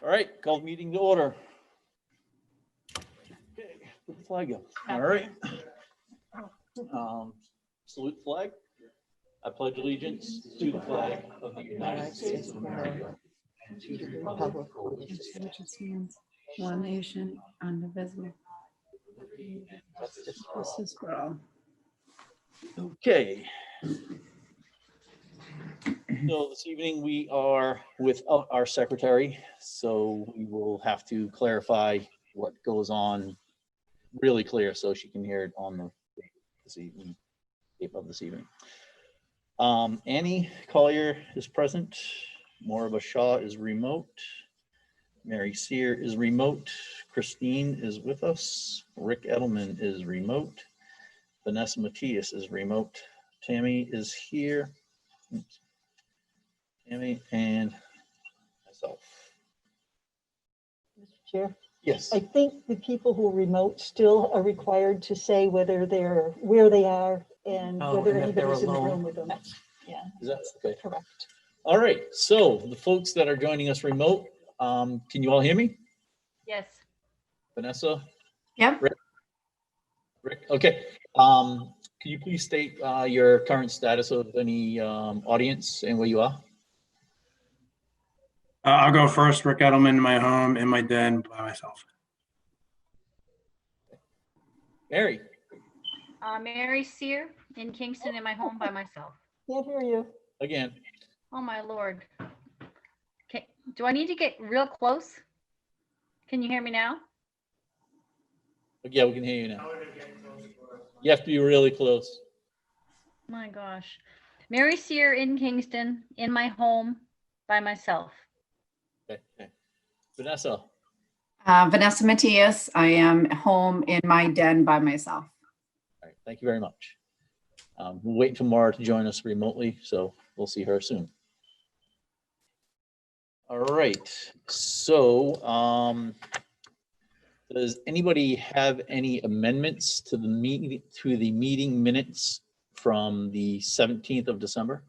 All right, call the meeting to order. Okay, put the flag up. All right. Salute the flag. I pledge allegiance to the flag of the United States of America and to the republic for which it stands, one nation, indivisible. Justice for all. Okay. So this evening we are without our secretary, so we will have to clarify what goes on really clear so she can hear it on the this evening, tape of this evening. Annie Collier is present. Moraba Shaw is remote. Mary Sear is remote. Christine is with us. Rick Edelman is remote. Vanessa Matias is remote. Tammy is here. Oops. Tammy and myself. Mr. Chair, Yes. I think the people who are remote still are required to say whether they're where they are and whether and if they're anybody's in the alone. room with them. Yeah, Is that okay? correct. All right. So the folks that are joining us remote, can you all hear me? Yes. Vanessa? Yep. Rick? Okay. Can you please state your current status of any audience and where you are? I'll go first. Rick Edelman in my home, in my den, by myself. Mary? Mary Sear in Kingston in my home by myself. Can't hear you. Again. Oh, my Lord. Okay, do I need to get real close? Can you hear me now? Yeah, we can hear you now. You have to be really close. My gosh. Mary Sear in Kingston in my home by myself. Okay. Vanessa? Vanessa Matias, I am home in my den by myself. All right, thank you very much. We're waiting for Mara to join us remotely, so we'll see her soon. All right, so does anybody have any amendments to the meeting minutes from the 17th of December?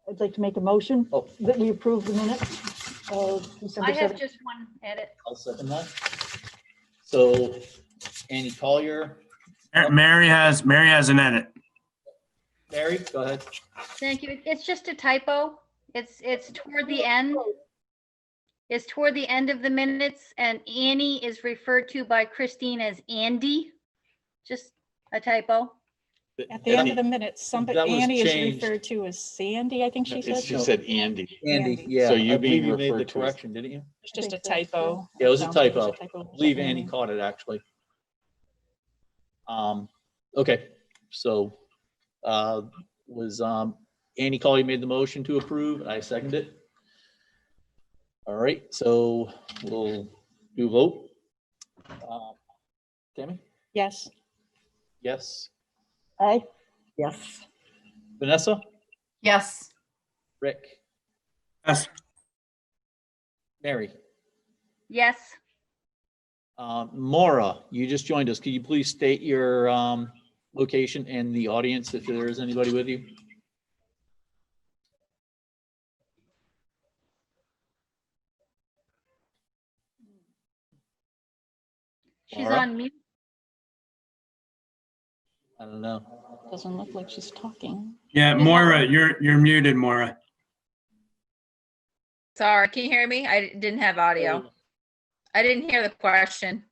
I'd like to make a motion Oh, that we approve the minutes of December I have 7th. just one edit. I'll second that. So Annie Collier, Mary has an edit. Mary, go ahead. Thank you. It's just a typo. It's toward the end. It's toward the end of the minutes, and Annie is referred to by Christine as Andy. Just a typo. At the end of the minutes, somebody, That was Annie is changed. referred to as Sandy, I think she said. She said Andy. Andy, Andy. yeah. So you I believe being you made the referred to as- correction, didn't you? It's just a I think so, typo. Yeah, it was a Sounds like typo. I believe Annie Annie. caught it actually. Okay, so was Annie Collier made the motion to approve, I second it. All right, so we'll do a vote. Tammy? Yes. Yes. Aye. Yes. Vanessa? Yes. Rick? Yes. Mary? Yes. Maura, you just joined us. Could you please state your location and the audience if there is anybody with you? She's Laura? on mute. I don't know. Doesn't look like she's talking. Yeah, Moira, you're muted, Moira. Sorry, can you hear me? I didn't have audio. I didn't hear the question.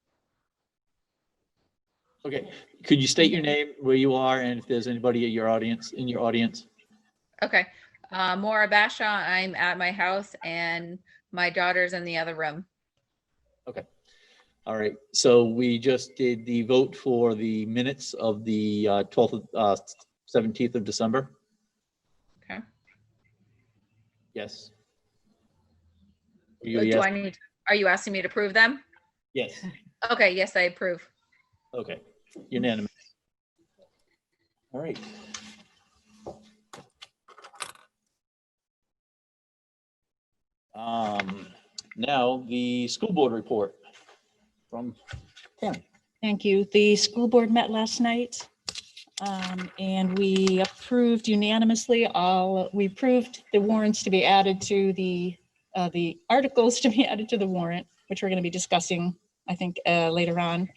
Okay, could you state your name, where you are, and if there's anybody in your audience? Okay. Maura Basha, I'm at my house and my daughter's in the other room. Okay. All right. So we just did the vote for the minutes of the 17th of December. Okay. Yes. Do I need, are you asking me to approve them? Yes. Okay, yes, I approve. Okay. Unanimous. All right. Now the school board report from Tammy. Thank you. The school board met last night. And we approved unanimously we approved the warrants to be added to the the articles to be added to the warrant, which we're going to be discussing, I think, later on.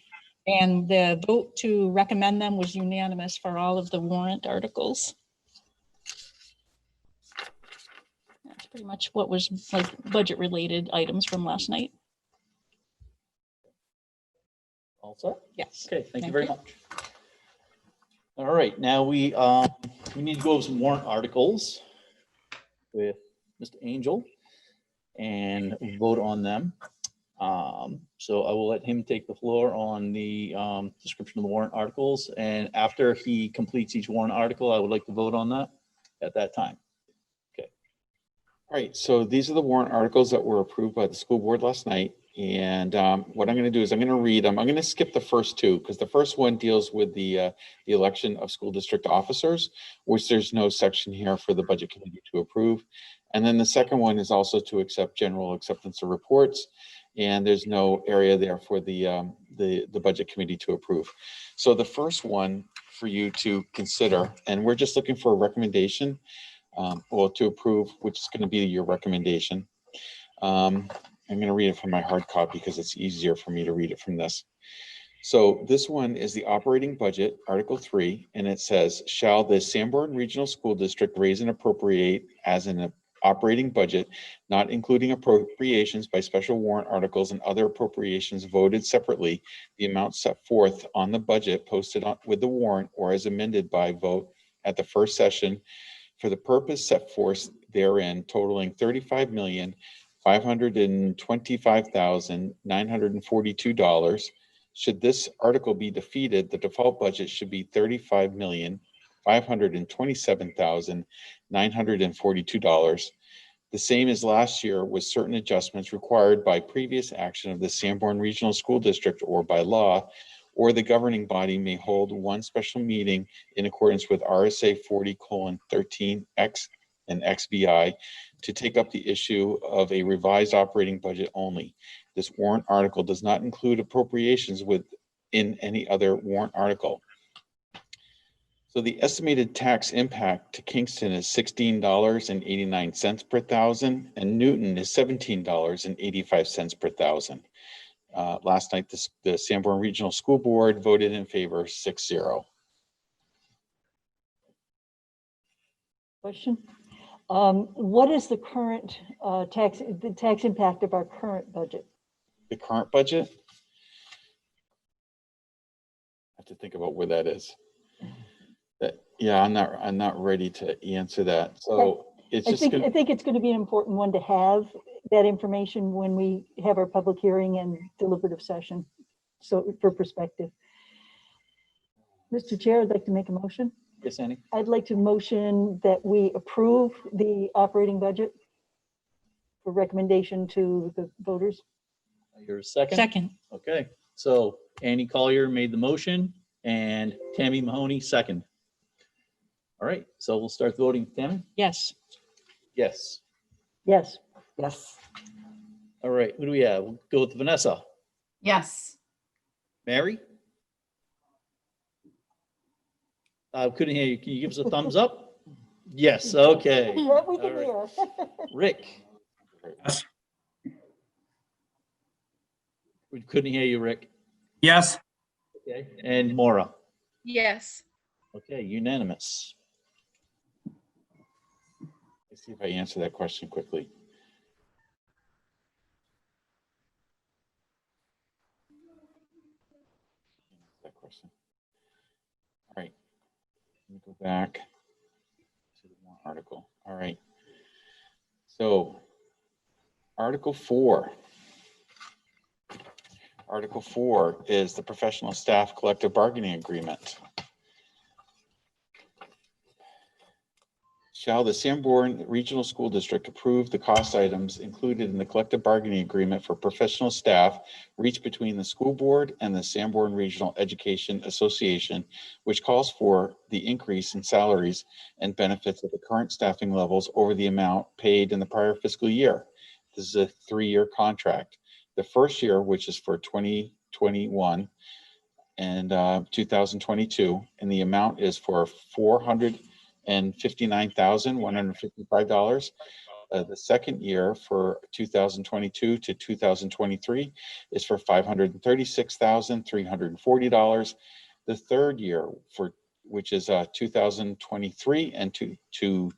And the vote to recommend them was unanimous for all of the warrant articles. That's pretty much what was like budget related items from last night. All set? Yes. Okay, thank you Thank very you. much. All right, now we need to go over some warrant articles with Mr. Angel and vote on them. So I will let him take the floor on the description of the warrant articles, and after he completes each warrant article, I would like to vote on that at that time. All right, so these are the warrant articles that were approved by the school board last night. And what I'm going to do is I'm going to read them. I'm going to skip the first two because the first one deals with the election of school district officers, which there's no section here for the budget committee to approve. And then the second one is also to accept general acceptance of reports. And there's no area there for the budget committee to approve. So the first one for you to consider, and we're just looking for a recommendation or to approve, which is going to be your recommendation. I'm going to read it from my hard copy because it's easier for me to read it from this. So this one is the operating budget, Article 3, and it says, shall the Sanborn Regional School District raise and appropriate as an operating budget, not including appropriations by special warrant articles and other appropriations voted separately, the amount set forth on the budget posted on with the warrant or as amended by vote at the first session for the purpose set forth therein, totaling $35,525,942. Should this article be defeated, the default budget should be $35,527,942. The same as last year with certain adjustments required by previous action of the Sanborn Regional School District or by law, or the governing body may hold one special meeting in accordance with RSA 40:13X and XVI to take up the issue of a revised operating budget only. This warrant article does not include appropriations within any other warrant article. So the estimated tax impact to Kingston is $16.89 per thousand, and Newton is $17.85 per thousand. Last night, the Sanborn Regional School Board voted in favor 6-0. Question. What is the current the tax impact of our current budget? The current budget? I have to think about where that is. Yeah, I'm not ready to answer that. So it's I just think it's going to be an important one to have that information when we have our public hearing and deliberative session. So for perspective. Mr. Chair, I'd like to make a motion. Yes, Annie? I'd like to motion that we approve the operating budget for recommendation to the voters. Your second? Second. Okay, so Annie Collier made the motion and Tammy Mahoney second. All right, so we'll start voting. Tammy? Yes. Yes. Yes. Yes. All right, who do we have? We'll go with Vanessa. Yes. Mary? Couldn't hear you. Can you give us a thumbs up? Yes, okay. What we can All hear. Rick? Yes. We couldn't hear you, Rick. Yes. Okay, and Maura? Yes. Okay, unanimous. Let's see if I answer that question quickly. That question. All right. Let me go back to the warrant article. All right. So Article 4. Article 4 is the professional staff collective bargaining agreement. Shall the Sanborn Regional School District approve the cost items included in the collective bargaining agreement for professional staff reached between the school board and the Sanborn Regional Education Association, which calls for the increase in salaries and benefits at the current staffing levels over the amount paid in the prior fiscal year. This is a 3-year contract. The first year, which is for 2021 and 2022, and the amount is for $459,155, The second year for 2022 to 2023 is for $536,340. The third year for which is 2023 and to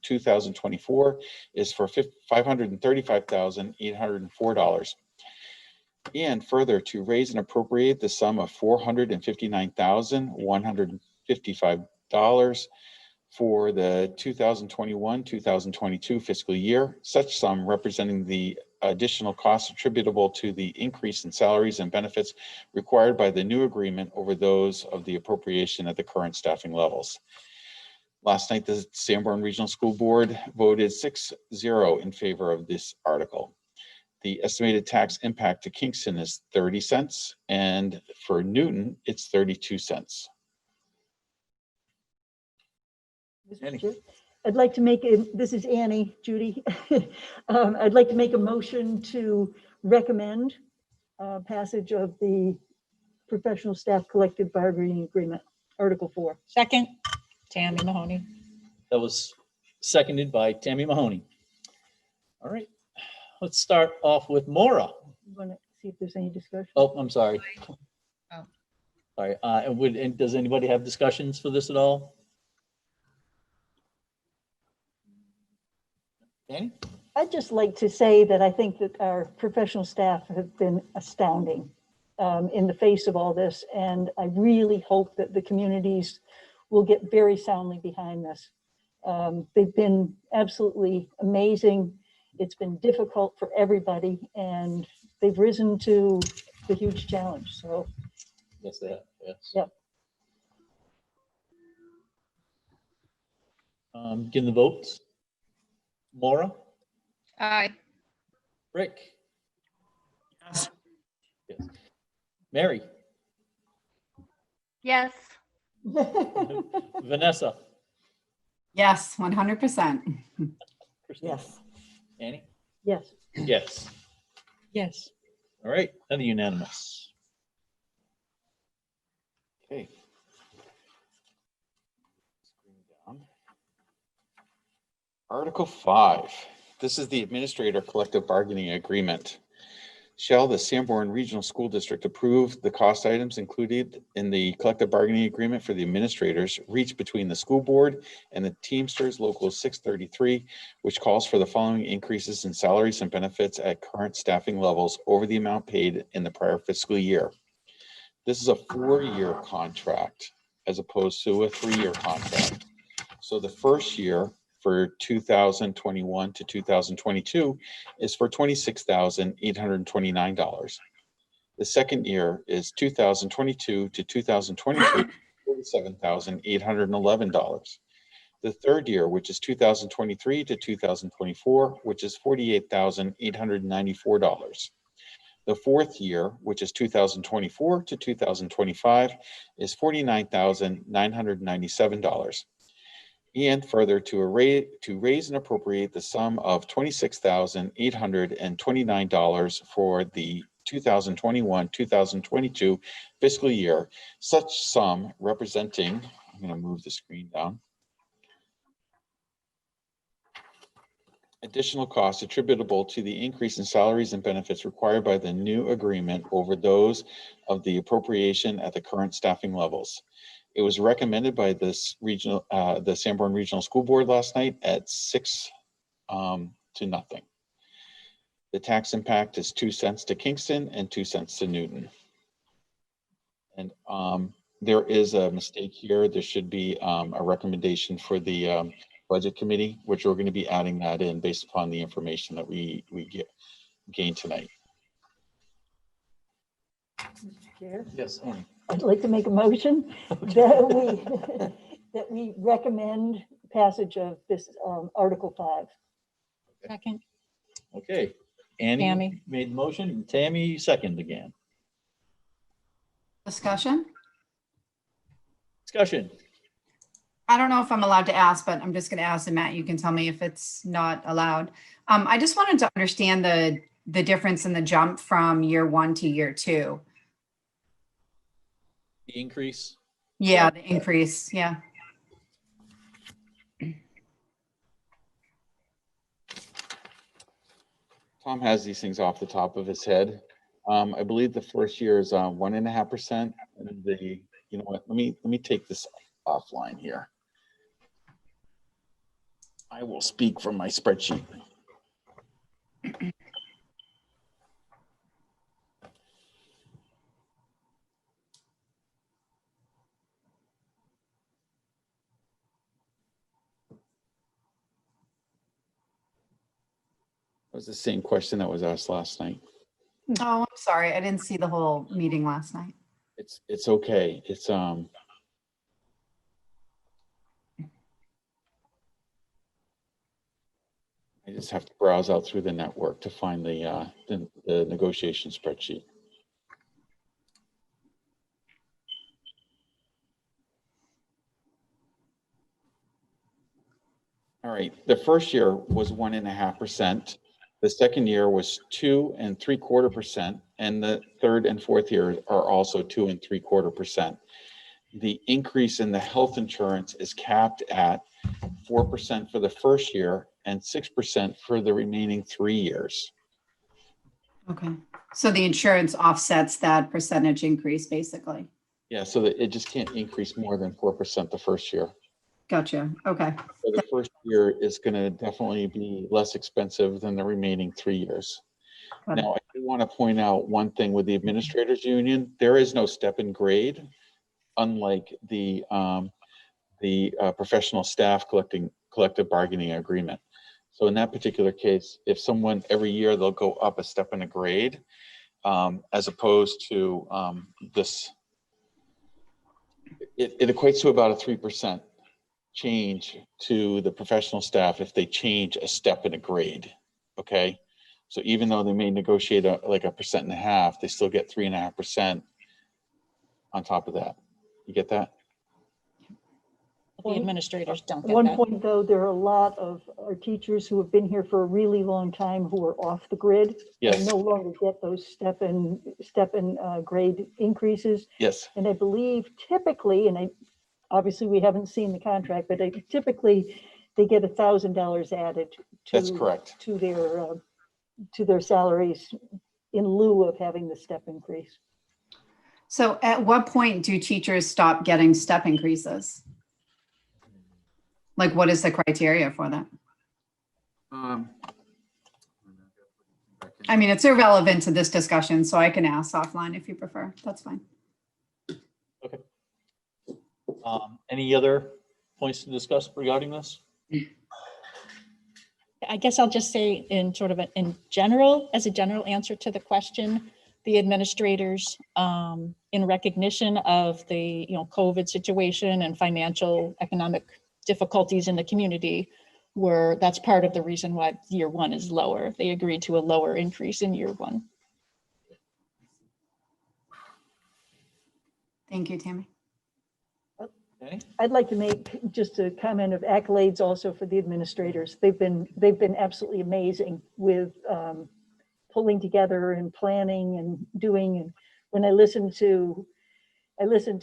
2024 is for $535,804. And further, to raise and appropriate the sum of $459,155 for the 2021-2022 fiscal year, such sum representing the additional costs attributable to the increase in salaries and benefits required by the new agreement over those of the appropriation at the current staffing levels. Last night, the Sanborn Regional School Board voted 6-0 in favor of this article. The estimated tax impact to Kingston is 30 cents, and for Newton, it's 32 cents. Annie. Mr. Chair, I'd like to make, this is Annie, Judy. I'd like to make a motion to recommend passage of the professional staff collective bargaining agreement, Article 4. Second, Tammy Mahoney. That was seconded by Tammy Mahoney. All right, let's start off with Maura. You want to see if there's any discussion? Oh, I'm sorry. Oh. Sorry, and does anybody have discussions for this at all? Annie? I'd just like to say that I think that our professional staff have been astounding in the face of all this. And I really hope that the communities will get very soundly behind this. They've been absolutely amazing. It's been difficult for everybody and they've risen to the huge challenge. So Yes, they have, yes. Yep. Give the votes. Maura, Aye. Rick, Yes. yes. Mary, Yes. Vanessa, Yes, 100%. Christine, yes, Annie? yes. Yes. Yes. All right, another unanimous. Okay. Screen down. Article 5. This is the Administrator Collective Bargaining Agreement. Shall the Sanborn Regional School District approve the cost items included in the collective bargaining agreement for the administrators reached between the school board and the Teamsters Local 633, which calls for the following increases in salaries and benefits at current staffing levels over the amount paid in the prior fiscal year. This is a 4-year contract as opposed to a 3-year contract. So the first year for 2021 to 2022 is for $26,829. The second year is 2022 to 2023, $47,811. The third year, which is 2023 to 2024, which is $48,894. The fourth year, which is 2024 to 2025, is $49,997. And further, to raise and appropriate the sum of $26,829 for the 2021-2022 fiscal year, such sum representing, I'm going to move the screen down, additional costs attributable to the increase in salaries and benefits required by the new agreement over those of the appropriation at the current staffing levels. It was recommended by this regional, the Sanborn Regional School Board last night at 6 to nothing. The tax impact is 2 cents to Kingston and 2 cents to Newton. And there is a mistake here. There should be a recommendation for the Budget Committee, which we're going to be adding that in based upon the information that we gained tonight. Mr. Chair, Yes, Annie. I'd like to make a motion that we recommend passage of this Article 5. Second, Okay, Annie Tammy. made the motion, and Tammy second again. Discussion? Discussion. I don't know if I'm allowed to ask, but I'm just going to ask, and Matt, you can tell me if it's not allowed. I just wanted to understand the difference in the jump from year 1 to year 2. The increase. Yeah, the increase, yeah. Tom has these things off the top of his head. I believe the first year is 1.5%. And you know what, let me take this offline here. I will speak from my spreadsheet. It was the same question that was asked last night. Oh, I'm sorry. I didn't see the whole meeting last night. It's okay. It's I just have to browse out through the network to find the negotiation spreadsheet. All right, the first year was 1.5%. The second year was 2.75%, and the third and fourth year are also 2.75%. The increase in the health insurance is capped at 4% for the first year and 6% for the remaining 3 years. Okay. So the insurance offsets that percentage increase, basically. Yeah, so that it just can't increase more than 4% the first year. Gotcha. Okay. So the first year is going to definitely be less expensive than the remaining 3 years. Got it. Now, I do want to point out one thing with the administrators union. There is no step in grade, unlike the professional staff collective bargaining agreement. So in that particular case, if someone every year they'll go up a step in a grade, as opposed to this, it equates to about a 3% change to the professional staff if they change a step in a grade. Okay, so even though they may negotiate like 1.5%, they still get 3.5% on top of that. You get that? The administrators don't At get one that. point, though, there are a lot of our teachers who have been here for a really long time who are off the grid. Yes. And no longer get those step in grade increases. Yes. And I believe typically, and obviously we haven't seen the contract, but typically they get $1,000 added That's correct. to their salaries in lieu of having the step increase. So at what point do teachers stop getting step increases? Like, what is the criteria for that? I mean, it's irrelevant to this discussion, so I can ask offline if you prefer. That's fine. Okay. Any other points to discuss regarding this? I guess I'll just say in sort of in general, as a general answer to the question, the administrators, in recognition of the COVID situation and financial economic difficulties in the community, that's part of the reason why year one is lower. They agreed to a lower increase in year one. Thank you, Tammy. Okay. I'd like to make just a comment of accolades also for the administrators. They've been absolutely amazing with pulling together and planning and doing. And when I listened to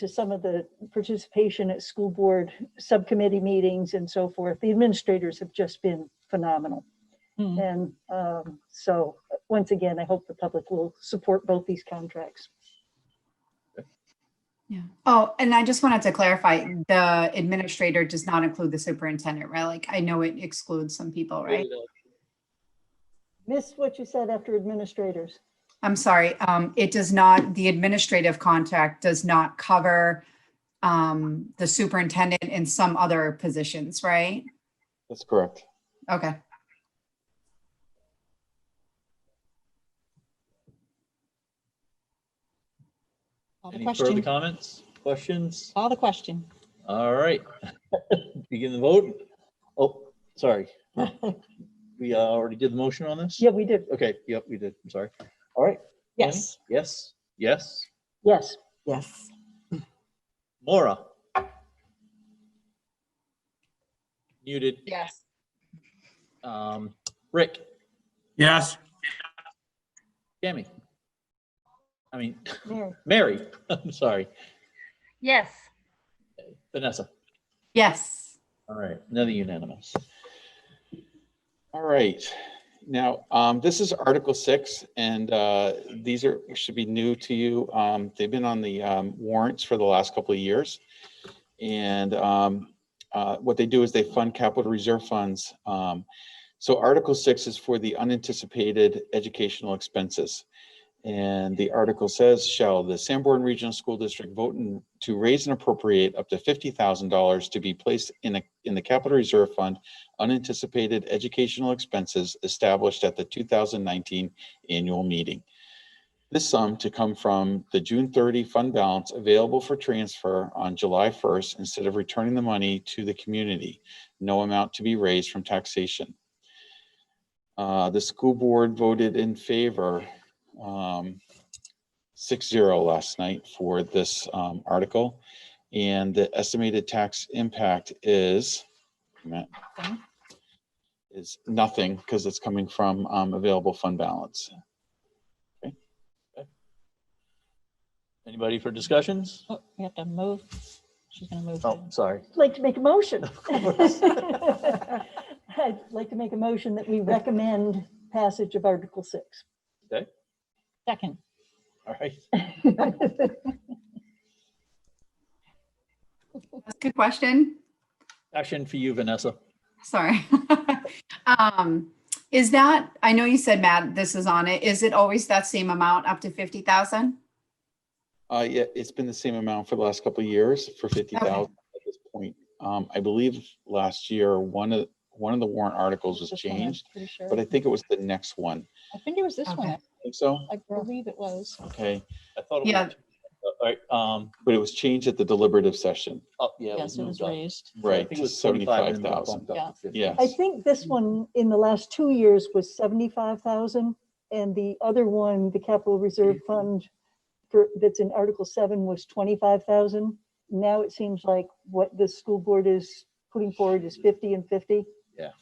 some of the participation at school board subcommittee meetings and so forth, the administrators have just been phenomenal. And so once again, I hope the public will support both these contracts. Yeah. Oh, and I just wanted to clarify, the administrator does not include the superintendent, right? Like, I know it excludes some people, right? Missed what you said after administrators. I'm sorry. It does not, the administrative contract does not cover the superintendent and some other positions, right? That's correct. Okay. All the Any further question. comments, questions? All the question. All right. Begin the vote. Oh, sorry. We already did the motion on this? Yeah, we did. Okay, yep, we did. I'm sorry. All right. Yes. Yes, yes. Yes. Yes. Maura? Muted. Yes. Rick? Yes. Tammy? I mean, Mary. Mary, I'm sorry. Yes. Vanessa? Yes. All right, another unanimous. All right. now, this is Article 6, and these should be new to you. They've been on the warrants for the last couple of years. And what they do is they fund capital reserve funds. So Article 6 is for the unanticipated educational expenses. And the article says, shall the Sanborn Regional School District vote to raise and appropriate up to $50,000 to be placed in the capital reserve fund unanticipated educational expenses established at the 2019 annual meeting. This sum to come from the June 30 fund balance available for transfer on July 1st instead of returning the money to the community. No amount to be raised from taxation. The school board voted in favor 6-0 last night for this article, and the estimated tax impact is nothing because it's coming from available fund balance. Okay. Anybody for discussions? Oh, we have to move. She's gonna move. Oh, sorry. I'd like to make a motion. Of course. I'd like to make a motion that we recommend passage of Article 6. Okay, Second. all right. That's a good question. Action for you, Vanessa. Sorry. Is that, I know you said, Matt, this is on it. Is it always that same amount up to 50,000? Yeah, it's been the same amount for the last couple of years for 50,000 at this point. I believe last year one of the warrant articles was This one, I'm changed, pretty sure. but I think it was the next one. I think it was this one. Okay. I think so. I believe it was. Okay, I thought it Yeah. was. All right, but it was changed at the deliberative session, oh, yeah. Yes, it was moved up. raised. So I right? think it To was 75 and then it 75,000. bumped up to 50. Yeah. I think this one in the last 2 years was 75,000, and the other one, the capital reserve fund that's in Article 7 was 25,000. Now it seems like what the school board is putting forward is 50 and 50. Yeah.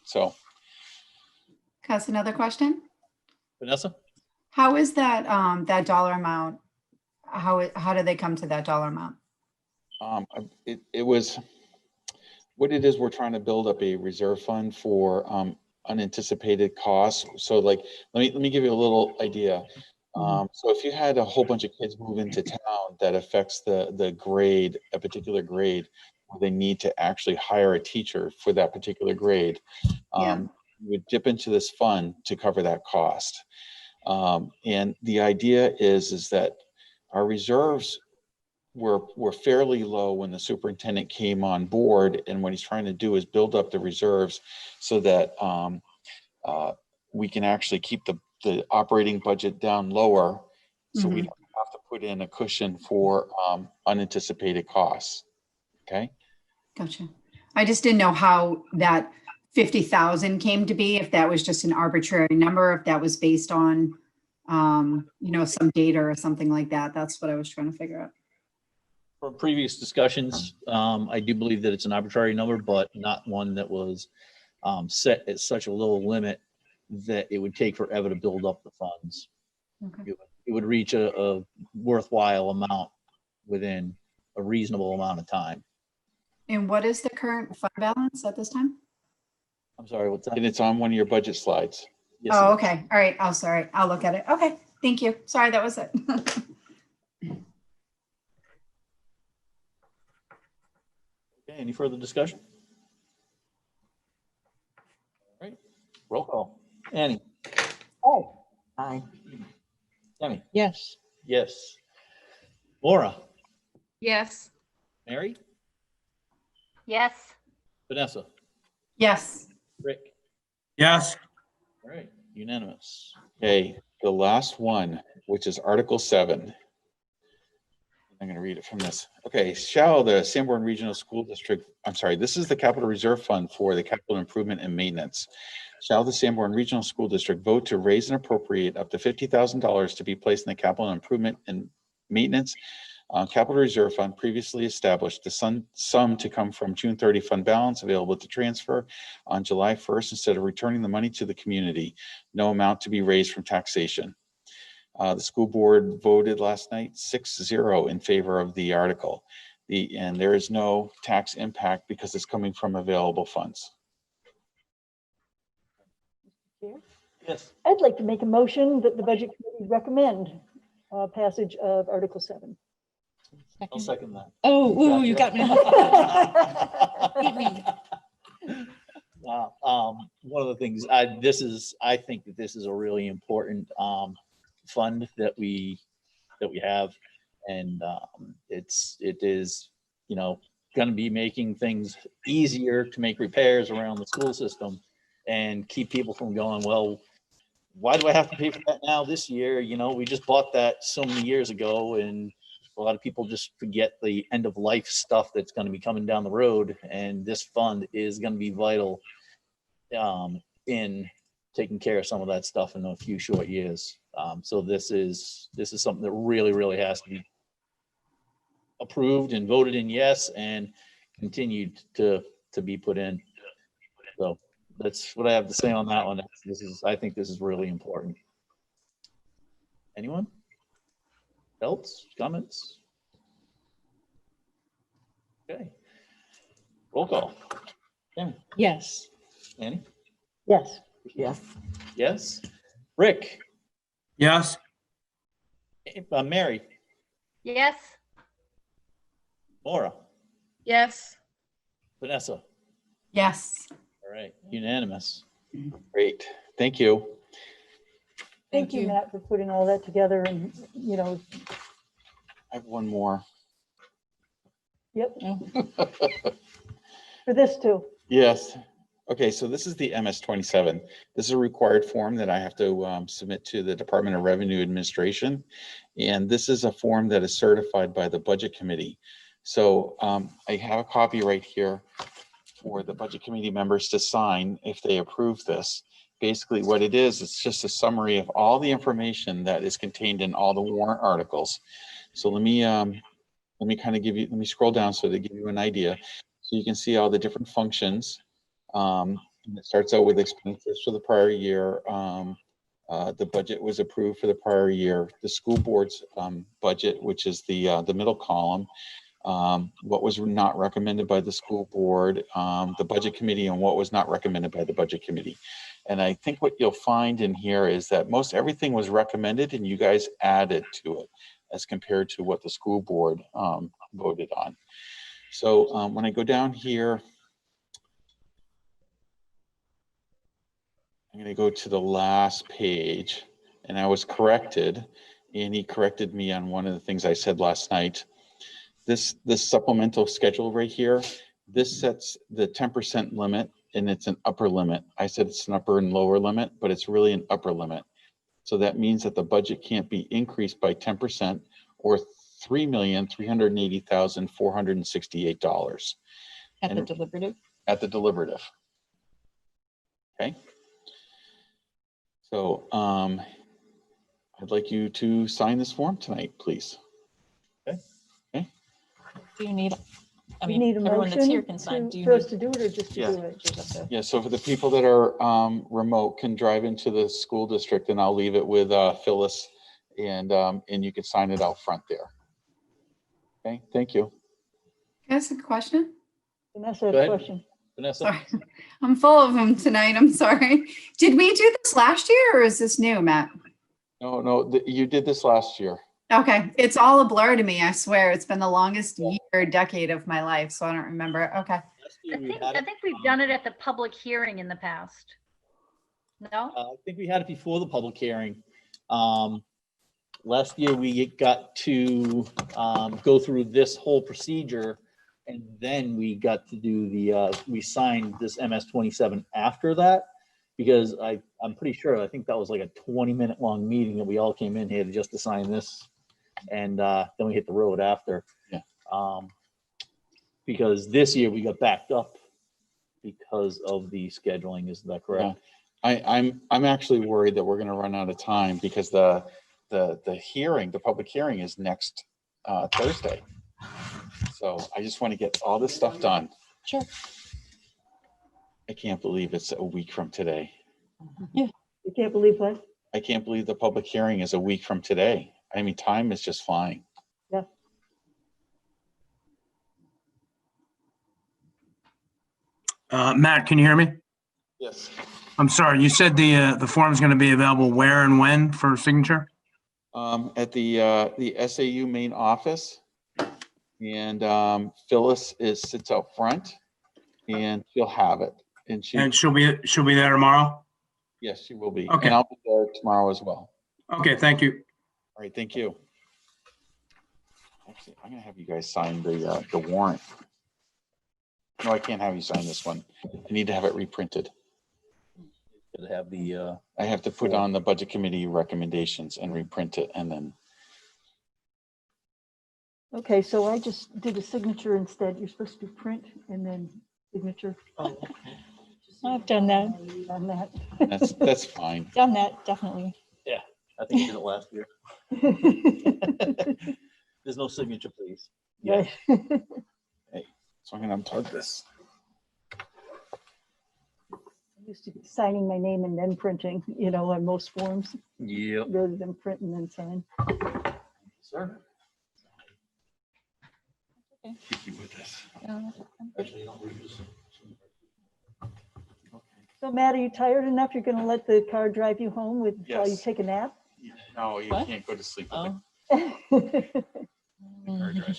So That's another question. Vanessa? How is that, that dollar amount? How did they come to that dollar amount? it was what it is. We're trying to build up a reserve fund for unanticipated costs. So like, let me give you a little idea. So if you had a whole bunch of kids move into town, that affects the grade, a particular grade, where they need to actually hire a teacher for that particular grade. Yeah. You would dip into this fund to cover that cost. And the idea is that our reserves were fairly low when the superintendent came on board, and what he's trying to do is build up the reserves so that we can actually keep the operating budget down lower, so we don't have to put in a cushion for unanticipated costs. Okay. Gotcha. I just didn't know how that 50,000 came to be, if that was just an arbitrary number, if that was based on, some data or something like that. That's what I was trying to figure out. From previous discussions, I do believe that it's an arbitrary number, but not one that was set at such a low limit that it would take forever to build up the funds. Okay. It would reach a worthwhile amount within a reasonable amount of time. And what is the current fund balance at this time? I'm sorry, what's that? And it's on one of your budget slides. Yes, Oh, it is. okay. All right. Oh, sorry. I'll look at it. Okay. Thank you. Sorry, that was it. Okay, any further discussion? All right, roll call. Annie? Oh. Aye. Tammy? Yes. Yes. Laura? Yes. Mary? Yes. Vanessa? Yes. Rick? Yes. All right, unanimous. Okay, the last one, which is Article 7. I'm going to read it from this. Okay, shall the Sanborn Regional School District, I'm sorry, this is the capital reserve fund for the capital improvement and maintenance. Shall the Sanborn Regional School District vote to raise and appropriate up to $50,000 to be placed in the capital improvement and maintenance capital reserve fund previously established, the sum to come from June 30 fund balance available to transfer on July 1st instead of returning the money to the community. No amount to be raised from taxation. The school board voted last night 6-0 in favor of the article. And there is no tax impact because it's coming from available funds. Chair. Yes. I'd like to make a motion that the Budget Committee recommend passage of Article 7. I'll second that. Oh, ooh, you got me. Beat me. One of the things I think that this is a really important fund that we have, and it is going to be making things easier to make repairs around the school system and keep people from going, well, why do I have to pay for that now this year? We just bought that so many years ago, and a lot of people just forget the end of life stuff that's going to be coming down the road, and this fund is going to be vital in taking care of some of that stuff in a few short years. So this is something that really has to be approved and voted in yes, and continued to be put in. So that's what I have to say on that one. I think this is really important. Anyone else? Comments? Okay. Roll call. Tammy? Yes. Annie? Yes. Yes. Yes. Rick? Yes. Mary? Yes. Maura? Yes. Vanessa? Yes. All right, unanimous. Great, thank you. Thank you, Matt, for putting all that together and, I have one more. yep, Oh, for this too. Yes. Okay, so this is the MS-27. This is a required form that I have to submit to the Department of Revenue Administration. And this is a form that is certified by the Budget Committee. So I have a copy right here for the Budget Committee members to sign if they approve this. Basically what it is, it's just a summary of all the information that is contained in all the warrant articles. So let me kind of give you, let me scroll down so to give you an idea. So you can see all the different functions. And it starts out with expenditures for the prior year. The budget was approved for the prior year. The school board's budget, which is the middle column. What was not recommended by the school board, the budget committee, and what was not recommended by the budget committee. And I think what you'll find in here is that most everything was recommended and you guys added to it as compared to what the school board voted on. So when I go down here, I'm going to go to the last page, and I was corrected, and he corrected me on one of the things I said last night. This supplemental schedule right here, this sets the 10% limit, and it's an upper limit. I said it's an upper and lower limit, but it's really an upper limit. So that means that the budget can't be increased by 10% or $3,380,468. at the deliberative. At the deliberative. Okay. So I'd like you to sign this form tonight, please. Okay. Okay. Do you need, I We mean, need a everyone that's here motion can sign. Do you for us need? to do it or just to Yeah. do it? Yeah, so for the people that are remote can drive into the school district, and I'll leave it with Phyllis, and you can sign it out front there. Okay, thank you. Can I ask a question? Vanessa had Go a ahead. question. Vanessa? Sorry. I'm full of them tonight. I'm sorry. Did we do this last year or is this new, Matt? No, you did this last year. Okay. It's all a blur to me. I swear. It's been the longest year, decade of my life. So I don't remember. Okay. Last year we I had it, think we've done it at the public hearing in the past. No? I think we had it before the public hearing. Last year we got to go through this whole procedure, and then we got to do we signed this MS-27 after that, because I'm pretty sure, I think that was like a 20-minute long meeting that we all came in here just to sign this, and then we hit the road after. Yeah. Because this year we got backed up because of the scheduling, isn't that correct? Yeah. I'm actually worried that we're going to run out of time because the public hearing is next Thursday. So I just want to get all this stuff done. Sure. I can't believe it's a week from today. You can't believe what? I can't believe the public hearing is a week from today. I mean, time is just flying. Yeah. Matt, can you hear me? Yes. I'm sorry, you said the form's going to be available where and when for signature? At the SAU main office. And Phyllis sits out front and she'll have it. And And she'll be there tomorrow? yes, she will be. Okay. And I'll be there tomorrow as well. Okay, thank you. All right, thank you. Actually, I'm gonna have you guys sign the warrant. No, I can't have you sign this one. I need to have it reprinted. To have the, I have to put on the budget committee recommendations and reprint it and then, Okay, so I just did a signature instead. You're supposed to print and then signature. I've done that, On that. that's fine. done that, definitely. I think you did it last year. There's no signature, please. Right. So I'm gonna unplug this. I used to be signing my name and then printing, on most forms, Yep. rather than print and then sign. Sir. Keep you with this. Actually, you don't read this. So Matt, are you tired enough? You're gonna let the car drive you home while you Yes. take a nap? No, you What? can't go to sleep with Oh, the car driving.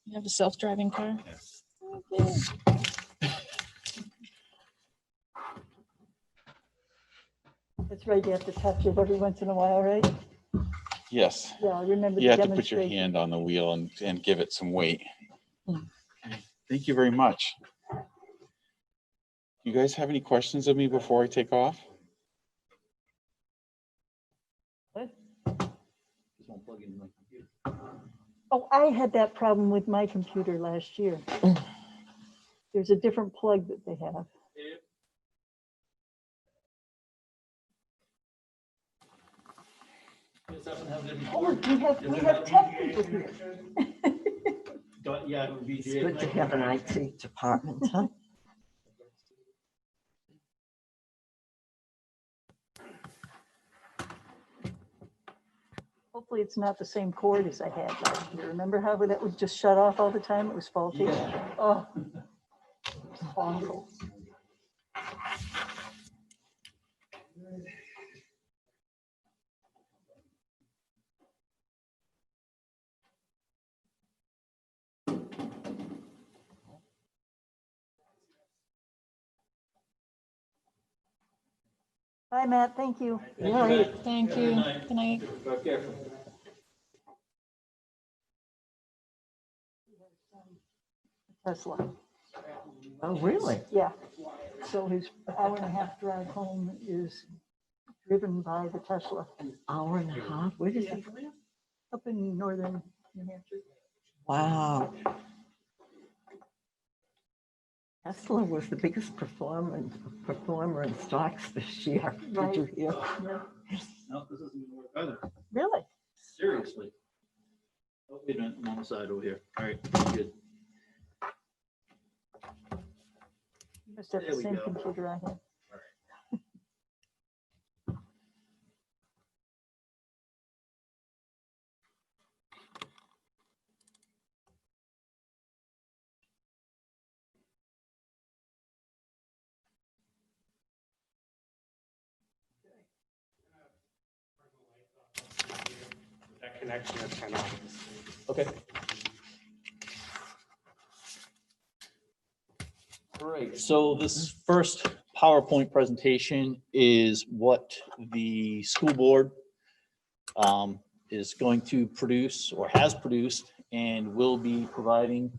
you have a self-driving car? Yes. That's right, you have to touch it every once in a while, right? Yes, Yeah, I remember you the have to put your demonstration. hand on the wheel and give it some weight. Hmm. Thank you very much. You guys have any questions of me before I take off? What? Just won't plug into my computer. Oh, I had that problem with my computer last year. There's a different plug that they have. Oh, we have tech people here. Yeah, it would be. It's good to have an IT department, huh? Hopefully it's not the same cord as I had last year. Remember how that would just shut off all the time? It was faulty. Yeah. Oh. Awful. Bye, Matt. Thank you. Right. Thank you. Good night. Drive careful. Tesla. Oh, really? Yeah. So his hour and a half drive home is driven by the Tesla Hour and a half? Where does he live? up in northern New Hampshire. Wow. Tesla was the biggest performer in stocks this year. Did you hear? Yeah. No, this isn't gonna work either. Really? Seriously. Oh, wait a minute, I'm on the side over here. All right, good. You must have There the we same go. computer I have. That connection is kind of. Okay. All right, so this first PowerPoint presentation is what the school board is going to produce or has produced and will be providing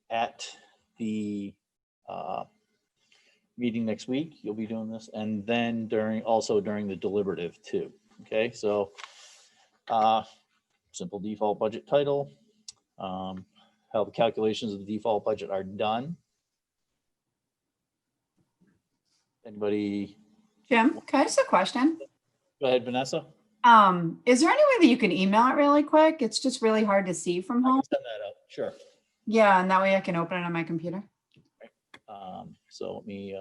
at the meeting next week. You'll be doing this, and then also during the deliberative too. Okay, so simple default budget title, how the calculations of the default budget are done. Anybody? Jim, can I ask a question? Go ahead, Vanessa. Is there any way that you can email it really quick? It's just really hard to see from I home. can send that out. Sure. Yeah, and that way I can open it on my computer. So let me,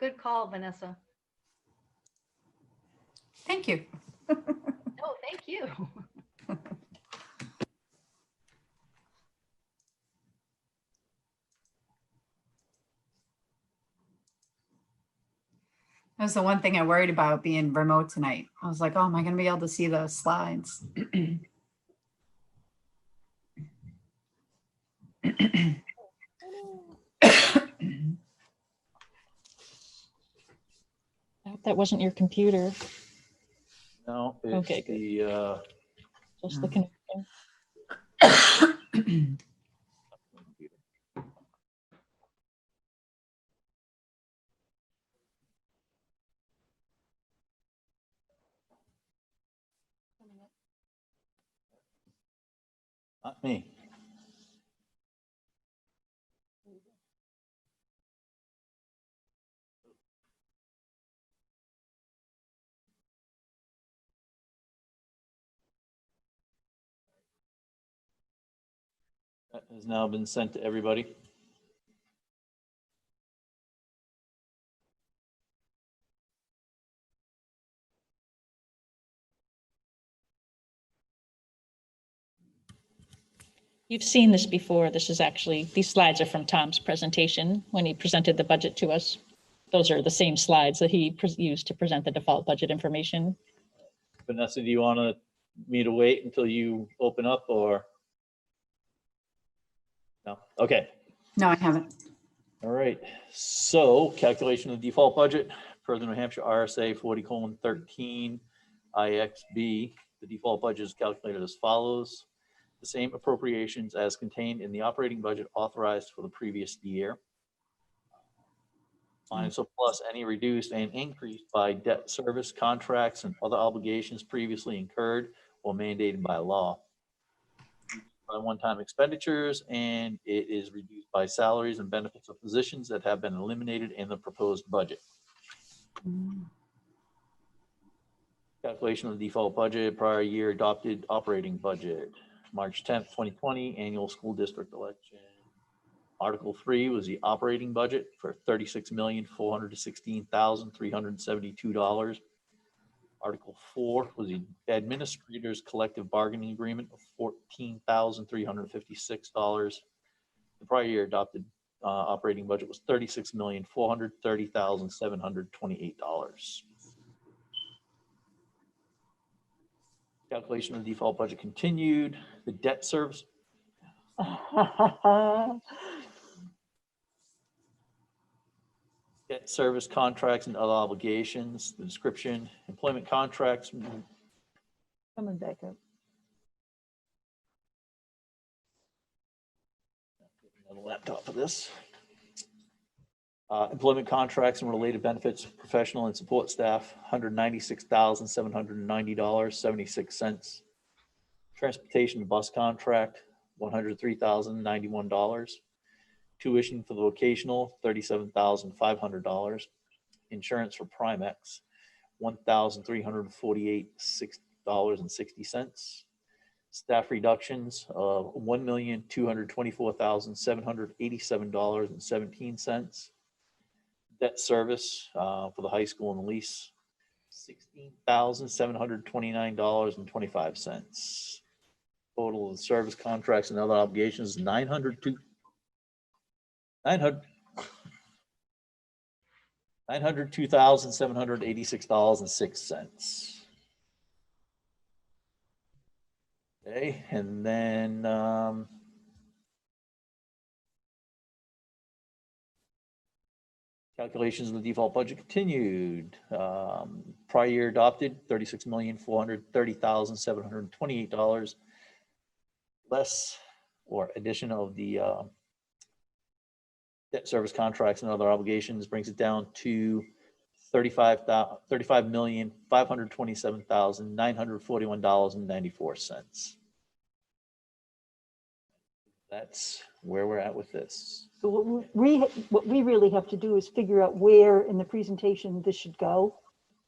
Good call, Vanessa. Thank you. No, thank you. That was the one thing I worried about being remote tonight. I was like, oh, am I going to be able to see the slides? I hope that wasn't your computer, No, it's Okay, good. the, just the connection. not me. That has now been sent to everybody. You've seen this before. This is actually, these slides are from Tom's presentation when he presented the budget to us. Those are the same slides that he used to present the default budget information. Vanessa, do you want me to wait until you open up or? No, okay. No, I haven't. All right, so calculation of default budget per the New Hampshire RSA 40:13 IXB. The default budget is calculated as follows. The same appropriations as contained in the operating budget authorized for the previous year. Minus or plus any reduced and increased by debt service contracts and other obligations previously incurred or mandated by law. By one-time expenditures, and it is reduced by salaries and benefits of positions that have been eliminated in the proposed budget. Calculation of the default budget, prior year adopted operating budget, March 10th, 2020, annual school district election. Article 3 was the operating budget for $36,416,372. Article 4 was the administrator's collective bargaining agreement of $14,356. The prior year adopted operating budget was $36,430,728. Calculation of the default budget continued. The debt service. Debt service contracts and other obligations, the description, employment contracts. Coming back up. Another laptop for this. Employment contracts and related benefits, professional and support staff, $196,790.76. Transportation bus contract, $103,091. Tuition for the vocational, $37,500. Insurance for Primex, $1,348.60. Staff reductions of $1,224,787.17. Debt service for the high school and the lease, $16,729.25. Total of the service contracts and other obligations, $902,786.06. Okay, and then calculations of the default budget continued. Prior year adopted $36,430,728. Less or addition of the debt service contracts and other obligations brings it down to $35,527,941.94. That's where we're at with this. So what we really have to do is figure out where in the presentation this should go,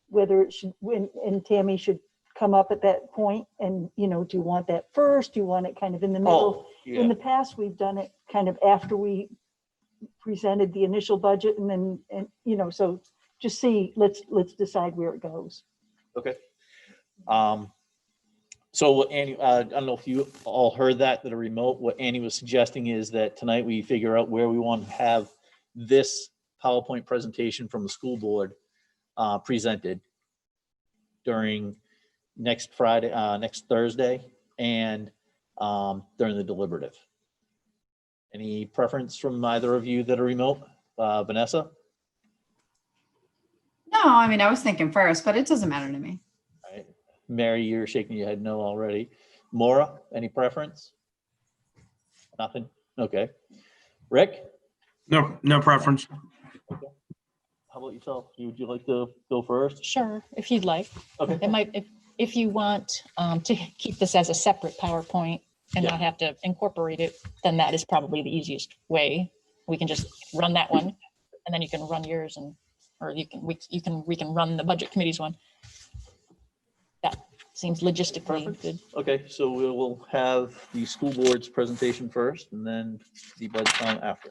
whether it should, and Tammy should come up at that point and, you know, do you want that first? Do you want it kind of in the middle? Oh, yeah. In the past, we've done it kind of after we presented the initial budget and then, so just see, let's decide where it goes. Okay. So what Annie, I don't know if you all heard that are remote. What Annie was suggesting is that tonight we figure out where we want to have this PowerPoint presentation from the school board presented during next Thursday, and during the deliberative. Any preference from either of you that are remote? Vanessa? No, I mean, I was thinking first, but it doesn't matter to me. All right. Mary, you're shaking your head no already. Maura, any preference? Nothing? Okay. Rick? No preference. Okay. How about yourself? Would you like to go first? Sure, if you'd like. Okay. It might, if you want to keep this as a separate PowerPoint and not have to incorporate it, then that is probably the easiest way. We can just run that one, and then you can run yours, or we can run the budget committee's one. That seems logistically good. Okay, so we will have the school board's presentation first, and then the budget time after.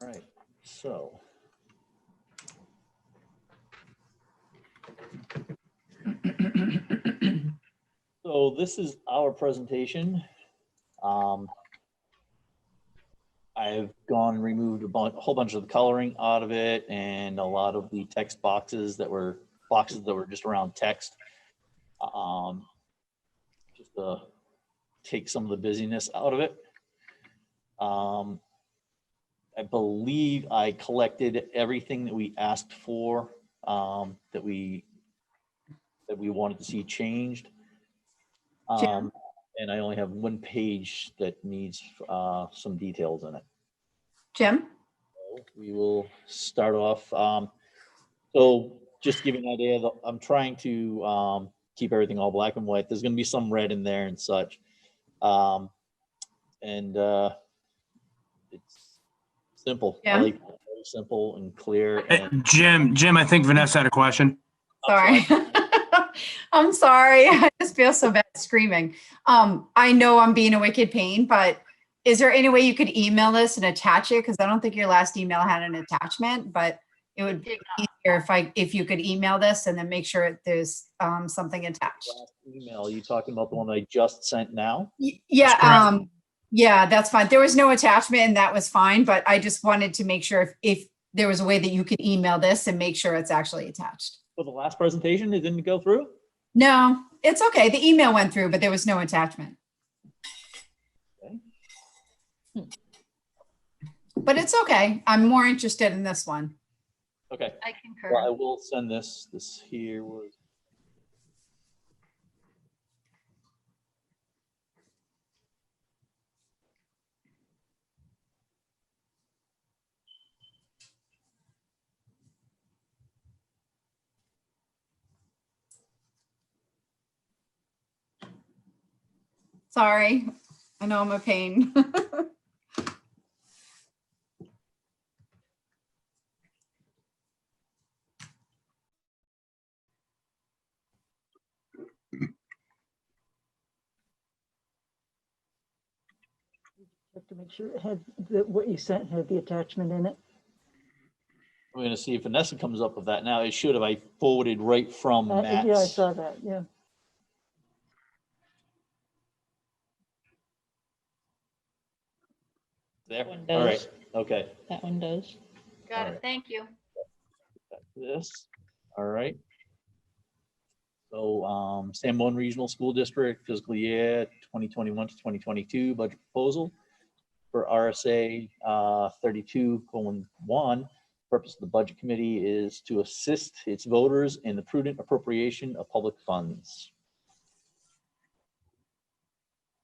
All right, so. So this is our presentation. I've gone and removed a whole bunch of the coloring out of it and a lot of the text boxes that were just around text. Just to take some of the busyness out of it. I believe I collected everything that we asked for, that we wanted to see changed. And I only have one page that needs some details in it. Jim? We will start off. So just to give you an idea, I'm trying to keep everything all black and white. There's going to be some red in there and such. It's simple. Yeah. I like it very simple and clear. And Jim, I think Vanessa had a question. Sorry. I'm sorry. I just feel so bad screaming. I know I'm being a wicked pain, but is there any way you could email this and attach it? Because I don't think your last email had an attachment, but it would be easier if you could email this and then make sure there's something attached. last email, you talking about the one I just sent now? Yeah. Yeah, that's fine. There was no attachment and that was fine, but I just wanted to make sure if there was a way that you could email this and make sure it's actually attached. For the last presentation, it didn't go through? No, it's okay. The email went through, but there was no attachment. Okay. But it's okay. I'm more interested in this one. Okay. I concur. Well, I will send this. This here was. Sorry. I know I'm a pain. Have to make sure it had what you sent had the attachment in it. I'm going to see if Vanessa comes up with that now. It should have. I forwarded right from Matt's. Yeah, I saw that. Yeah. There. That one All right. does. Okay. That one does. Got All it. right. Thank you. This. All right. So Sanborn Regional School District fiscal year 2021 to 2022 budget proposal for RSA 32:1. Purpose of the budget committee is to assist its voters in the prudent appropriation of public funds.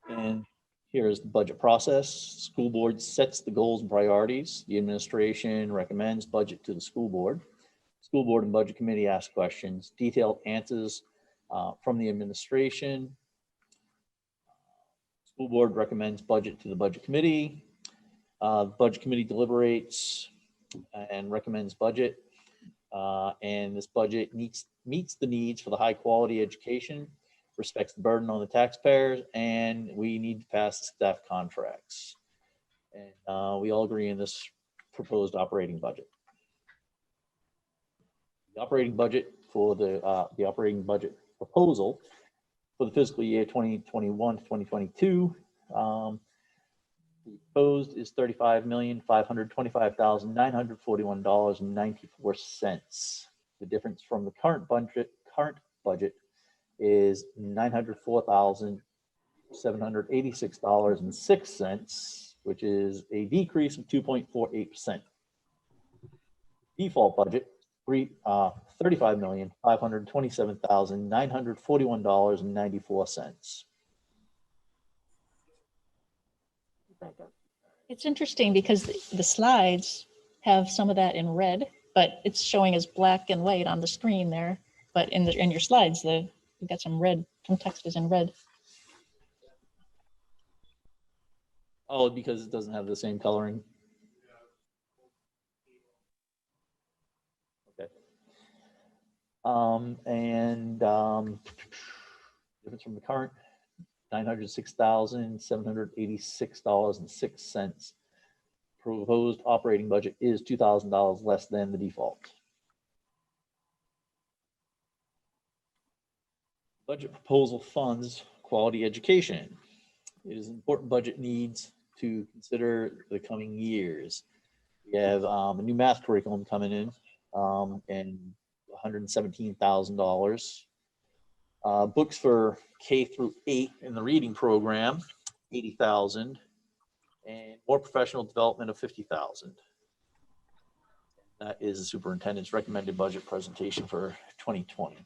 And Here is the budget process. School board sets the goals and priorities. The administration recommends budget to the school board. School board and budget committee ask questions. Detailed answers from the administration. School board recommends budget to the budget committee. Budget committee deliberates and recommends budget. And this budget meets the needs for the high quality education, respects the burden on the taxpayers, and we need to pass the staff contracts. And we all agree in this proposed operating budget. The operating budget for the operating budget proposal for the fiscal year 2021 to 2022. The proposed is $35,525,941.94. The difference from the current budget is $904,786.06, which is a decrease of 2.48%. Default budget, $35,527,941.94. It's interesting because the slides have some of that in red, but it's showing as black and white on the screen there. But in your slides, you've got some red, some text is in red. Oh, because it doesn't have the same coloring. Okay. Difference from the current, $906,786.06. Proposed operating budget is $2,000 less than the default. Budget proposal funds quality education. It is important budget needs to consider the coming years. We have a new math curriculum coming in and $117,000. Books for K through 8 in the reading program, $80,000, and more professional development of $50,000. That is the superintendent's recommended budget presentation for 2020.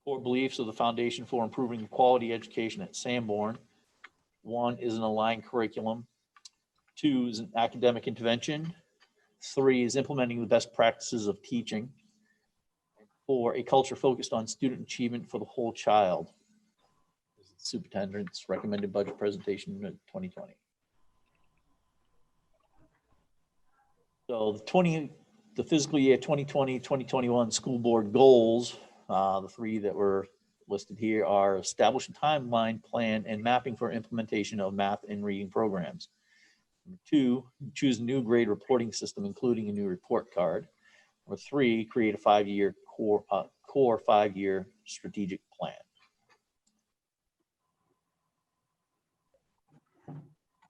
Core beliefs of the foundation for improving quality education at Sanborn. 1 is an aligned curriculum. 2 is an academic intervention. 3 is implementing the best practices of teaching. 4, a culture focused on student achievement for the whole child. This is the superintendent's recommended budget presentation in 2020. So the fiscal year 2020-2021 school board goals, the 3 that were listed here are establish a timeline, plan, and mapping for implementation of math and reading programs. 2, choose a new grade reporting system, including a new report card. 3, create a 5-year core 5-year strategic plan.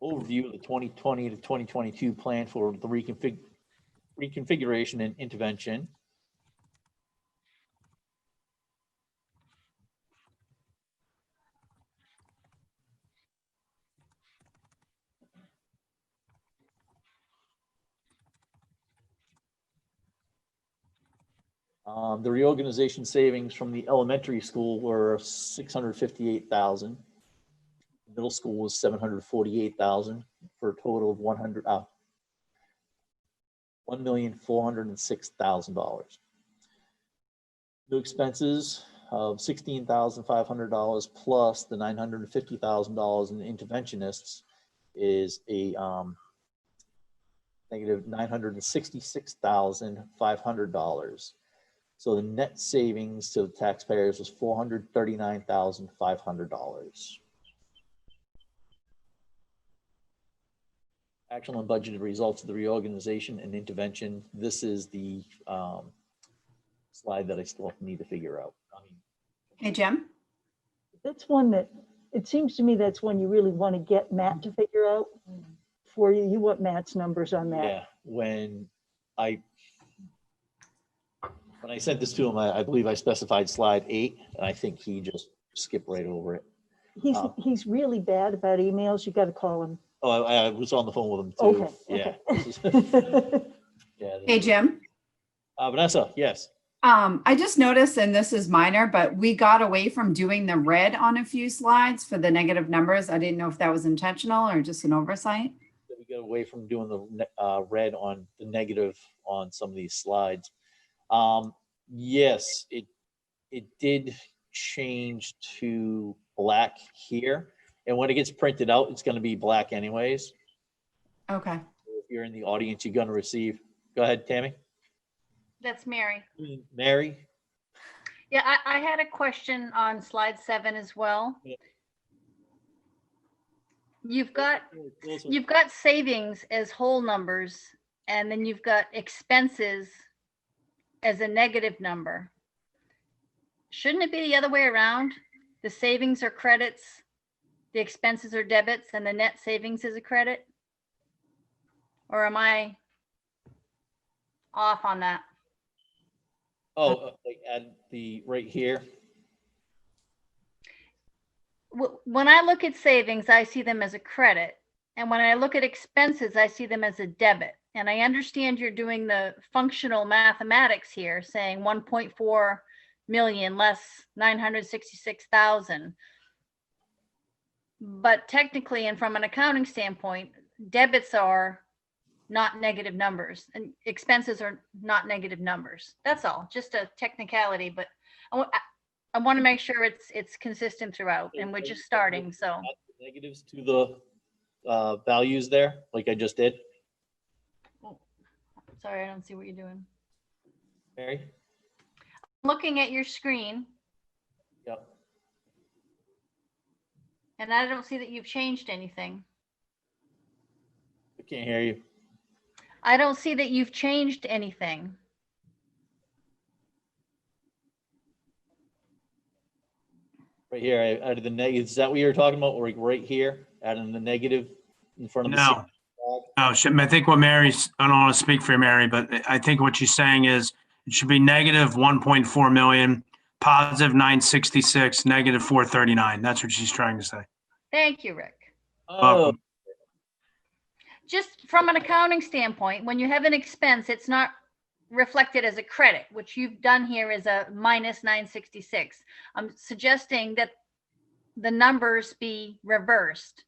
Overview of the 2020 to 2022 plan for the reconfiguration and intervention. The reorganization savings from the elementary school were $658,000. Middle school was $748,000 for a total of $1,406,000. New expenses of $16,500 plus the $950,000 in interventionists is a negative $966,500. So the net savings to the taxpayers was $439,500. Actual and budgeted results of the reorganization and intervention. This is the slide that I still need to figure out. Hey, Jim? That's one that, it seems to me that's one you really want to get Matt to figure out for you. You want Matt's numbers on that. Yeah, when I sent this to him, I believe I specified slide 8, and I think he just skipped right over it. He's really bad about emails. You got to call him. Oh, I was on the phone with him too. Okay. Yeah. Okay. Yeah. Hey, Jim? Vanessa, yes. I just noticed, and this is minor, but we got away from doing the red on a few slides for the negative numbers. I didn't know if that was intentional or just an oversight. We get away from doing the red on the negative on some of these slides. Yes, it did change to black here. And when it gets printed out, it's going to be black anyways. Okay. If you're in the audience, you're going to receive. Go ahead, Tammy. That's Mary. Mary. Yeah, I had a question on slide 7 as well. Yeah. You've got savings as whole numbers, and then you've got expenses as a negative number. Shouldn't it be the other way around? The savings are credits, the expenses are debits, and the net savings is a credit? Or am I off on that? Oh, like at the right here. When I look at savings, I see them as a credit. And when I look at expenses, I see them as a debit. And I understand you're doing the functional mathematics here, saying 1.4 million less 966,000. But technically, and from an accounting standpoint, debits are not negative numbers and expenses are not negative numbers. That's all, just a technicality, but I want to make sure it's consistent throughout, and we're just starting, so. Negatives to the values there, like I just did. Oh, sorry, I don't see what you're doing. Mary? Looking at your screen, Yep. and I don't see that you've changed anything. I can't hear you. I don't see that you've changed anything. Right here, out of the negative, is that what you were talking about? Like right here, adding the negative in front of the. No. No, I think what Mary's, I don't want to speak for Mary, but I think what she's saying is it should be negative 1.4 million, positive 966, negative 439. That's what she's trying to say. Thank you, Rick. Oh, Welcome. Just from an accounting standpoint, when you have an expense, it's not reflected as a credit, which you've done here is a minus 966. I'm suggesting that the numbers be reversed,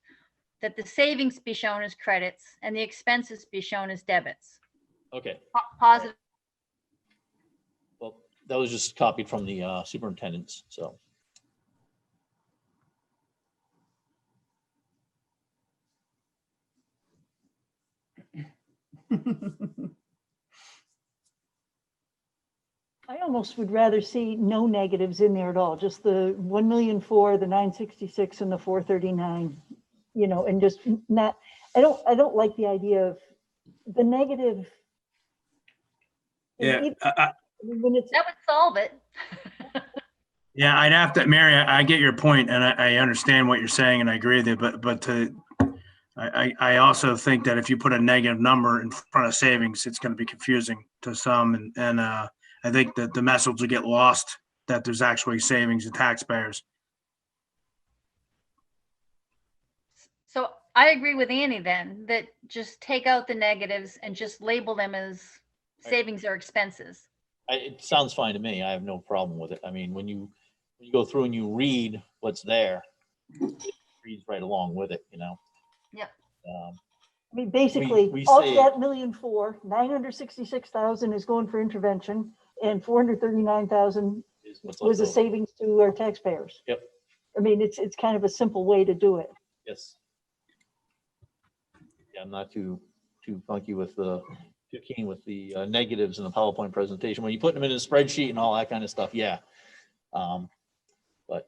that the savings be shown as credits and the expenses be shown as debits. okay. Positive. Well, that was just copied from the superintendents, so. I almost would rather see no negatives in there at all, just the 1,000,004, the 966 and the 439, you know, and just not, I don't like the idea of the negative. Yeah, When it's, That would solve it. yeah, I'd have to, Mary, I get your point and I understand what you're saying and I agree with you, but I also think that if you put a negative number in front of savings, it's going to be confusing to some. And I think that the message will get lost that there's actually savings to taxpayers. So I agree with Annie then, that just take out the negatives and just label them as savings or expenses. It sounds fine to me. I have no problem with it. I mean, when you go through and you read what's there, it reads right along with it, you know? Yep. I mean, basically, we off say- that 1,000,004, 966,000 is going for intervention and 439,000 Is what's was a left over. savings to our taxpayers. Yep. I mean, it's kind of a simple way to do it. Yes. Yeah, I'm not too funky with too keen with the negatives in the PowerPoint presentation. When you put them in a spreadsheet and all that kind of stuff, yeah. But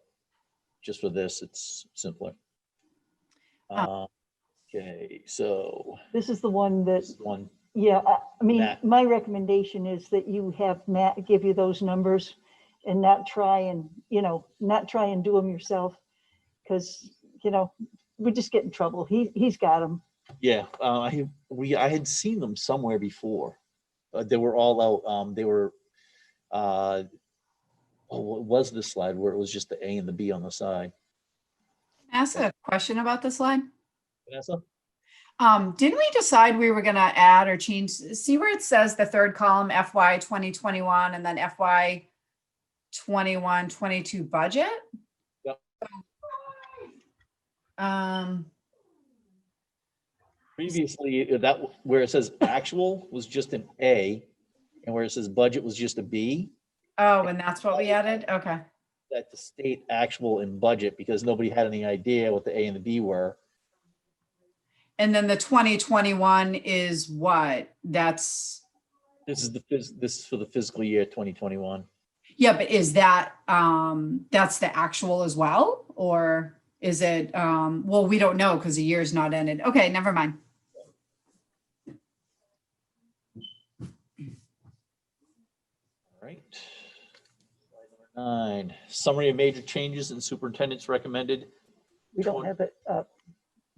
just for this, it's simpler. Okay, so This is the one that, this is one. yeah, I mean, Matt. my recommendation is that you have Matt give you those numbers and not try and do them yourself. Because, we just get in trouble. He's got them. Yeah, I had seen them somewhere before. They were all out. They were. What was this slide where it was just the A and the B on the side? Can I ask a question about this slide? Vanessa? Didn't we decide we were gonna add or change, see where it says the third column FY 2021 and then FY 21-22 budget? Yep. Previously, that where it says actual was just an A, and where it says budget was just a B. Oh, and that's what we added? Okay. That the state actual and budget, because nobody had any idea what the A and the B were. And then the 2021 is what? That's, This is for the fiscal year 2021. yeah, but is that, that's the actual as well? Or is it, well, we don't know because the year's not ended. Okay, never mind. All right. Slide number 9, summary of major changes in superintendent's recommended. We don't have it up.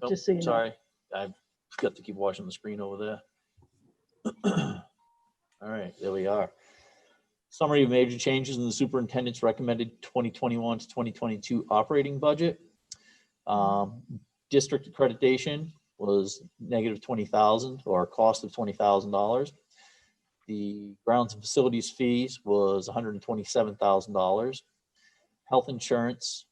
Nope, Just so you know. sorry, I've got to keep watching the screen over there. All right, there we are. Summary of major changes in the superintendent's recommended 2021 to 2022 operating budget. District accreditation was negative 20,000 or a cost of $20,000. The grounds and facilities fees was $127,000. Health insurance.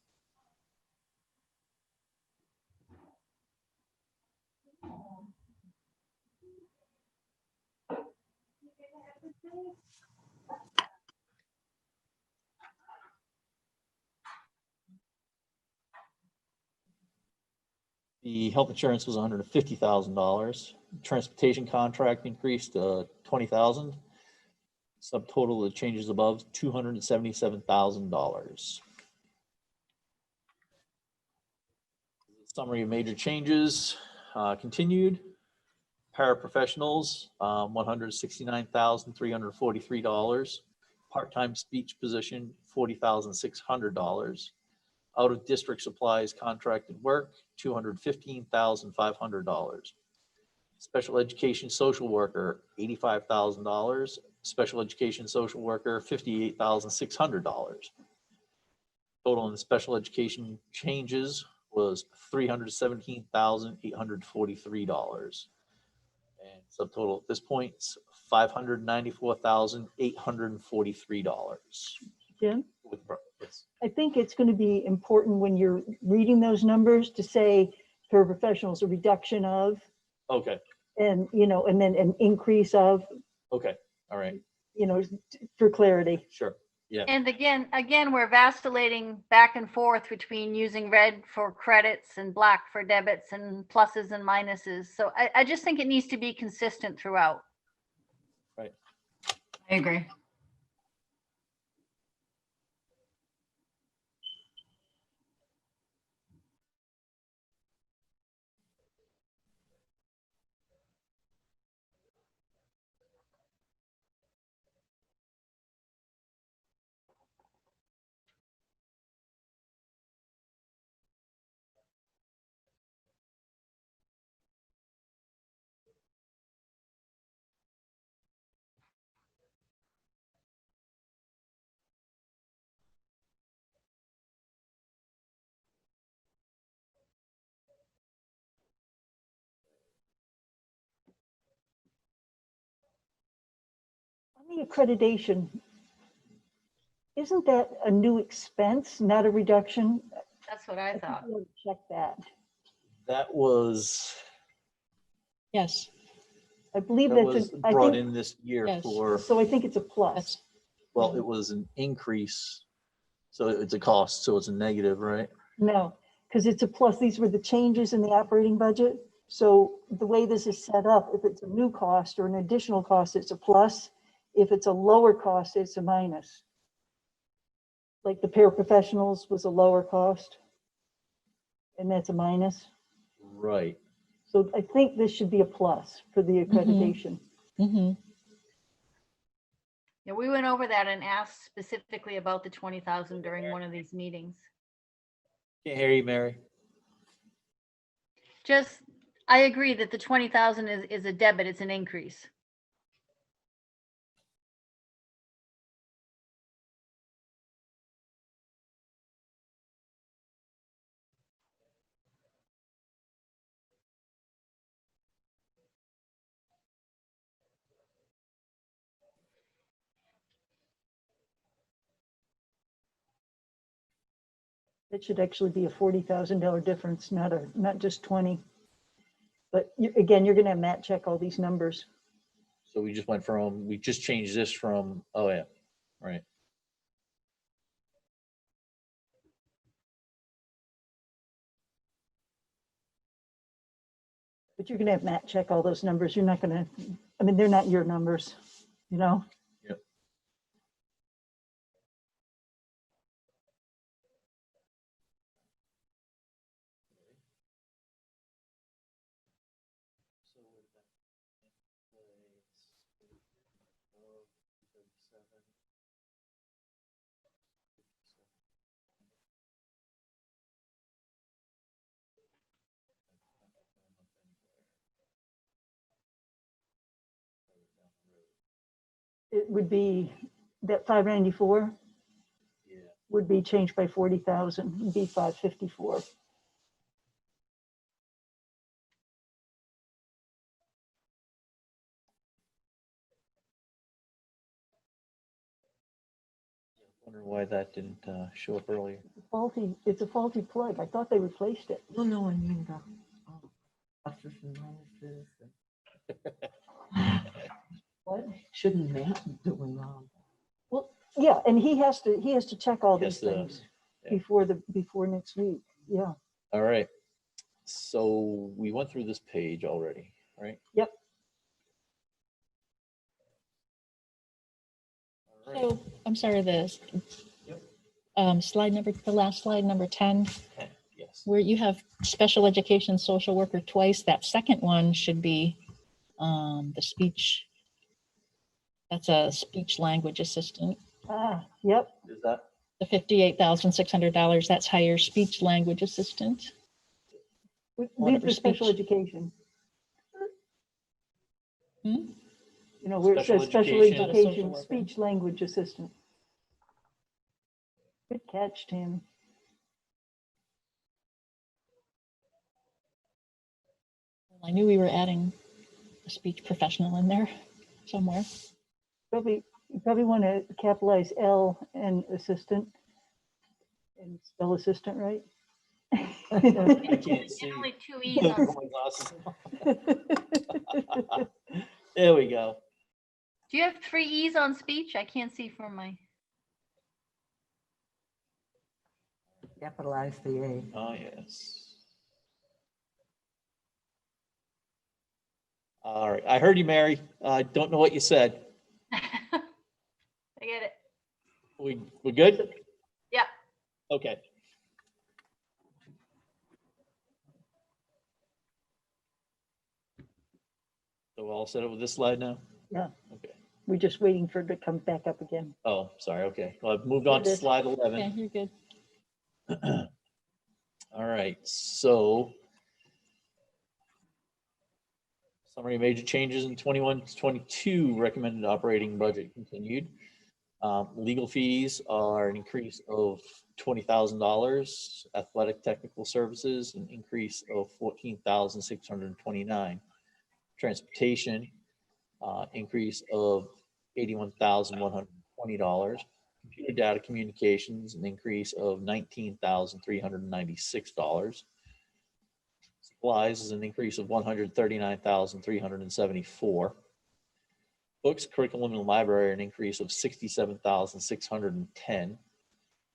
The health insurance was $150,000. Transportation contract increased to $20,000. Subtotal of the changes above, $277,000. Summary of major changes continued. Paraprofessionals, $169,343. Part-time speech position, $40,600. Out of district supplies contracted work, $215,500. Special education social worker, $85,000. Special education social worker, $58,600. Total in the special education changes was $317,843. And subtotal at this point is $594,843. Jim? Yes. I think it's going to be important when you're reading those numbers to say paraprofessionals, a reduction of, Okay, and, you know, and then an increase of, okay, all right, you know, for clarity. sure, yeah. And again, we're vacillating back and forth between using red for credits and black for debits and pluses and minuses. So I just think it needs to be consistent throughout. Right. I agree. On the accreditation, isn't that a new expense, not a reduction? That's what I think thought. we ought to check that. That was, Yes, I believe that that's, was I brought think, in this year Yes. for, so I think it's a plus. that's, well, it was an increase. So it's a cost, so it's a negative, right? No, because it's a plus. These were the changes in the operating budget. So the way this is set up, if it's a new cost or an additional cost, it's a plus. If it's a lower cost, it's a minus. Like the paraprofessionals was a lower cost. And that's a minus. Right. So I think this should be a plus for the accreditation. mhm. Yeah, we went over that and asked specifically about the 20,000 during one of these meetings. Can't hear you, Mary. Just, I agree that the 20,000 is a debit, it's an increase. It should actually be a $40,000 difference, not just 20. But again, you're gonna have Matt check all these numbers. So we just changed this from, oh yeah, right. But you're gonna have Matt check all those numbers. You're not gonna, I mean, they're not your numbers, you know? Yep. It would be, that 594 Yeah. would be changed by 40,000, it'd be 554. Wonder why that didn't show up earlier. It's a faulty plug. I thought they replaced it. Well, no, I mean the pluses and minuses. What? Shouldn't Matt be doing Well, yeah, and he has to check all Yes, these things yeah. before next week. Yeah. All right. So we went through this page already, right? Yep. All right. So, I'm sorry, the last slide, number 10, Yes. where you have special education social worker twice, that second one should be the speech. That's a speech language assistant. Yep. Is that? The $58,600, that's higher speech language assistant. These are special speech. education. Hmm? You know, where it Special says special education. Not a social education, worker. speech language assistant. Good catch, Tim. I knew we were adding a speech professional in there somewhere. You probably want to capitalize L and assistant and spell assistant right. I can't see. Only 2 E's on. My glasses. There we go. Do you have 3 E's on speech? I can't see from my. capitalize the A. Oh, yes. All right. I heard you, Mary. I don't know what you said. I get it. We're good? Yeah. Okay. So we're all set up with this slide now? Yeah. Okay. We're just waiting for it to come back up again. Oh, sorry. Okay. Well, I've moved on to It is. slide Okay, 11. you're good. All right. So summary of major changes in 21-22 recommended operating budget continued. Legal fees are an increase of $20,000. Athletic technical services, an increase of $14,629. Transportation, increase of $81,120. Computer data communications, an increase of $19,396. Supplies is an increase of $139,374. Books, curriculum, and library, an increase of $67,610.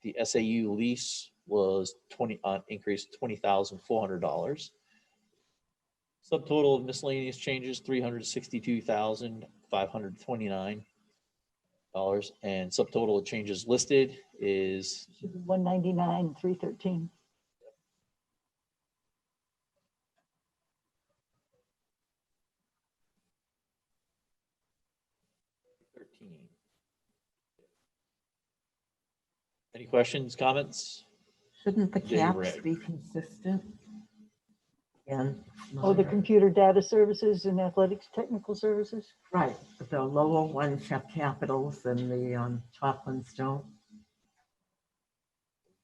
The SAU lease was increased $20,400. Subtotal of miscellaneous changes $362,529, and subtotal of changes listed is 199,313. Any questions, comments? Shouldn't the They caps read. be consistent? And Oh, the computer data services and athletics technical services? right, but the lower ones have capitals and the top ones don't.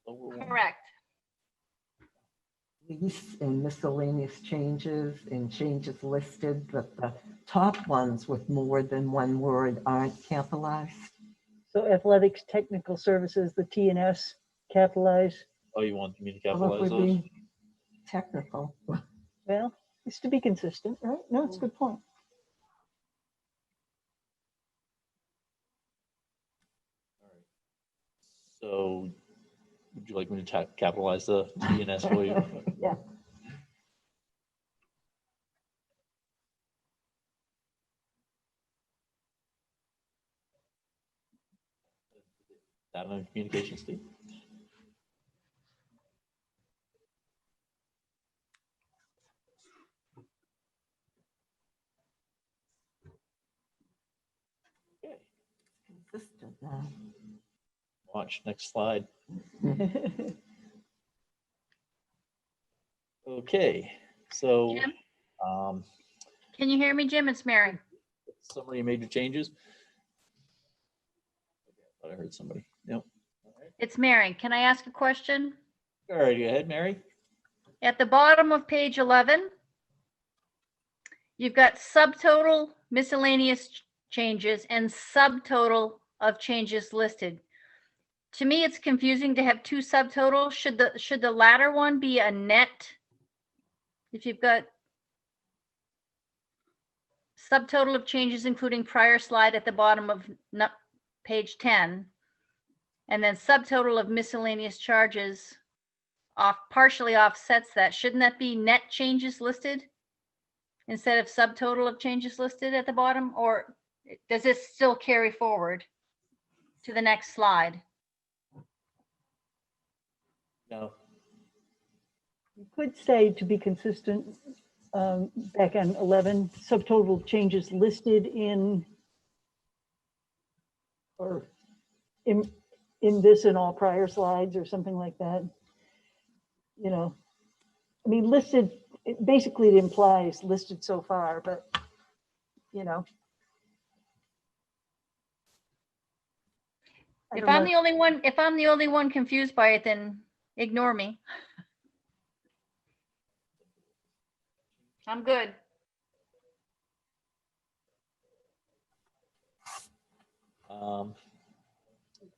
Lower one. Correct. Lease and miscellaneous changes and changes listed, but the top ones with more than one word aren't capitalized. So athletics technical services, the TNS capitalized, Oh, you want me to Well, if capitalize we're those? being technical. Well, it's to be consistent, right? No, it's a good point. So would you like me to capitalize the T and S for you? Yeah. Data and communications, Steve? Okay, Consistent now. watch, next slide. Okay, so, Jim? um, Can you hear me, Jim? It's Mary. summary of major changes. I thought I heard somebody. Yep. It's Mary. Can I ask a question? All right, go ahead, Mary. At the bottom of page 11, you've got subtotal miscellaneous changes and subtotal of changes listed. To me, it's confusing to have two subtotals. Should the latter one be a net? If you've got subtotal of changes, including prior slide at the bottom of page 10, and then subtotal of miscellaneous charges partially offsets that. Shouldn't that be net changes listed instead of subtotal of changes listed at the bottom? Or does this still carry forward to the next slide? No. You could say, to be consistent, back on 11, subtotal changes listed in, or in this and all prior slides or something like that. You know, I mean, listed, basically it implies listed so far, but, you know. I If don't I'm know. the only one confused by it, then ignore me. I'm good.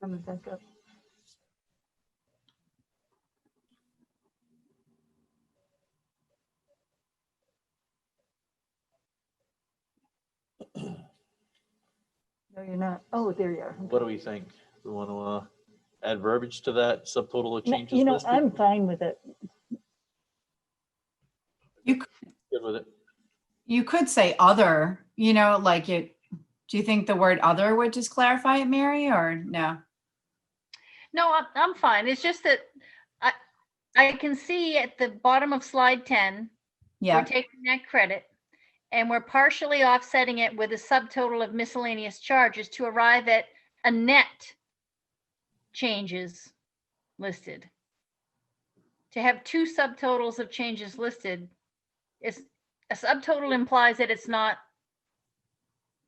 Coming back up. No, you're not. Oh, there you are. What do we think? We want to add verbiage to that subtotal of No, changes you know, listed? I'm fine with it. You, Good with it. you could say other, like it, do you think the word other would just clarify it, Mary, or no? No, I'm fine. It's just that I can see at the bottom of slide 10, we're Yeah, taking that credit and we're partially offsetting it with a subtotal of miscellaneous charges to arrive at a net changes listed. To have two subtotals of changes listed, is a subtotal implies that it's not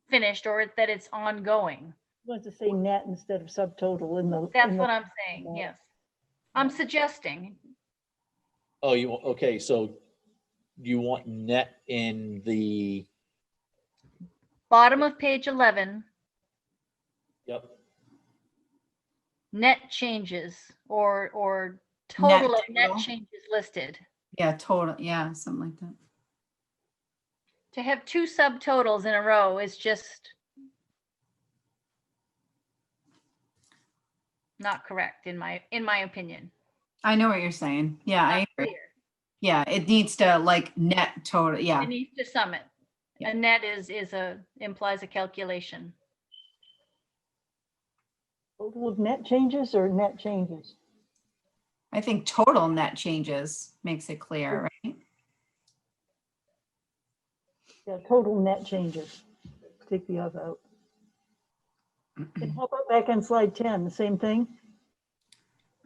finished or that it's ongoing. You want to say net instead of subtotal in the. That's in the- what I'm saying. Yes. I'm suggesting. Oh, okay, so you want net in the, Bottom of page 11, yep, net changes or total of net total. changes listed. yeah, total, yeah, something like that. To have two subtotals in a row is just not correct in my opinion. I know what you're saying. Yeah, I Not agree. clear. Yeah, it needs to like net total, yeah. It needs to sum it. Yeah. A net implies a calculation. Total of net changes or net changes? I think total net changes makes it clear, right? Yeah, total net changes. Take the of out. And how about back on slide 10, the same thing?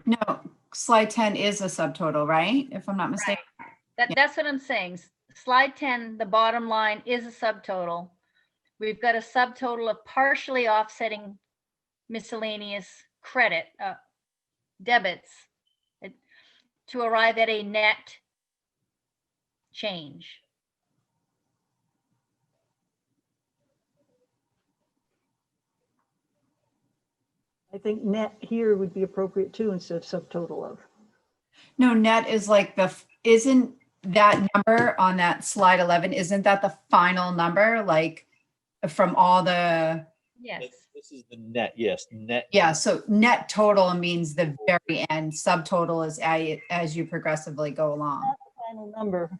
No, slide 10 is a subtotal, right? If I'm not mistaken. Yeah. That's what I'm saying. Slide 10, the bottom line is a subtotal. We've got a subtotal of partially offsetting miscellaneous credit debits to arrive at a net change. I think net here would be appropriate too instead of subtotal of. No, net is like isn't that number on that slide 11, isn't that the final number, like from all the, Yes. This is the net, yes, net. yeah, so net total means the very end, subtotal is as you progressively go along. Not the final number.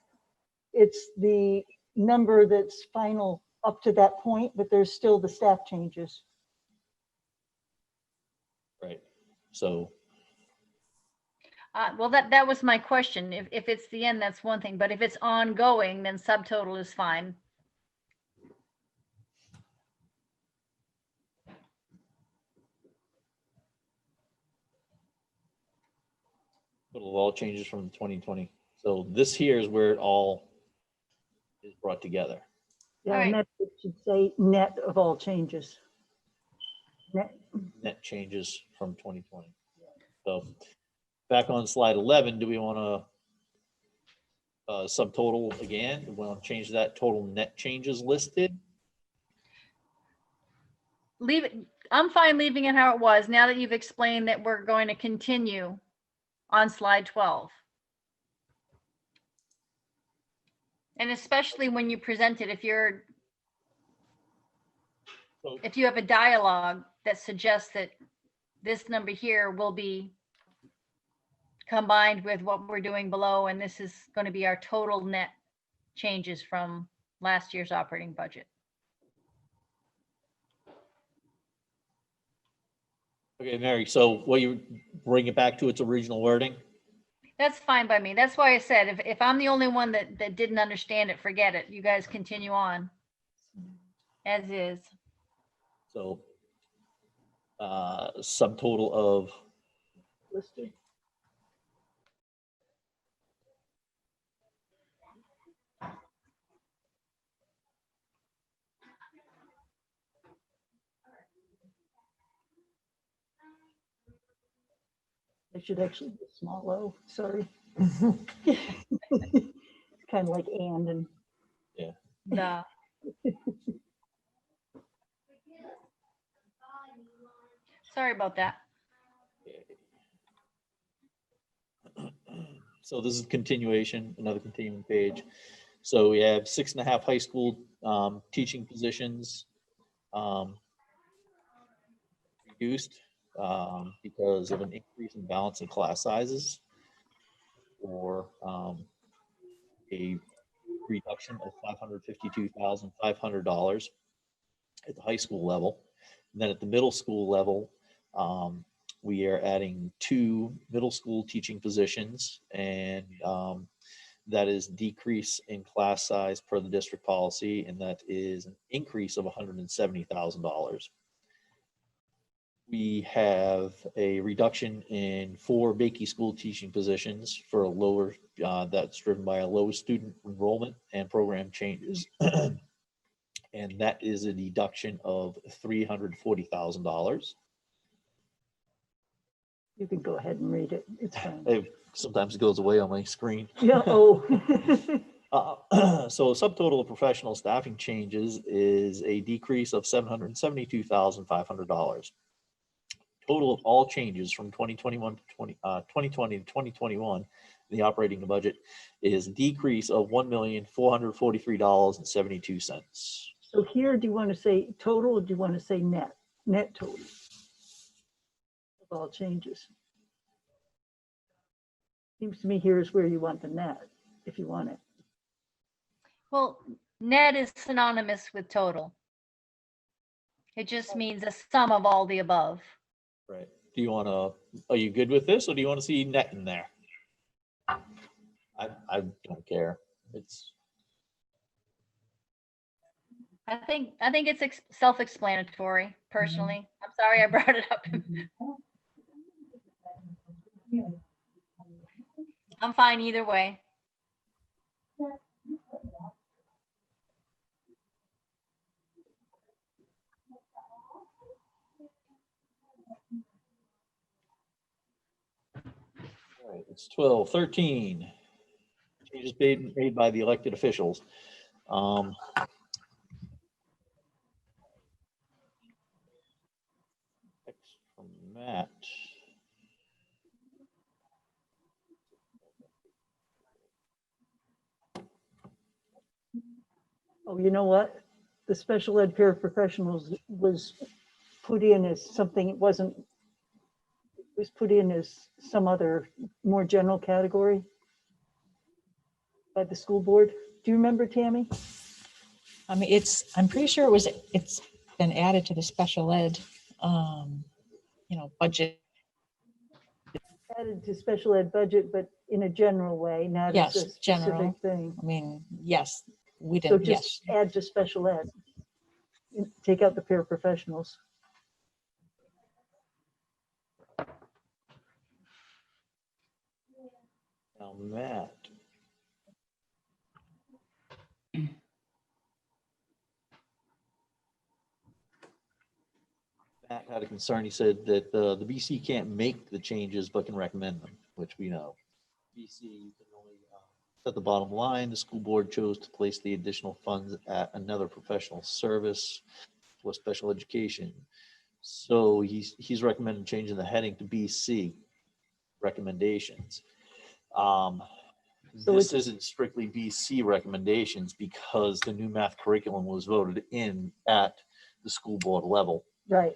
It's the number that's final up to that point, but there's still the staff changes. Right, so, Well, that was my question. If it's the end, that's one thing, but if it's ongoing, then subtotal is fine. total of all changes from 2020. So this here is where it all is brought together. Yeah, All and right. that should say net of all changes. Net, Net changes from 2020. So back on slide 11, do we want to subtotal again? Do we want to change that total net changes listed? Leave it. I'm fine leaving it how it was now that you've explained that we're going to continue on slide 12. And especially when you present it, if you have a dialogue that suggests that this number here will be combined with what we're doing below, and this is going to be our total net changes from last year's operating budget. Okay, Mary, so what you bring it back to its original wording? That's fine by me. That's why I said, if I'm the only one that didn't understand it, forget it. You guys continue on as is. So subtotal of listed. I should actually be small o, sorry. It's kind of like and. The sorry about that. So this is continuation, another continuing page. So we have 6.5 high school teaching positions reduced because of an increase in balance in class sizes, or a reduction of $552,500 at the high school level. And then at the middle school level, we are adding 2 middle school teaching positions, and that is decrease in class size per the district policy, and that is an increase of $170,000. We have a reduction in 4 Bakey school teaching positions for a lower, that's driven by a low student enrollment and program changes. And that is a deduction of $340,000. You can go ahead and read it, it's fine. It sometimes goes away on my screen. Yeah, oh. So subtotal of professional staffing changes is a decrease of $772,500. Total of all changes from 2021 to 2020 to 2021, the operating budget is a decrease of $1,443.72. So here, do you want to say total or do you want to say net? Net total of all changes. Seems to me here's where you want the net, if you want it. Well, net is synonymous with total. It just means a sum of all the above. Right. Do you want to, are you good with this, or do you want to see net in there? I don't care. It's, I think it's self-explanatory, personally. I'm sorry I brought it up. I'm fine either way. all right, it's 12:13. Changes made by the elected officials. Text from Matt. Oh, you know what? The special ed paraprofessionals was put in as something, it wasn't, it was put in as some other more general category by the school board. Do you remember, Tammy? I mean, I'm pretty sure it's been added to the special ed, budget. Added to special ed budget, but in a general way, not as a Yes, general. specific thing. I mean, yes, we So did, yes. just add to special ed. Take out the paraprofessionals. Now, Matt. Matt had a concern. He said that the BC can't make the changes but can recommend them, which we know. BC can only set the bottom line. The school board chose to place the additional funds at another professional service for special education. So he's recommending changing the heading to BC recommendations. So This isn't strictly BC recommendations because the new math curriculum was voted in at the school board level. Right.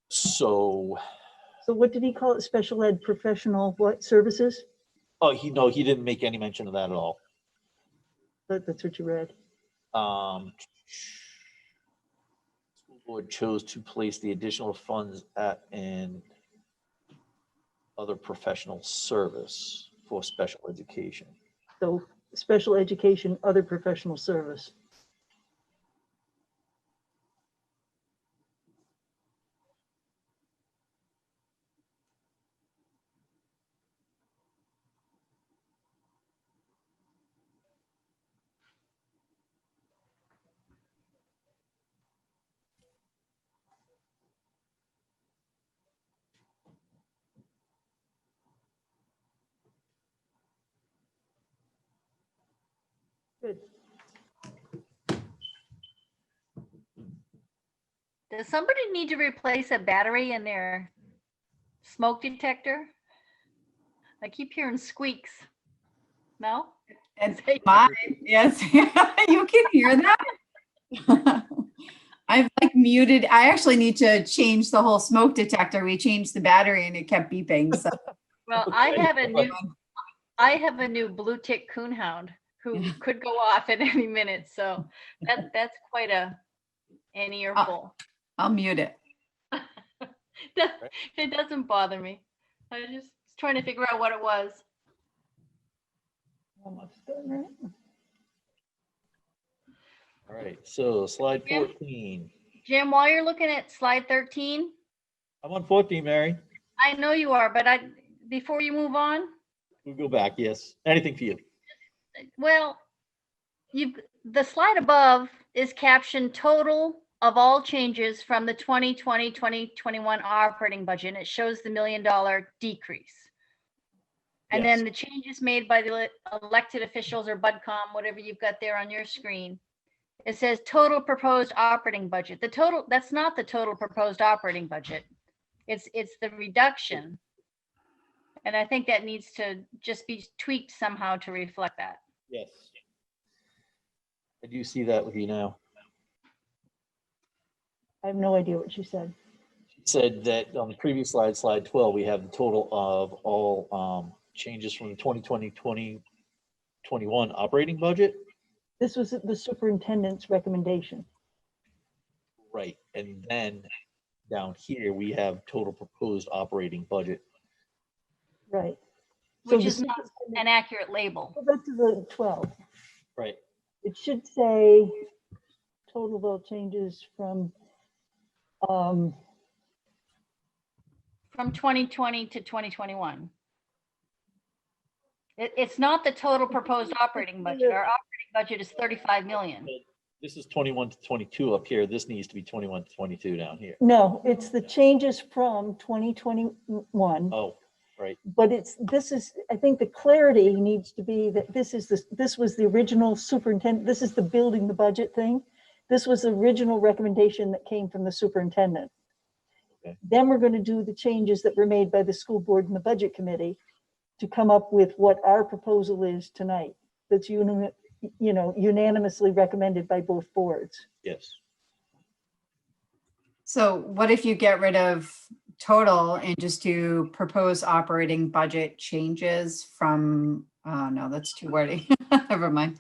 So, So what did he call it? Special ed professional what services? he didn't make any mention of that at all. That's what you read. School board chose to place the additional funds at an other professional service for special education. So special education, other professional service. Good. Does somebody need to replace a battery in their smoke detector? I keep hearing squeaks. No? It's mine. Yes, you can hear that. I've like muted. I actually need to change the whole smoke detector. We changed the battery and it kept beeping. So Well, I have a new blue tick coonhound who could go off at any minute. So that's quite an earful. I'll mute it. It doesn't bother me. I just was trying to figure out what it was. Almost done, right? All right, so slide Jim? 14. Jim, while you're looking at slide 13, I'm on 14, Mary. I know you are, but before you move on, We'll go back, yes. Anything for you. well, the slide above is captioned total of all changes from the 2020-2021 operating budget. And it shows the $1 million decrease. And Yes. then the changes made by the elected officials or BudCom, whatever you've got there on your screen. It says total proposed operating budget. That's not the total proposed operating budget. It's the reduction. And I think that needs to just be tweaked somehow to reflect that. Yes. I do see that with you now. I have no idea what you said. She said that on the previous slide, slide 12, we have the total of all changes from the 2020-2021 operating budget. This was the superintendent's recommendation. Right, and then down here, we have total proposed operating budget. Right. So Which the is not an accurate label. Go back to the 12. Right. It should say total of all changes from From 2020 to 2021. It's not the total proposed operating budget. Our operating budget is 35 million. This is 21 to 22 up here. This needs to be 21 to 22 down here. no, it's the changes from 2021. Oh, right. But I think the clarity needs to be that this was the original superintendent. This is the building the budget thing. This was the original recommendation that came from the superintendent. Okay. Then we're going to do the changes that were made by the school board and the budget committee to come up with what our proposal is tonight. That's you know, unanimously recommended by both boards. Yes. So what if you get rid of total and just do proposed operating budget changes from, oh no, that's too wordy. Never mind.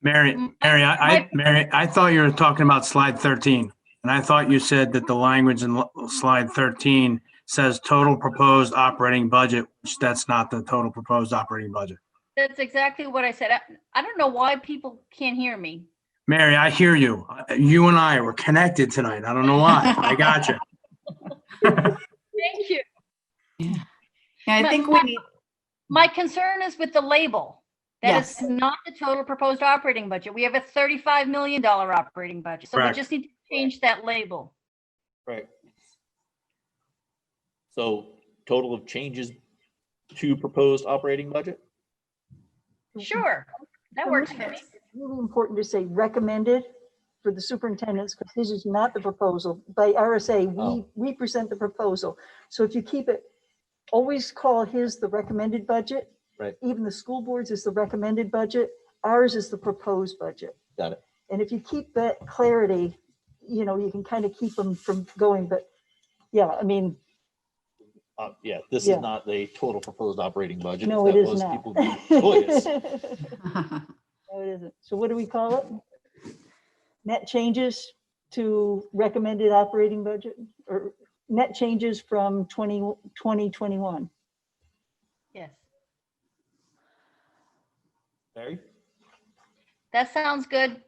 Mary, I thought you were talking about slide 13. And I thought you said that the language in slide 13 says total proposed operating budget, which that's not the total proposed operating budget. That's exactly what I said. I don't know why people can't hear me. Mary, I hear you. You and I were connected tonight. I don't know why. I got you. Thank you. Yeah, I think we need, My concern is with the label. That is Yes. not the total proposed operating budget. We have a $35 million operating budget. So we Correct. just need to change that label. Right. So total of changes to proposed operating budget? Sure, that works for me. It's really important to say recommended for the superintendents, because this is not the proposal. By RSA, we present the proposal. So if you keep it, always call his the recommended budget. Right. Even the school boards is the recommended budget. Ours is the proposed budget. Got it. And if you keep that clarity, you know, you can kind of keep them from going. But yeah, I mean, Yeah, this Yeah. is not the total proposed operating budget. no, If it that is was, not. people would be joyous. No, it isn't. So what do we call it? Net changes to recommended operating budget, or net changes from 2021. Yes, Barry? that sounds good.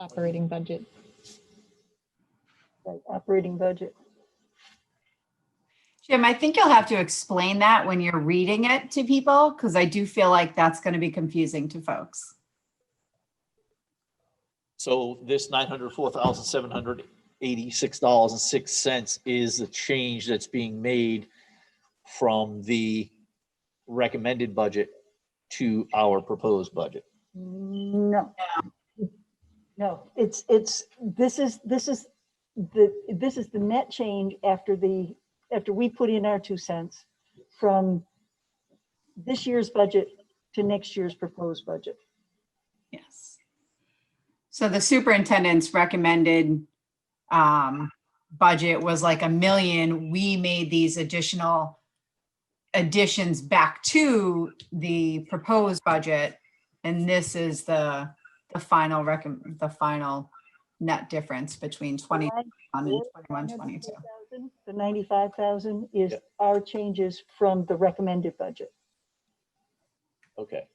Operating budget. Right, operating budget. Jim, I think you'll have to explain that when you're reading it to people, because I do feel like that's going to be confusing to folks. So this $904,786.06 is the change that's being made from the recommended budget to our proposed budget. No. No, this is the net change after we put in our 2 cents from this year's budget to next year's proposed budget. Yes. So the superintendent's recommended budget was like $1 million. We made these additional additions back to the proposed budget. And this is the final net difference between 21 and 21, 22. The 95,000 is our changes from the recommended budget. Okay.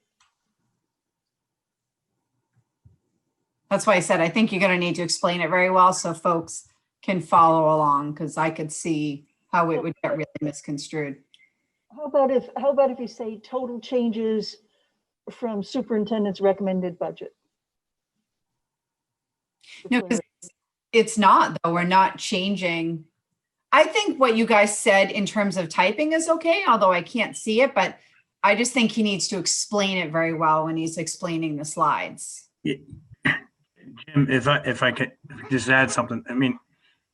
That's why I said, I think you're going to need to explain it very well so folks can follow along, because I could see how it would get really misconstrued. How about if you say total changes from superintendent's recommended budget? No, because it's not, though. We're not changing. I think what you guys said in terms of typing is okay, although I can't see it, but I just think he needs to explain it very well when he's explaining the slides. Jim, if I could just add something, I mean,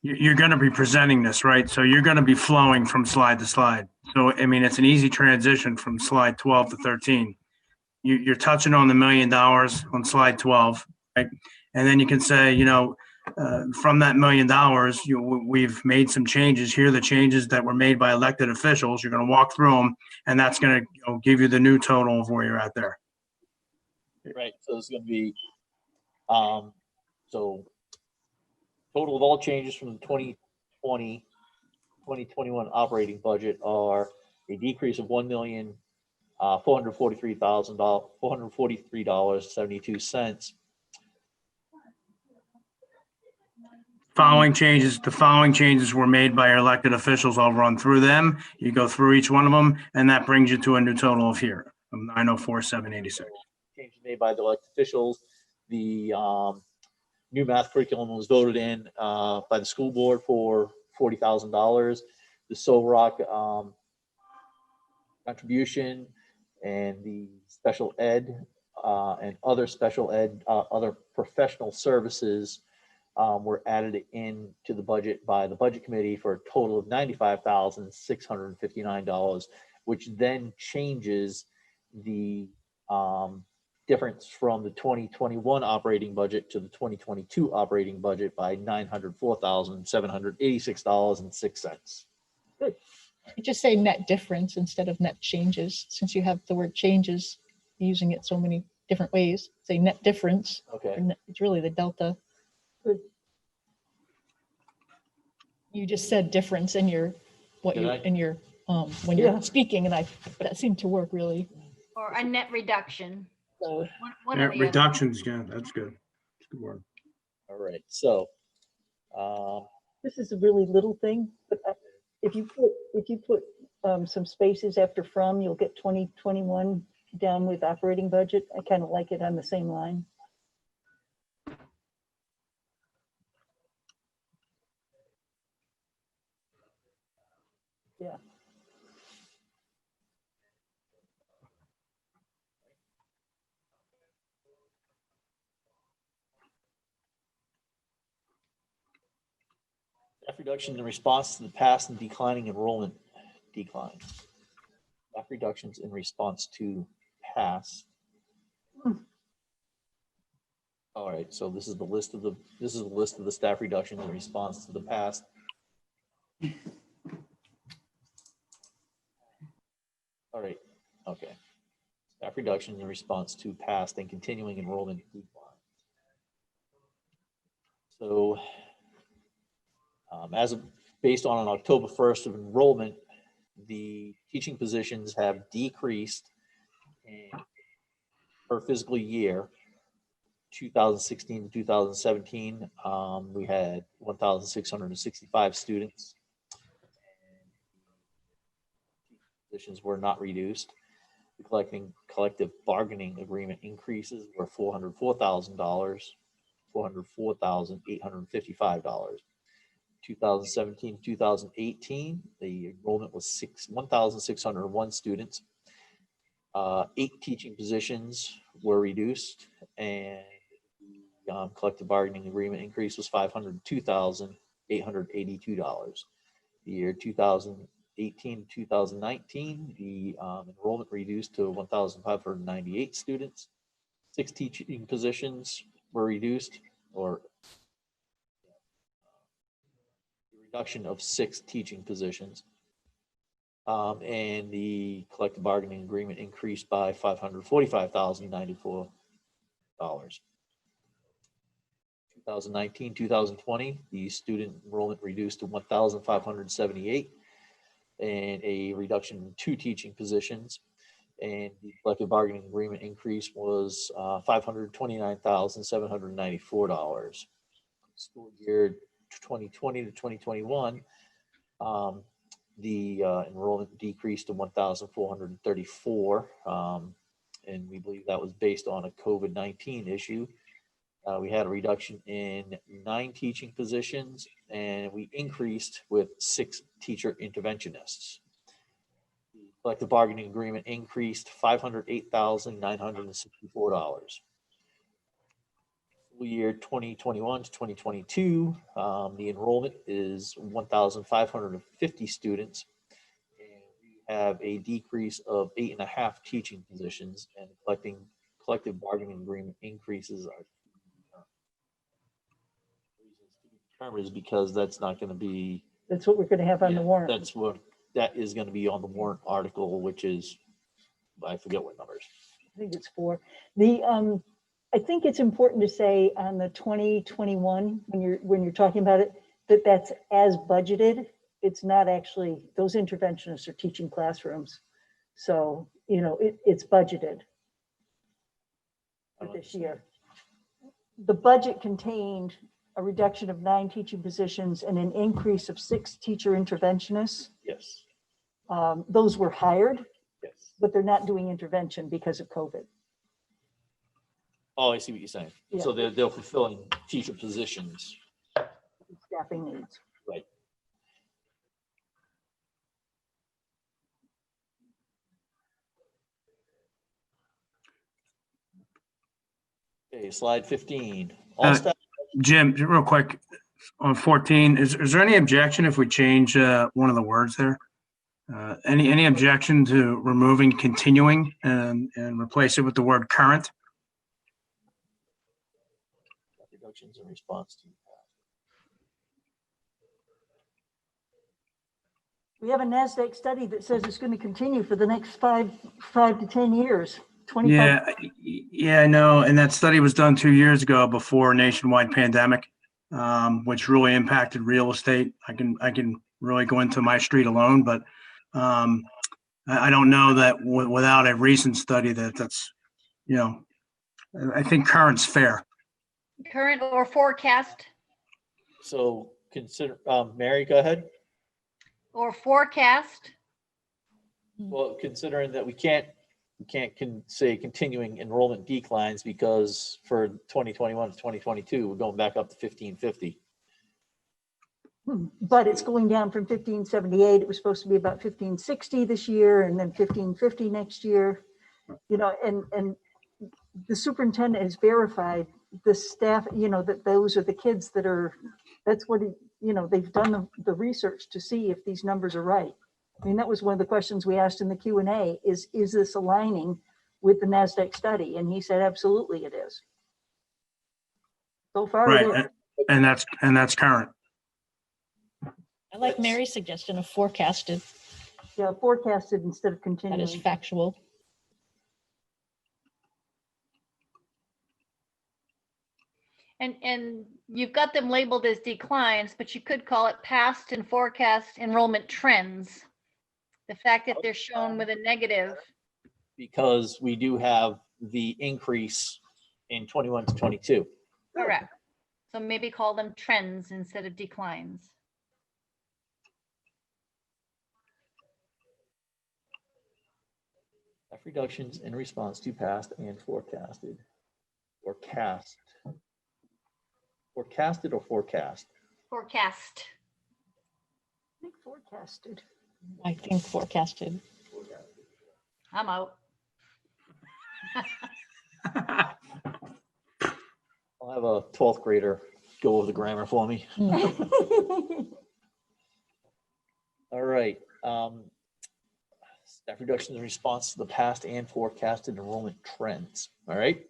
you're going to be presenting this, right? So you're going to be flowing from slide to slide. So, I mean, it's an easy transition from slide 12 to 13. You're touching on the $1 million on slide 12, right? And then you can say, you know, from that $1 million, we've made some changes. Here are the changes that were made by elected officials. You're going to walk through them, and that's going to give you the new total of where you're at there. Right, so it's going to be, so total of all changes from the 2020, 2021 operating budget are a decrease of $443,443.72. The following changes were made by our elected officials. I'll run through them. You go through each one of them, and that brings you to a new total of here, of 904,786. Changes made by the elected officials. The new math curriculum was voted in by the school board for $40,000. The SOROC contribution and the special ed and other special ed, other professional services were added in to the budget by the budget committee for a total of $95,659, which then changes the difference from the 2021 operating budget to the 2022 operating budget by $904,786.06. You just say net difference instead of net changes, since you have the word changes, using it so many different ways. Say net difference. Okay. Or it's really the delta. You just said difference in your, what Did you, I? in your, when you're Yeah. speaking, and that seemed to work really. Or a net reduction. So One Yeah, or the other. reductions, yeah, that's good. Good word. All right, so This is a really little thing, but if you put some spaces after from, you'll get 2021 down with operating budget. I kind of like it on the same line. Yeah. staff reduction in response to the past and declining enrollment decline. Staff reductions in response to past. All right, so this is the list of the staff reduction in response to the past. All right, okay. Staff reduction in response to past and continuing enrollment decline. So as of, based on an October 1st of enrollment, the teaching positions have decreased per fiscal year 2016 to 2017. We had 1,665 students. Positions were not reduced. The collective bargaining agreement increases were $404,000, $404,855. 2017, 2018, the enrollment was 1,601 students. 8 teaching positions were reduced, and the collective bargaining agreement increase was $502,882. The year 2018, 2019, the enrollment reduced to 1,598 students. 6 teaching positions were reduced, or reduction of 6 teaching positions. And the collective bargaining agreement increased by $545,094. 2019, 2020, the student enrollment reduced to 1,578, and a reduction in 2 teaching positions. And the collective bargaining agreement increase was $529,794. School year 2020 to 2021, the enrollment decreased to 1,434, and we believe that was based on a COVID-19 issue. We had a reduction in 9 teaching positions, and we increased with 6 teacher interventionists. The collective bargaining agreement increased $508,964. School year 2021 to 2022, the enrollment is 1,550 students. And we have a decrease of 8.5 teaching positions, and collective bargaining agreement increases are term is because that's not going to be. That's what we're going to have on the warrant. That is going to be on the warrant article, which is, I forget what numbers. I think it's 4. I think it's important to say on the 2021, when you're talking about it, that's as budgeted. It's not actually, those interventionists are teaching classrooms. So, it's budgeted for this year. The budget contained a reduction of 9 teaching positions and an increase of 6 teacher interventionists. Yes. Those were hired, Yes. but they're not doing intervention because of COVID. Oh, I see what you're saying. Yeah. So they're fulfilling teacher positions. Staffing needs. Right. Okay, slide 15. All Uh, staff, Jim, real quick, on 14, is there any objection if we change one of the words there? Any objection to removing continuing and replace it with the word current? reductions in response to. We have a NASDAQ study that says it's going to continue for the next five to 10 years, 25. Yeah, I know. And that study was done 2 years ago before a nationwide pandemic, which really impacted real estate. I can really go into my street alone, but I don't know that without a recent study that's, I think current's fair. Current or forecast, So consider, Mary, go ahead. or forecast. Well, considering that we can't say continuing enrollment declines because for 2021 to 2022, we're going back up to 1550. But it's going down from 1578. It was supposed to be about 1560 this year and then 1550 next year. And the superintendent has verified the staff, that those are the kids that are, that's what they've done the research to see if these numbers are right. I mean, that was one of the questions we asked in the Q&A is this aligning with the NASDAQ study? And he said, absolutely it is. So far, it is. Right. And that's current. I like Mary's suggestion of forecasted. Yeah, forecasted instead of That continuing. is factual. And you've got them labeled as declines, but you could call it past and forecast enrollment trends. The fact that they're shown with a negative. Because we do have the increase in 21 to 22. Correct. So maybe call them trends instead of declines. Staff reductions in response to past and forecasted. Forecasted or forecast? Forecast. I think forecasted. I think forecasted. I'm out. I'll have a 12th grader go over the grammar for me. All right. Staff reductions in response to the past and forecasted enrollment trends. All right.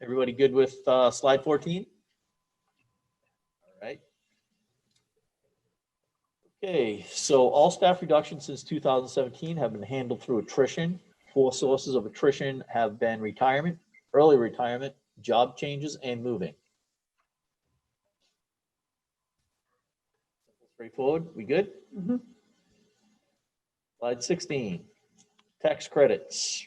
Everybody good with slide 14? All right. Okay, so all staff reductions since 2017 have been handled through attrition. 4 sources of attrition have been retirement, early retirement, job changes, and moving. Straightforward, we good? Mhm. Slide 16, tax credits.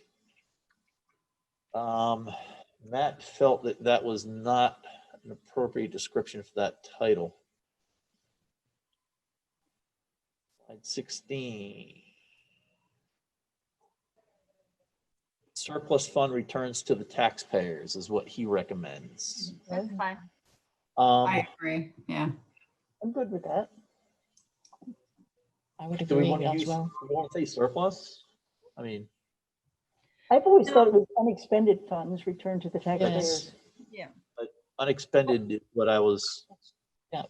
Matt felt that that was not an appropriate description for that title. Slide 16. Surplus fund returns to the taxpayers is what he recommends. That's fine. I agree. Yeah. I'm good with that. I would Do we agree want to as use, well. we want to say surplus? I mean, I've always thought it was unexpended funds returned to the taxpayers. Yeah. unexpended is what I was. Yeah.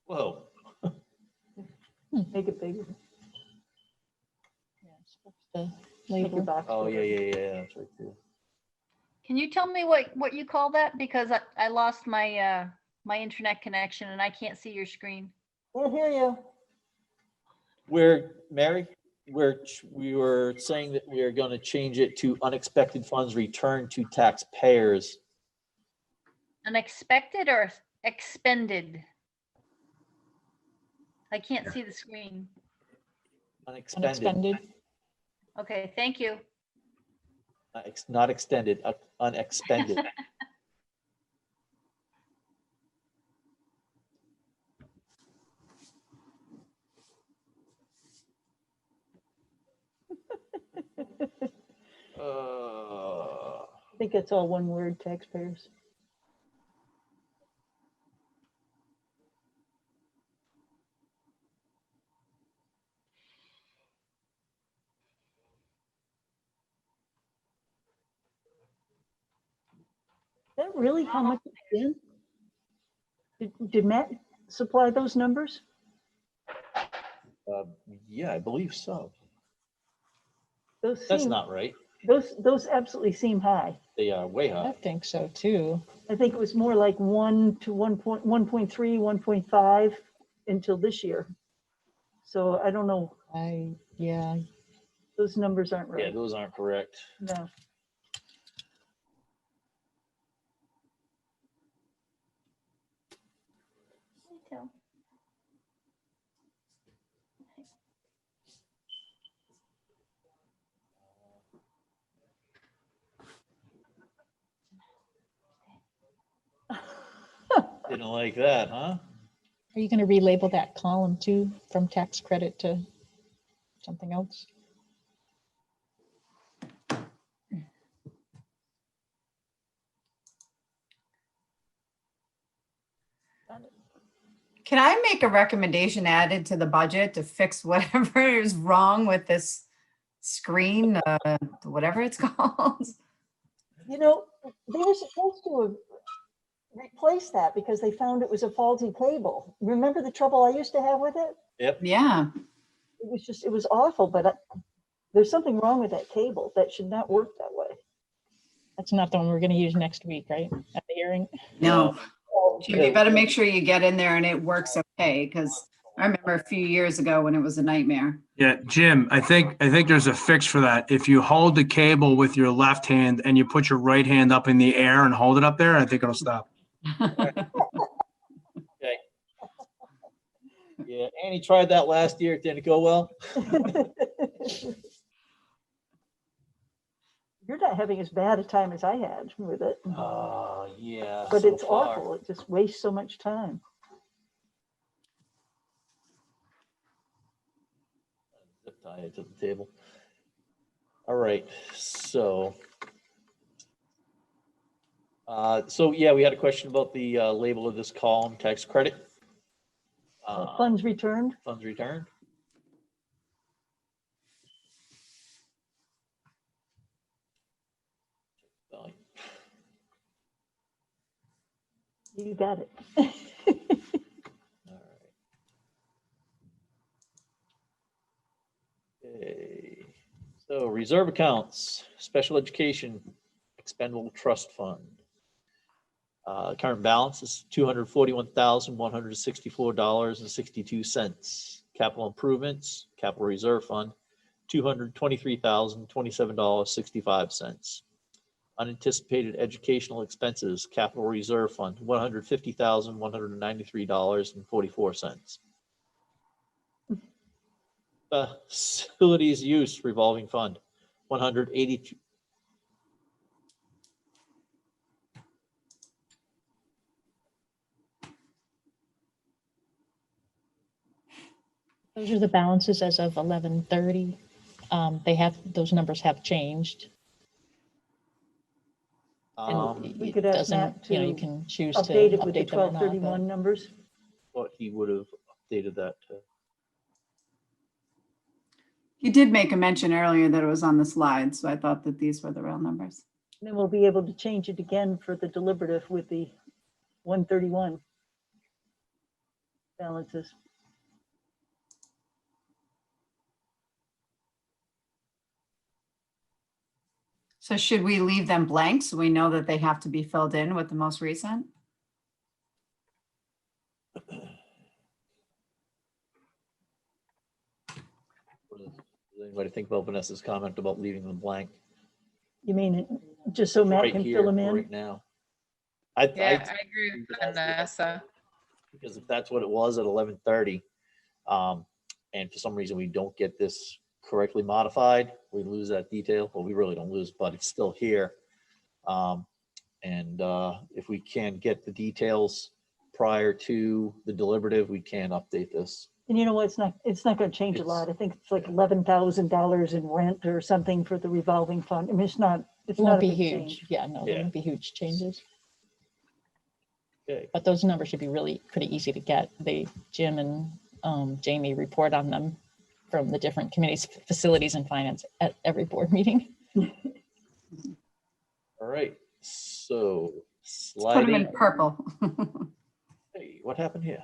Whoa. Make it bigger. Yeah, it's supposed to Make your label. box Oh, bigger. yeah, that's right too. Can you tell me what you call that? Because I lost my my internet connection and I can't see your screen. Can't hear you. Mary, we were saying that we are going to change it to unexpected funds returned to taxpayers. Unexpected or expended? I can't see the screen. Unexpended, Unexpended. Okay, thank you. not extended, unexpended. I think it's all one word, taxpayers. Is that really how much it's been? Did Matt supply those numbers? Yeah, I believe so. Those That's seem, not right. those absolutely seem high. They are way I high. think so too. I think it was more like 1 to 1.3, 1.5 until this year. So I don't know, Yeah, those numbers aren't Yeah, right. those aren't correct. No. Didn't like that, huh? are you going to relabel that column too from tax credit to something else? Can I make a recommendation added to the budget to fix whatever is wrong with this screen, whatever it's called? You know, they were supposed to have replaced that because they found it was a faulty cable. Remember the trouble I used to have with it? Yep. Yeah, It was awful, but there's something wrong with that cable. That should not work that way. That's not the one we're going to use next week, right? At the hearing. no. Jim, you better make sure you get in there and it works okay, because I remember a few years ago when it was a nightmare. Yeah, Jim, I think there's a fix for that. If you hold the cable with your left hand and you put your right hand up in the air and hold it up there, I think it'll stop. Okay. Yeah, Annie tried that last year. It didn't go well. You're not having as bad a time as I had with it, Yeah. but so it's far. awful. It just wastes so much time. Zip tie it to the table. All right, so. Yeah, we had a question about the label of this column, tax credit. Funds returned. Funds returned. You got it. All right. Okay. So reserve accounts, special education, expendable trust fund. Current balance is $241,164.62. Capital improvements, capital reserve fund, $223,027.65. Unanticipated educational expenses, capital reserve fund, $150,193.44. Facilities use revolving fund, $182. Those are the balances as of 11/30. Those numbers have changed. And We it could ask doesn't, Matt you know, you to can choose to update it with the update them or not, 1231 numbers. Thought he would have updated that too. You did make a mention earlier that it was on the slide, so I thought that these were the real numbers. Then we'll be able to change it again for the deliberative with the 131 balances. So should we leave them blank so we know that they have to be filled in with the most recent? Does anybody think about Vanessa's comment about leaving them blank? You mean it just so Matt Right can here, fill them in? right now. Yeah, I agree with Vanessa. Because if that's what it was at 11:30, and for some reason we don't get this correctly modified, we lose that detail. Well, we really don't lose, but it's still here. If we can get the details prior to the deliberative, we can update this. And you know what, it's not gonna change a It's- lot. I think it's like $11,000 in rent or something for the revolving fund. I mean, it's It not won't a be big huge. change. Yeah, no, there Yeah. won't be huge changes. Okay. But those numbers should be really pretty easy to get. Jim and Jamie report on them from the different committees, facilities and finance at every board meeting. All right, so Put them in sliding, purple. hey, what happened here?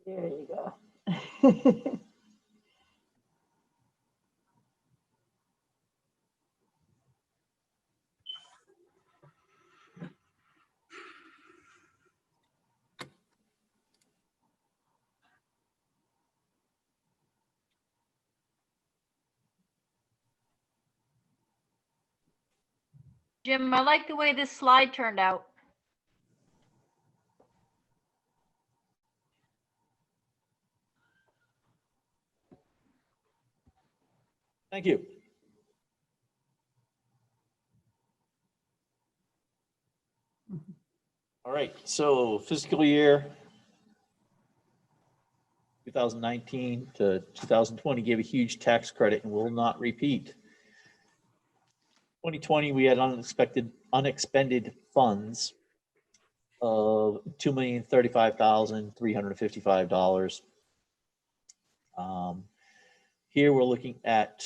There you go. Jim, I like the way this slide turned out. Thank you. All right, so fiscal year 2019 to 2020 gave a huge tax credit and will not repeat. 2020, we had unexpended funds of $2,035,355. Here we're looking at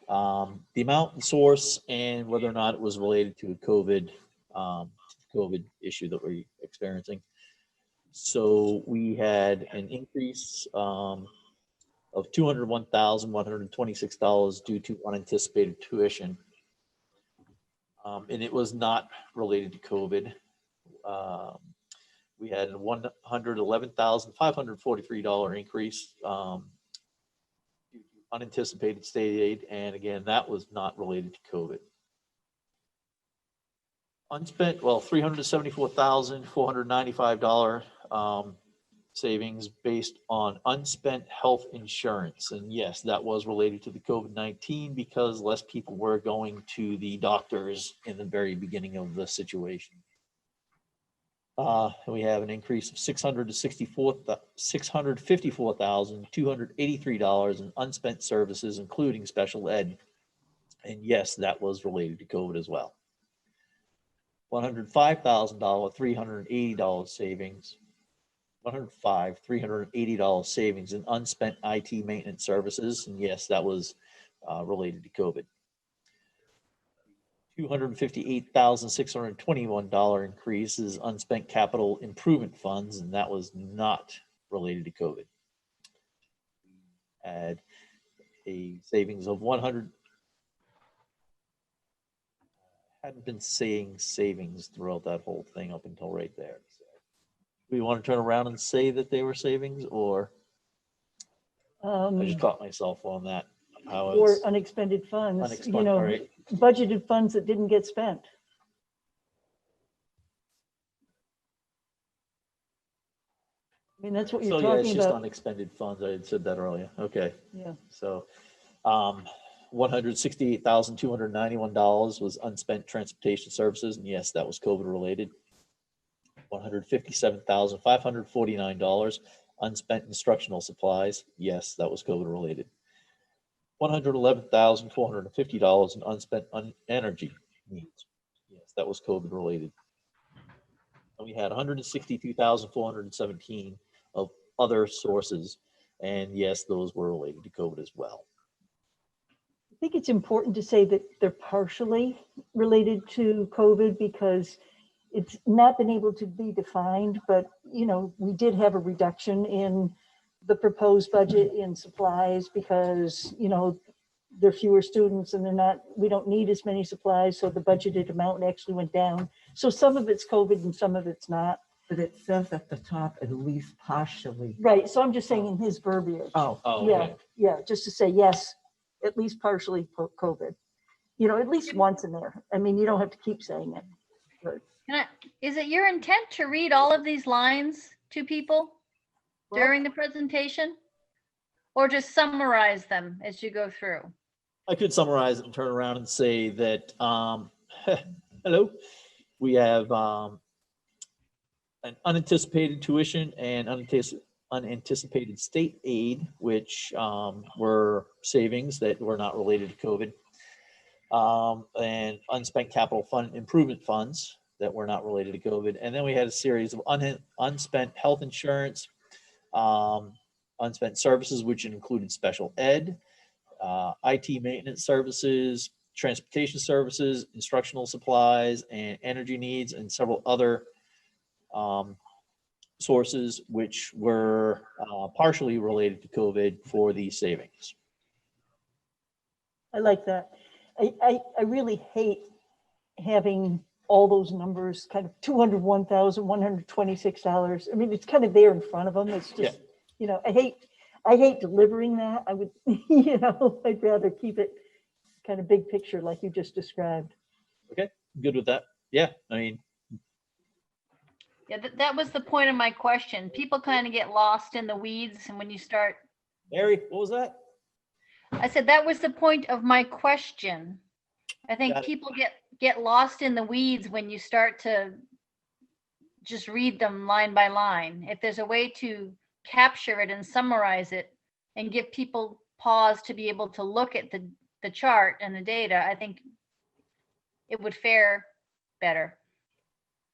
the amount and source and whether or not it was related to a COVID issue that we're experiencing. So we had an increase of $201,126 due to unanticipated tuition. And it was not related to COVID. We had a $111,543 increase due to unanticipated state aid. And again, that was not related to COVID. Unspent, well, $374,495 savings based on unspent health insurance. And yes, that was related to the COVID-19 because less people were going to the doctors in the very beginning of the situation. We have an increase of $654,283 in unspent services, including special ed. And yes, that was related to COVID as well. $105,000, $380 savings. $380 savings in unspent IT maintenance services. And yes, that was related to COVID. $258,621 increase is unspent capital improvement funds, and that was not related to COVID. We had a savings of 100. Hadn't been saying savings throughout that whole thing up until right there. So, do we want to turn around and say that they were savings, or I just caught myself on that? How Or it's unexpended funds, unexpected, you know, right? budgeted funds that didn't get spent. I mean, that's what you're So yeah, it's talking just about. unexpended funds. I had said that earlier. Okay. Yeah. So, $168,291 was unspent transportation services, and yes, that was COVID related. $157,549 unspent instructional supplies. Yes, that was COVID related. $111,450 in unspent energy needs. Yes, that was COVID related. And we had $162,417 of other sources, and yes, those were related to COVID as well. I think it's important to say that they're partially related to COVID because it's not been able to be defined, but you know, we did have a reduction in the proposed budget in supplies because, you know, there are fewer students and we don't need as many supplies. So the budgeted amount actually went down. So some of it's COVID and some of it's not. But it says at the top, at least partially. Right. So I'm just saying in his verbiage. Oh, Oh, Yeah, okay. yeah, just to say, yes, at least partially COVID. You know, at least once in there. I mean, you don't have to keep saying it. Is it your intent to read all of these lines to people Well- during the presentation? Or just summarize them as you go through? I could summarize it and turn around and say that, hello, we have an unanticipated tuition and unanticipated state aid, which were savings that were not related to COVID. And unspent capital fund improvement funds that were not related to COVID. And then we had a series of unspent health insurance, unspent services, which included special ed, IT maintenance services, transportation services, instructional supplies, and energy needs, and several other sources which were partially related to COVID for these savings. I like that. I really hate having all those numbers, kind of $201,126. I mean, it's kind of there in front of them. It's just, Yeah. you know, I hate delivering that. I would, you know, I'd rather keep it kind of big picture like you just described. Okay, good with that. Yeah, I mean, Yeah, that was the point of my question. People kind of get lost in the weeds, and when you start, Mary, what was that? I said that was the point of my question. I think Got it. people get lost in the weeds when you start to just read them line by line. If there's a way to capture it and summarize it and give people pause to be able to look at the chart and the data, I think it would fare better.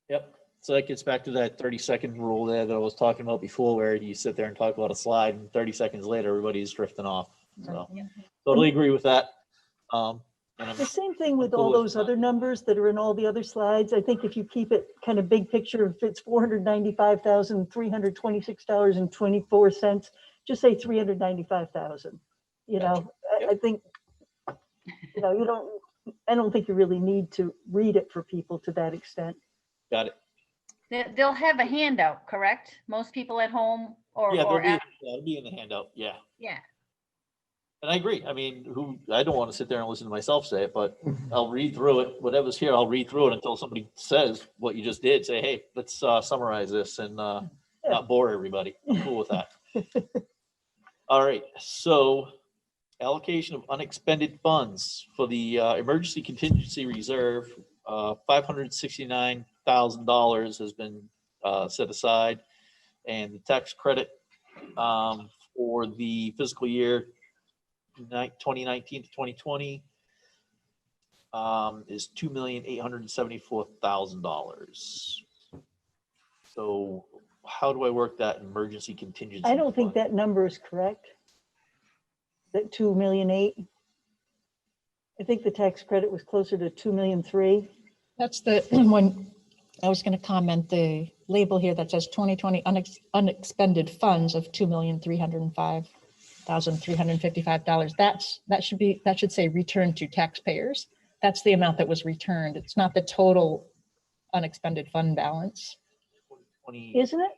Yep. So that gets back to that 30-second rule there that I was talking about before, where you sit there and talk about a slide and 30 seconds later, everybody's drifting off. So Yeah. totally agree with that. And I'm- The same thing with cool all with those that. other numbers that are in all the other slides. I think if you keep it kind of big picture, if it's $495,326.24, just say 395,000. You know, I think, you know, I don't think you really need to read it for people to that extent. Got it. They'll have a handout, correct? Most people at home or Yeah, at, it'll be in the handout. Yeah. yeah. And I agree. I mean, I don't want to sit there and listen to myself say it, but I'll read through it. Whatever's here, I'll read through it until somebody says what you just did. Say, hey, let's summarize this and not bore everybody. I'm cool with that. All right. So allocation of unexpended funds for the emergency contingency reserve, $569,000 has been set aside, and the tax credit for the fiscal year 2019 to 2020 is $2,874,000. So how do I work that emergency contingency? I don't think fund? that number is correct. That 2,000,008. I think the tax credit was closer to 2,000,003. That's the one I was going to comment, the label here that says 2020 unexpended funds of $2,305,355. That should say return to taxpayers. That's the amount that was returned. It's not the total unexpended fund balance. 20, Isn't it?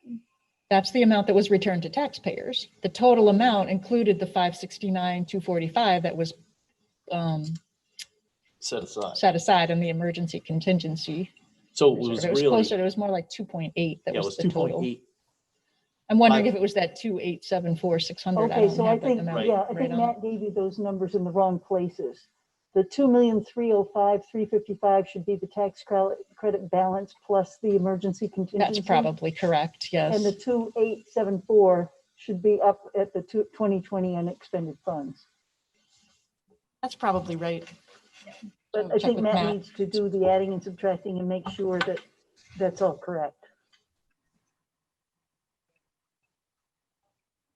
That's the amount that was returned to taxpayers. The total amount included the 569,245 that was set aside. set aside in the emergency contingency. So it reserve. was It was really, closer, it was more like 2.8. That yeah, it was was the total. 2.8. I'm wondering Five- if it was that 2,874,600. Okay, so I have that think, amount yeah, I right think on. Matt gave you those numbers in the wrong places. The 2,305,355 should be the tax credit balance plus the emergency contingency. That's probably correct, And the yes. 2,874 should be up at the 2020 unexpended funds. That's probably right. But I'll I check think with Matt Matt. needs to do the adding and subtracting and make sure that that's all correct.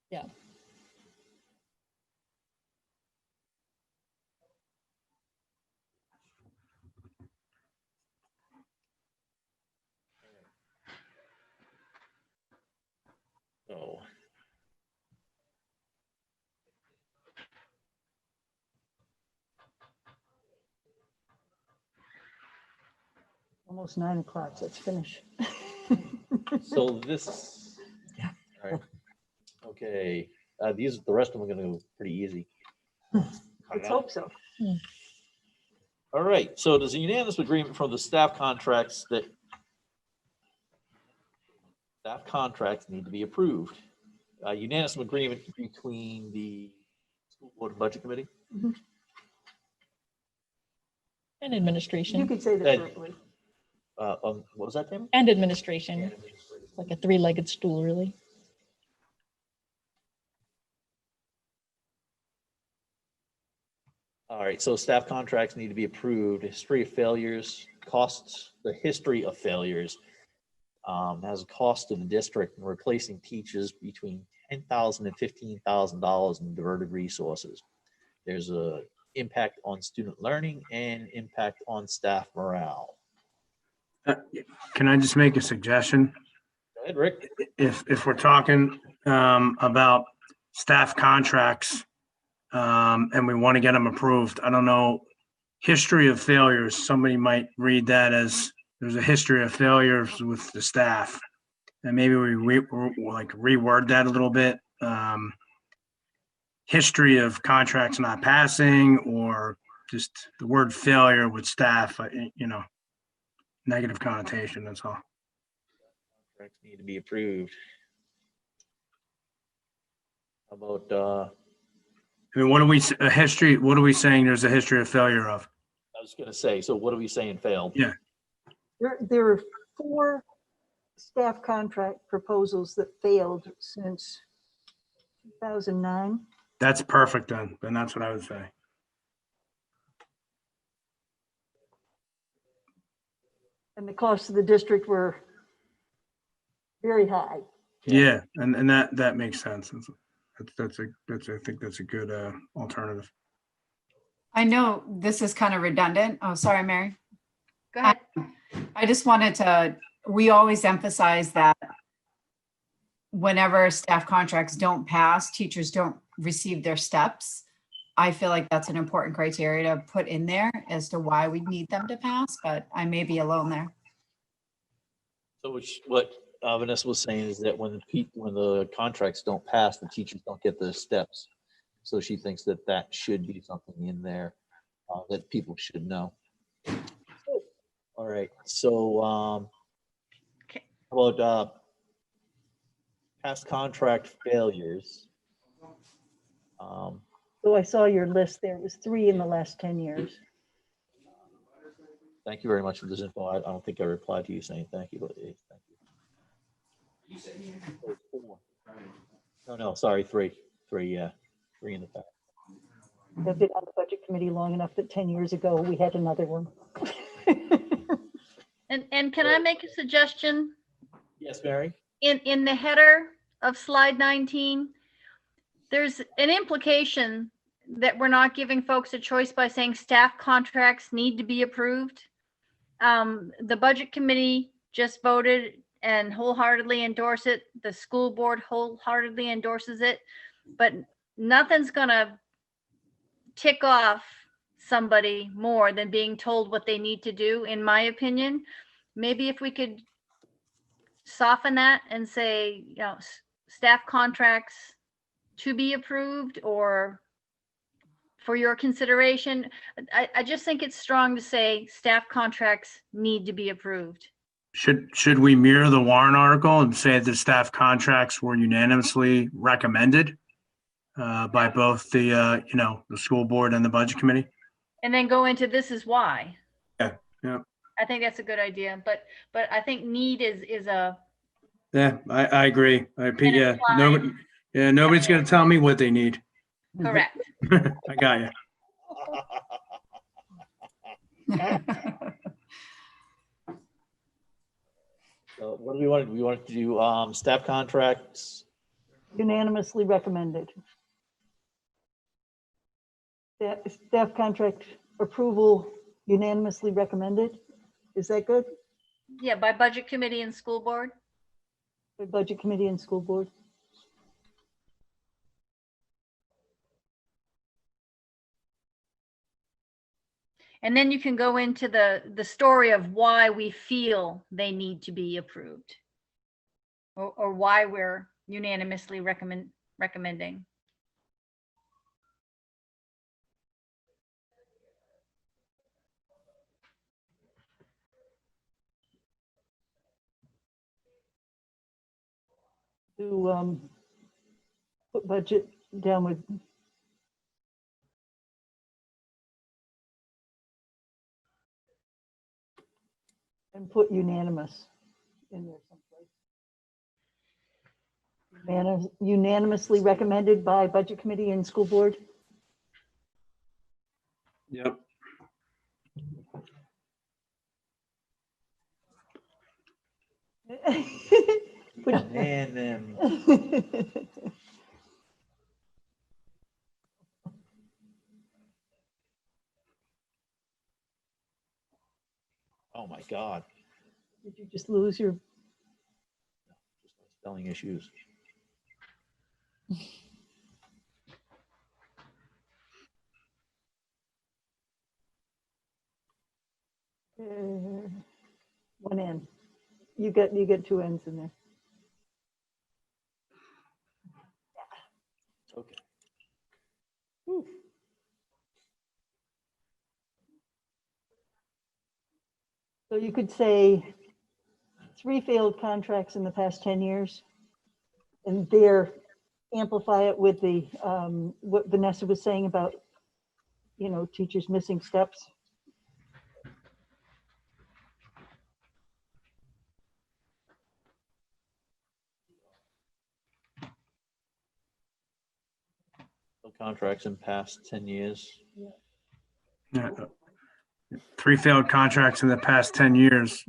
Yeah. So Almost 9 o'clock, let's finish. So this, all right. Okay, the rest of them are gonna go pretty easy. Let's hope so. All right, so there's a unanimous agreement from the staff contracts that staff contracts need to be approved. Unanimous agreement between the school board and budget committee. And You administration, could say that verbally. What was that, Tammy? and administration, like a three-legged stool, really. All right, so staff contracts need to be approved. History of failures, costs, the history of failures has a cost to the district in replacing teachers between $10,000 and $15,000 in diverted resources. There's a impact on student learning and impact on staff morale. Can I just make a suggestion? Go ahead, Rick. If we're talking about staff contracts and we want to get them approved, I don't know, history of failures, somebody might read that as there's a history of failures with the staff. And maybe we reword that a little bit. History of contracts not passing, or just the word failure with staff, negative connotation, that's all. Contracts need to be approved. How about, I mean, what are we saying there's a history of failure of? I was gonna say, so what are we saying failed? Yeah. There are 4 staff contract proposals that failed since 2009. That's perfect then. Then that's what I would say. And the costs of the district were very high. Yeah, and that makes sense. I think that's a good alternative. I know this is kind of redundant. Oh, sorry, Mary. Go ahead. I just wanted to, we always emphasize that whenever staff contracts don't pass, teachers don't receive their steps. I feel like that's an important criteria to put in there as to why we need them to pass, but I may be alone there. So what Vanessa was saying is that when the contracts don't pass, the teachers don't get the steps. So she thinks that should be something in there that people should know. All right, so Okay. how about past contract failures? So I saw your list there. It was 3 in the last 10 years. Thank you very much for this info. I don't think I replied to you saying thank you, but thank you. Oh, 4. No, sorry, 3. 3, yeah. 3 in the back. I've been on the budget committee long enough that 10 years ago, we had another one. And can I make a suggestion? Yes, Mary? In the header of slide 19, there's an implication that we're not giving folks a choice by saying staff contracts need to be approved. The budget committee just voted and wholeheartedly endorse it. The school board wholeheartedly endorses it, but nothing's gonna tick off somebody more than being told what they need to do, in my opinion. Maybe if we could soften that and say, staff contracts to be approved or for your consideration. I just think it's strong to say staff contracts need to be approved. Should we mirror the warrant article and say the staff contracts were unanimously recommended by both the school board and the budget committee? And then go into this is why. Yeah. I think that's a good idea, but I think need is a, Yeah, I agree. implied. Nobody's gonna tell me what they need. correct. I got you. So what do we want? We want to do staff contracts. Unanimously recommended. Staff contract approval unanimously recommended. Is that good? Yeah, by budget committee and school board. The budget committee and school board. And then you can go into the story of why we feel they need to be approved, or why we're unanimously recommending. To put budget down with. And put unanimous in there someplace. Unanimously recommended by budget committee and school board. Yep. And then, oh my God, Did you just lose your? just spelling issues. One N. You get two N's in there. Okay. Whew. So you could say 3 failed contracts in the past 10 years. And there, amplify it with the what Vanessa was saying about, teachers missing steps. Contracts in past 10 years. Yeah. 3 failed contracts in the past 10 years,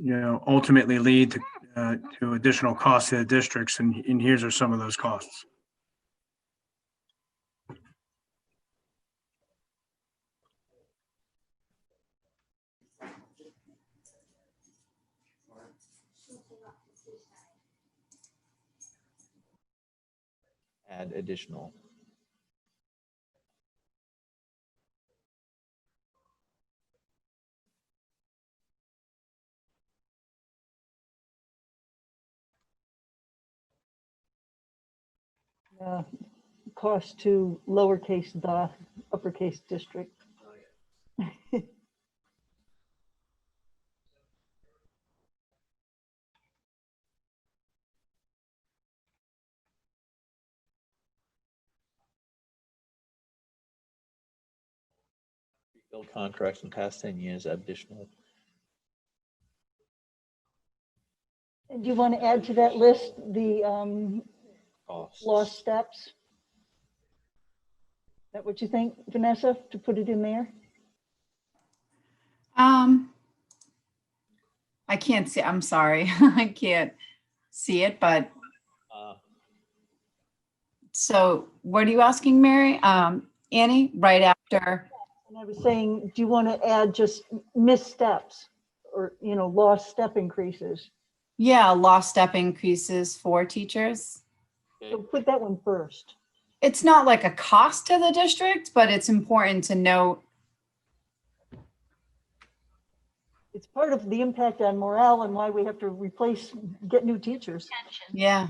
ultimately lead to additional costs to the districts. And here's are some of those costs. Add additional. Cost to lowercase the uppercase district. Failed contracts in past 10 years, additional. And do you want to add to that list the Costs. lost steps? Is that what you think, Vanessa, to put it in there? I can't see, I'm sorry. I can't see it, but so what are you asking, Mary? Annie, right after? And I was saying, do you want to add just missteps or, lost step increases? Yeah, lost step increases for teachers. So put that one first. It's not like a cost to the district, but it's important to note. It's part of the impact on morale and why we have to get new teachers. Yeah.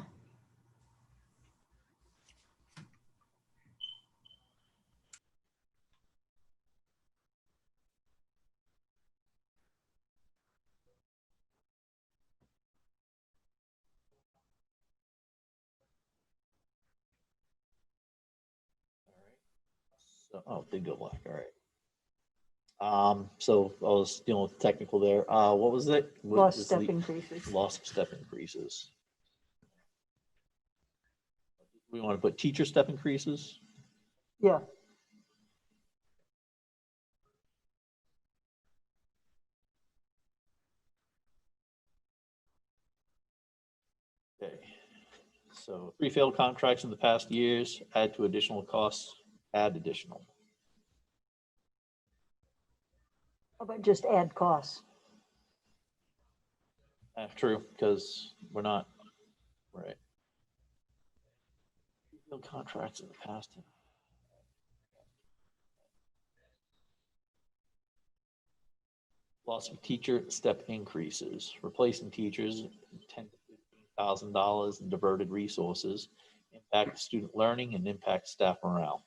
So, oh, did go black. All right. So I was dealing with technical there. What was it? What Lost was step the increases. loss of step increases? We want to put teacher step increases. Yeah. Okay. So 3 failed contracts in the past years, add to additional costs, add additional. How about just add costs? True, because we're not, right. 3 failed contracts in the past. Loss of teacher step increases, replacing teachers, $10,000 to $15,000 in diverted resources, impact student learning and impact staff morale.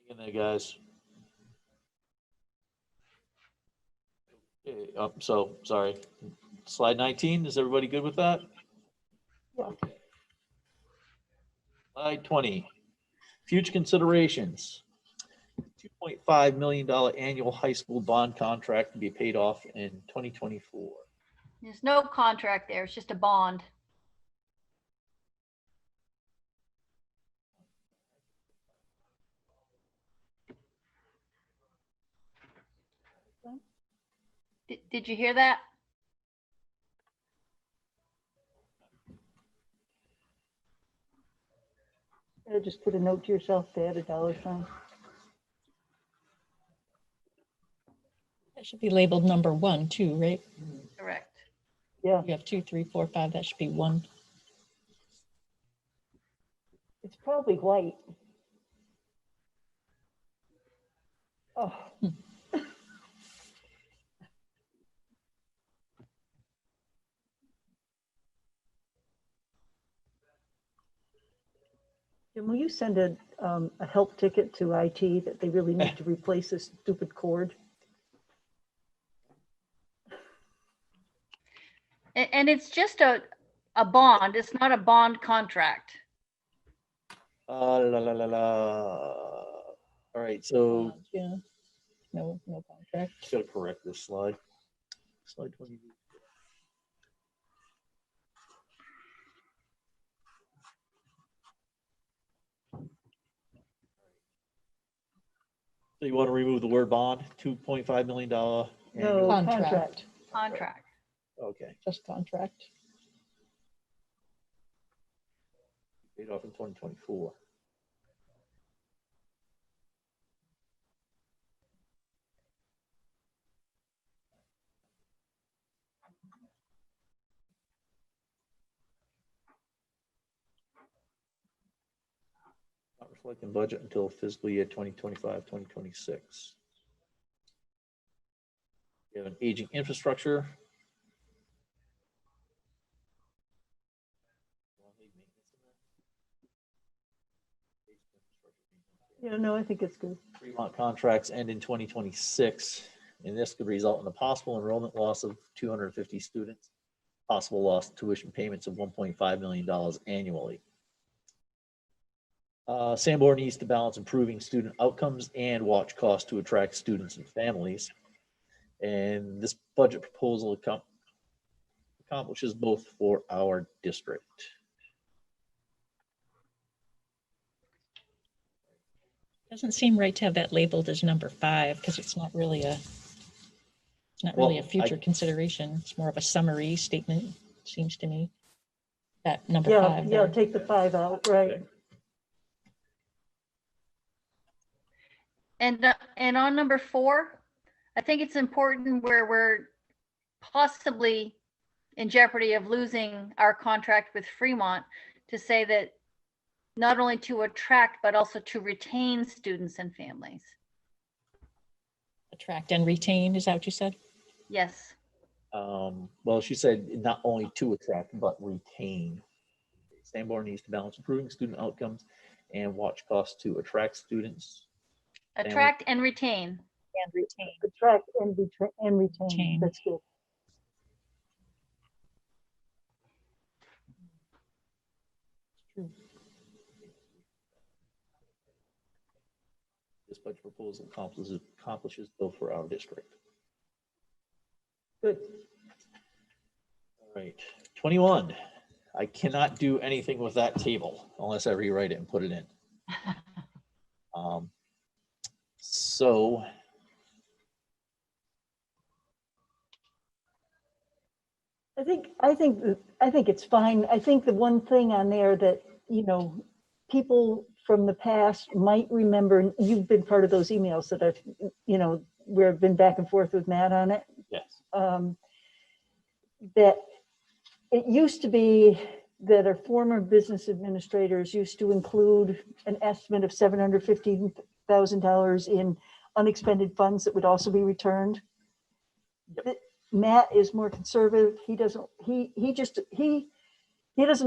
Hang in there, guys. Okay, so, sorry. Slide 19, is everybody good with that? Yeah. Okay. Slide 20, future considerations. $2.5 million annual high school bond contract to be paid off in 2024. There's no contract there. It's just a bond. Did you hear that? Just put a note to yourself to add a $sign. That should be labeled number 1 too, right? Correct. Yeah, You have 2, 3, 4, 5. That should be 1. it's probably white. Oh. Jim, will you send a help ticket to IT that they really need to replace this stupid cord? And it's just a bond. It's not a bond contract. La, la, la, la. All right, so Yeah. No contract. gotta correct this slide. Slide 20. So you want to remove the word bond, $2.5 million? No, annual- contract. Contract. Okay, Just contract. paid off in 2024. Not reflecting budget until fiscal year 2025, 2026. We have an aging infrastructure. Yeah, no, I think it's good. Fremont contracts end in 2026, and this could result in a possible enrollment loss of 250 students, possible loss of tuition payments of $1.5 million annually. Sanborn needs to balance improving student outcomes and watch costs to attract students and families. And this budget proposal accomplishes both for our district. Doesn't seem right to have that labeled as number 5 because it's not really a Well, future consideration. It's more of a summary statement, seems to me. That number Yeah, 5 yeah, there. take the 5 out, right? And on number 4, I think it's important where we're possibly in jeopardy of losing our contract with Fremont to say that not only to attract, but also to retain students and families. Attract and retain, is that what you said? Yes. Well, she said not only to attract, but retain. Sanborn needs to balance improving student outcomes and watch costs to attract students. Attract and retain. And retain. Attract and retain. Retain. That's good. This budget proposal accomplishes both for our district. Good. All right, 21. I cannot do anything with that table unless I rewrite it and put it in. So I think it's fine. I think the one thing on there that, you know, people from the past might remember, and you've been part of those emails that I've, you know, where I've been back and forth with Matt on it. yes, That it used to be that our former business administrators used to include an estimate of $750,000 in unexpended funds that would also be returned. Matt is more conservative. He doesn't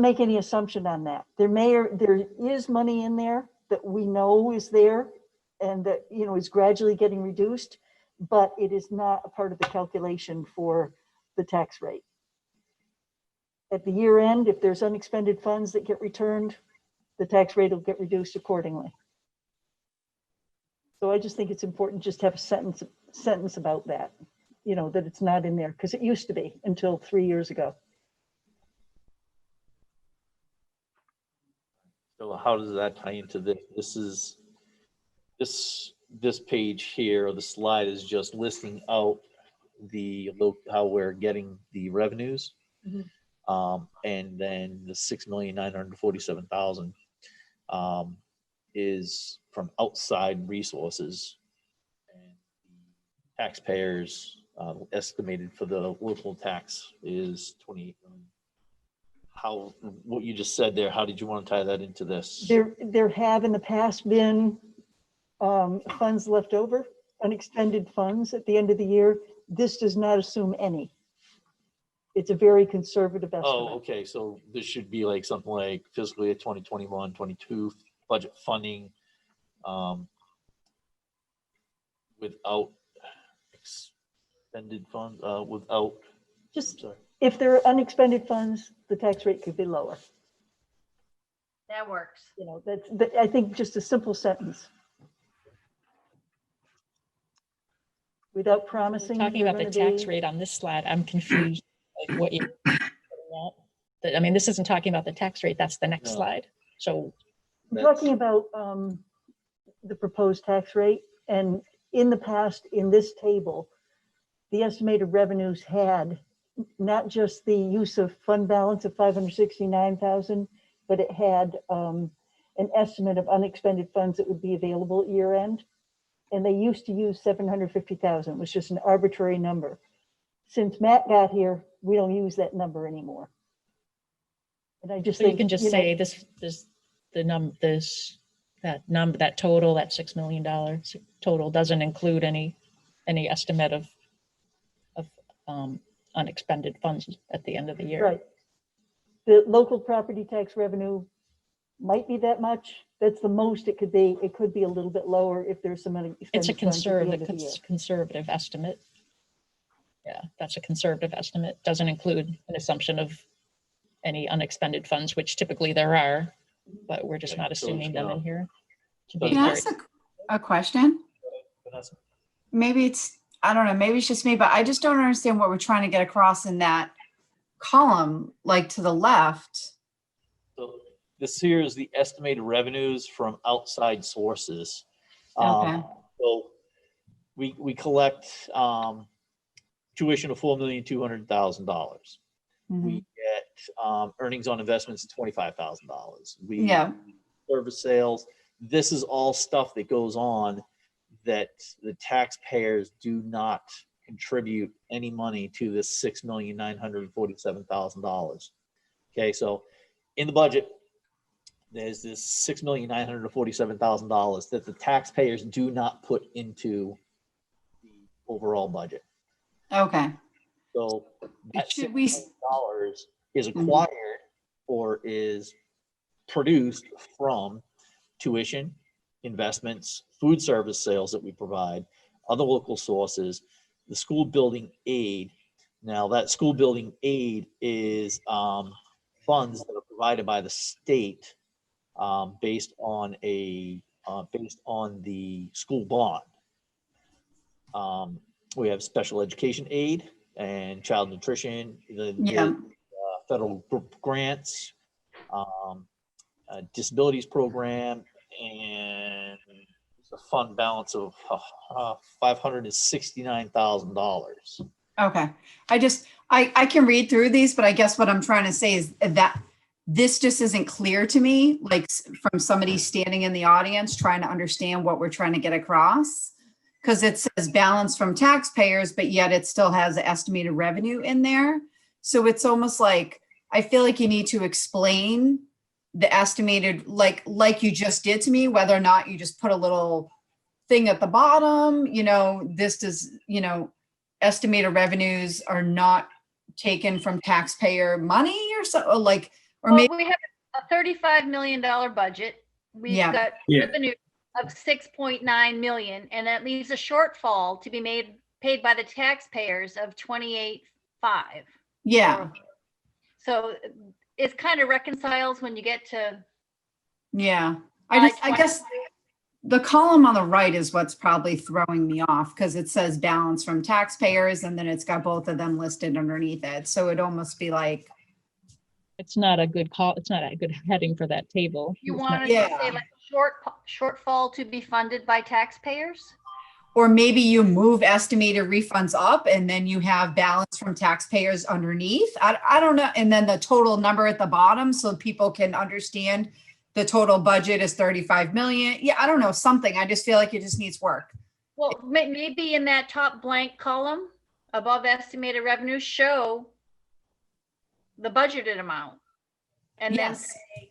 make any assumption on that. There is money in there that we know is there and that, you know, is gradually getting reduced, but it is not a part of the calculation for the tax rate. At the year end, if there's unexpended funds that get returned, the tax rate will get reduced accordingly. So I just think it's important just to have a sentence about that, you know, that it's not in there, because it used to be until 3 years ago. So how does that tie into this? This page here, or the slide, is just listing out how we're getting the revenues. Mhm. And then the 6,947,000 is from outside resources. And the taxpayers estimated for the local tax is 28 million. What you just said there, how did you want to tie that into this? There have in the past been funds left over, unexpended funds at the end of the year. This does not assume any. It's a very conservative estimate. Oh, okay. So this should be like something like fiscal year 2021, 22 budget funding without expended funds, Just sorry. if there are unexpended funds, the tax rate could be lower. That works. You know, I think just a simple sentence. Without promising. Talking about the tax rate on this slide, I'm confused. Like what you, I mean, this isn't talking about the tax rate. That's the next No. slide. So I'm talking about the proposed tax rate, and in the past, in this table, the estimated revenues had not just the use of fund balance of 569,000, but it had an estimate of unexpended funds that would be available at year end. And they used to use 750,000, which is just an arbitrary number. Since Matt got here, we don't use that number anymore. And I just so you think, can just you know, say that total, that $6 million total doesn't include any estimate of unexpended funds at the end of the year. right. The local property tax revenue might be that much. That's the most it could be. It could be a little bit lower if there's some unexpended It's a funds at the end of the year. conservative estimate. Yeah, that's a conservative estimate. Doesn't include an assumption of any unexpended funds, which typically there are, but we're just Okay, not so assuming them in here. To be Can Can I very- ask a question? Vanessa? Maybe it's, I don't know, maybe it's just me, but I just don't understand what we're trying to get across in that column, like to the left. So this here is the estimated revenues from outside sources. Okay. So we collect tuition of $4,200,000. Mhm. We get earnings on investments of $25,000. We Yeah. service sales. This is all stuff that goes on that the taxpayers do not contribute any money to this $6,947,000. Okay, so in the budget, there's this $6,947,000 that the taxpayers do not put into the overall budget. Okay. So that Should we- $6,000 is acquired or is produced from tuition, investments, food service sales that we provide, other local sources, the school building aid. Now that school building aid is funds that are provided by the state based on the school bond. We have special education aid and child nutrition, Yeah. federal grants, disabilities program, and a fund balance of $569,000. Okay. I can read through these, but I guess what I'm trying to say is that this just isn't clear to me, like from somebody standing in the audience trying to understand what we're trying to get across. Because it says balance from taxpayers, but yet it still has estimated revenue in there. So it's almost like I feel like you need to explain the estimated, like you just did to me, whether or not you just put a little thing at the bottom, this does, estimated revenues are not taken from taxpayer money or so, or like, or Well, maybe, we have a $35 million budget. We've Yeah. got Yeah. revenue of 6.9 million, and that leaves a shortfall to be paid by the taxpayers of 28.5. yeah, So it kind of reconciles when you get to yeah. slide I guess the column on the right is what's probably throwing me off because it says balance from taxpayers and then it's got both of them listed underneath it. So it'd almost be like, It's not a good call. It's not a good heading for that table. You It's not- wanted to Yeah. say like shortfall to be funded by taxpayers? or maybe you move estimated refunds up and then you have balance from taxpayers underneath. I don't know. And then the total number at the bottom so people can understand the total budget is 35 million. Yeah, I don't know, something. I just feel like it just needs work. Well, maybe in that top blank column above estimated revenue, show the budgeted amount. And then Yes. say,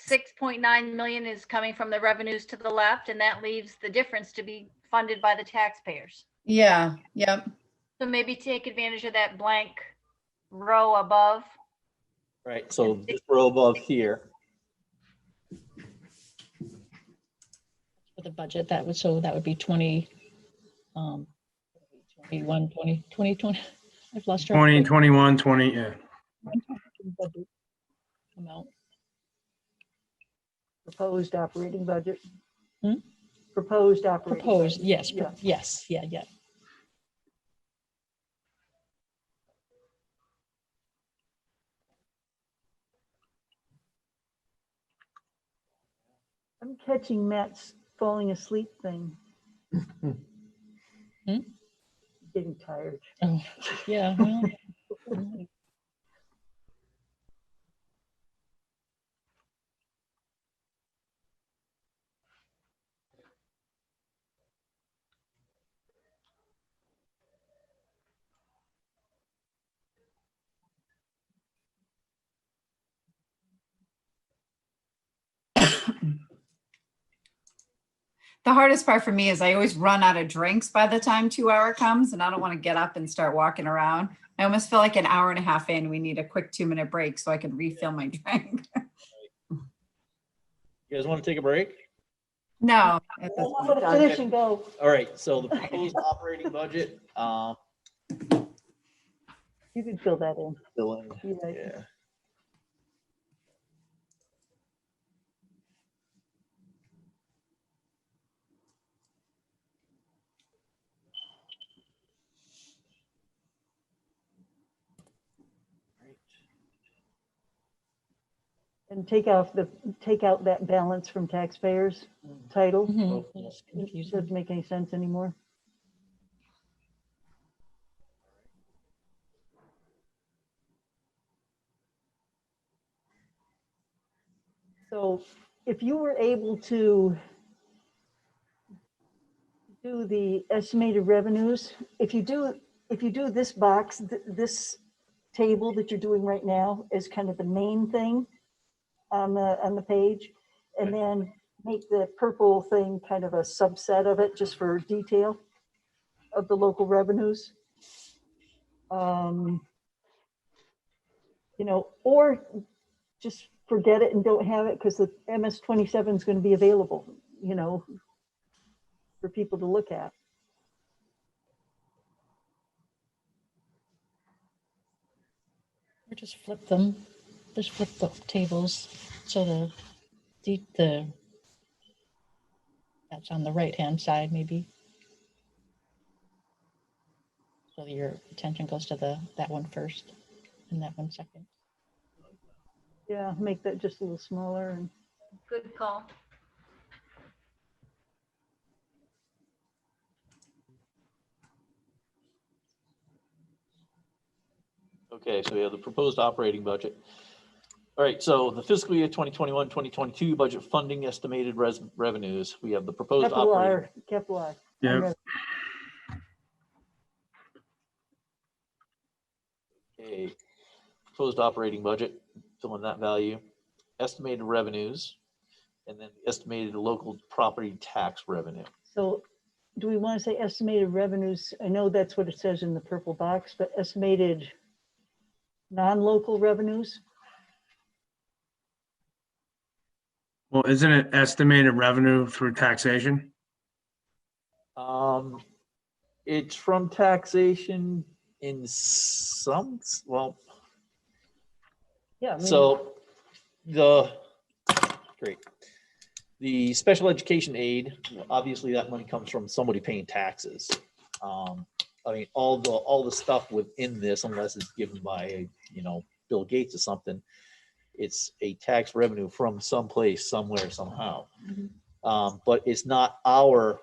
6.9 million is coming from the revenues to the left, and that leaves the difference to be funded by the taxpayers. Yeah, yep. So maybe take advantage of that blank row above. Right, so this row above here, For the budget, that would be 20, 21, 20, 20. I've lost track. 20, 21, 20, yeah. Budget amount. Proposed operating budget. Hmm? Proposed operating. Proposed, budget. yes, Yeah. yes, yeah. I'm catching Matt's falling asleep thing. Hmm? Getting tired. Oh, yeah. Well, The hardest part for me is I always run out of drinks by the time 2 hour comes and I don't want to get up and start walking around. I almost feel like an hour and a half in, we need a quick 2-minute break so I can refill my drink. you guys want to take a break? No. at this I'm point. gonna finish and go. All right, so the proposed operating budget, You can fill that in. fill in, You're right. yeah. And take out that balance from taxpayers title. mhm. Yes. It Confusing. doesn't make any sense anymore. So if you were able to do the estimated revenues, if you do this box, this table that you're doing right now is kind of the main thing on the page, and then make the purple thing kind of a subset of it just for detail of the local revenues. Or just forget it and don't have it because the MS-27 is going to be available, for people to look at. Or just flip them. Just flip the tables so the that's on the right-hand side, maybe. So your attention goes to that one first and that one second. Yeah, make that just a little smaller and Good call. Okay, so we have the proposed operating budget. All right, so the fiscal year 2021, 2022 budget funding estimated revenues. We have the proposed capital operating. R, capital I. Yeah. Okay. proposed operating budget, fill in that value, estimated revenues, and then estimated local property tax revenue. So do we want to say estimated revenues? I know that's what it says in the purple box, but estimated non-local revenues? Well, isn't it estimated revenue through taxation? It's from taxation in some, well, Yeah. I mean, so great. The special education aid, obviously that money comes from somebody paying taxes. I mean, all the stuff within this, unless it's given by, Bill Gates or something, it's a tax revenue from someplace, somewhere, somehow. But it's not our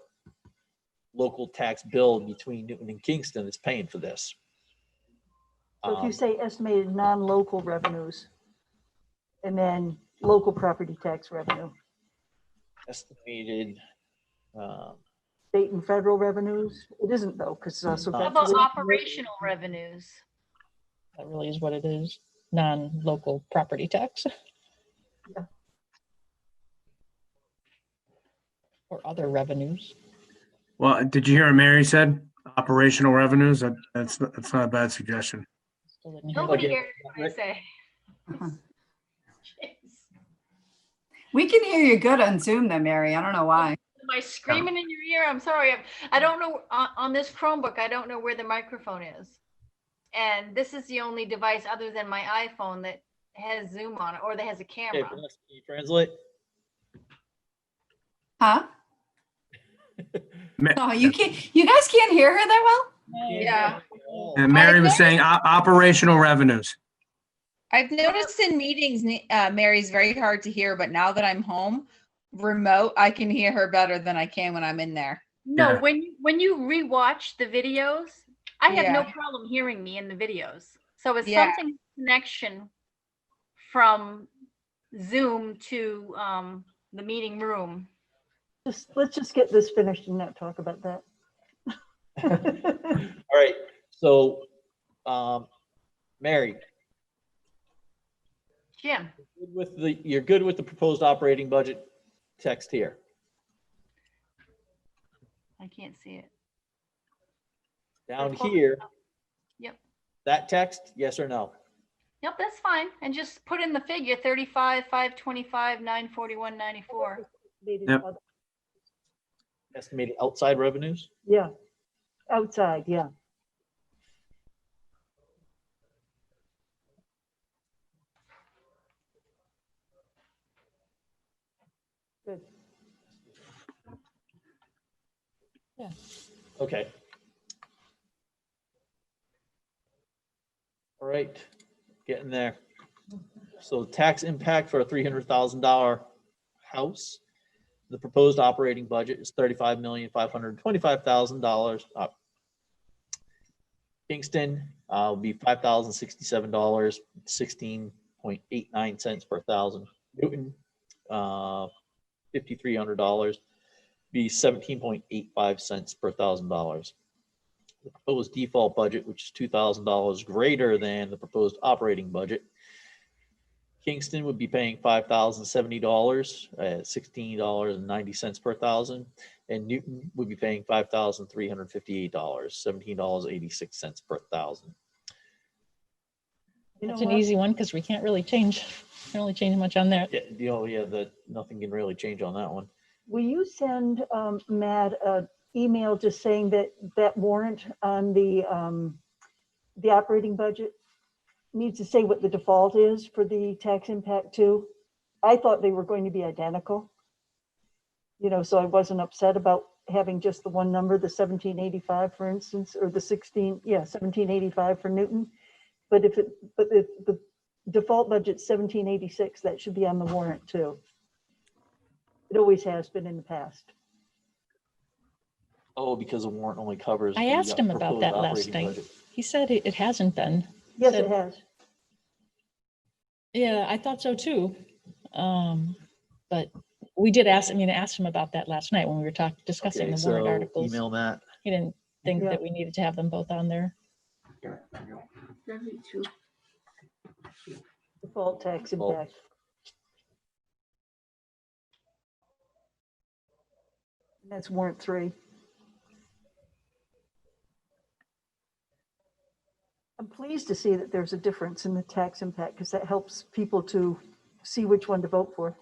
local tax bill between Newton and Kingston that's paying for this. So if you say estimated non-local revenues, and then local property tax revenue, Estimated, state and federal revenues, it isn't though, because How about operational revenues? That really is what it is, non-local property tax. Yeah. Or other revenues. Well, did you hear what Mary said? Operational revenues? That's not a bad suggestion. Still didn't hear Nobody Okay. hears what I say. Jeez. We can hear you good on Zoom then, Mary. I don't know why. Am I screaming in your ear? I'm sorry. I don't know, on this Chromebook, I don't know where the microphone is. And this is the only device other than my iPhone that has Zoom on it or that has a okay, camera. Vanessa, can you translate? Huh? Ma- No, you guys can't hear her that well? Yeah. And Mary was saying operational revenues. I've noticed in meetings, Mary's very hard to hear, but now that I'm home, remote, I can hear her better than I can when I'm in there. No, Yeah. when you rewatch the videos, I have no Yeah. problem hearing me in the videos. So it's Yeah. something connection from Zoom to the meeting room. let's just get this finished and not talk about that. All right, so, Mary, Jim, you're good with the proposed operating budget text here? I can't see it. Down here? Yep. That text, yes or no? Yep, that's fine. And just put in the figure 35, 525, 941, 94. Yep. Estimated outside revenues? Yeah, outside, yeah. Good. Yeah. Okay. All right, getting there. So tax impact for a $300,000 house. The proposed operating budget is $35,525,000. Kingston will be $5,067, 16.89 per thousand. Newton, $5,300, be 17.85 cents per $1,000. The proposed default budget, which is $2,000 greater than the proposed operating budget. Kingston would be paying $5,070 at $16.90 per thousand, and Newton would be paying $5,358, $17.86 per thousand. You know That's an what? easy one because we can't really change much on that. Yeah, nothing can really change on that one. Will you send Matt an email just saying that warrant on the operating budget needs to say what the default is for the tax impact too? I thought they were going to be identical. So I wasn't upset about having just the one number, the 1785, for instance, or the 1785 for Newton. But if the default budget's 1786, that should be on the warrant too. It always has been in the past. Oh, because the warrant only covers. I the, asked him about proposed that last operating night. budget. He said it hasn't been. Yes, Said- it has. Yeah, I thought so too. But we did ask him about that last night when we were discussing Okay, the warrant so articles. email Matt. He didn't think Yeah. that we needed to have them both on there. Default tax Default. impact. That's warrant 3. I'm pleased to see that there's a difference in the tax impact because that helps people to see which one to vote for.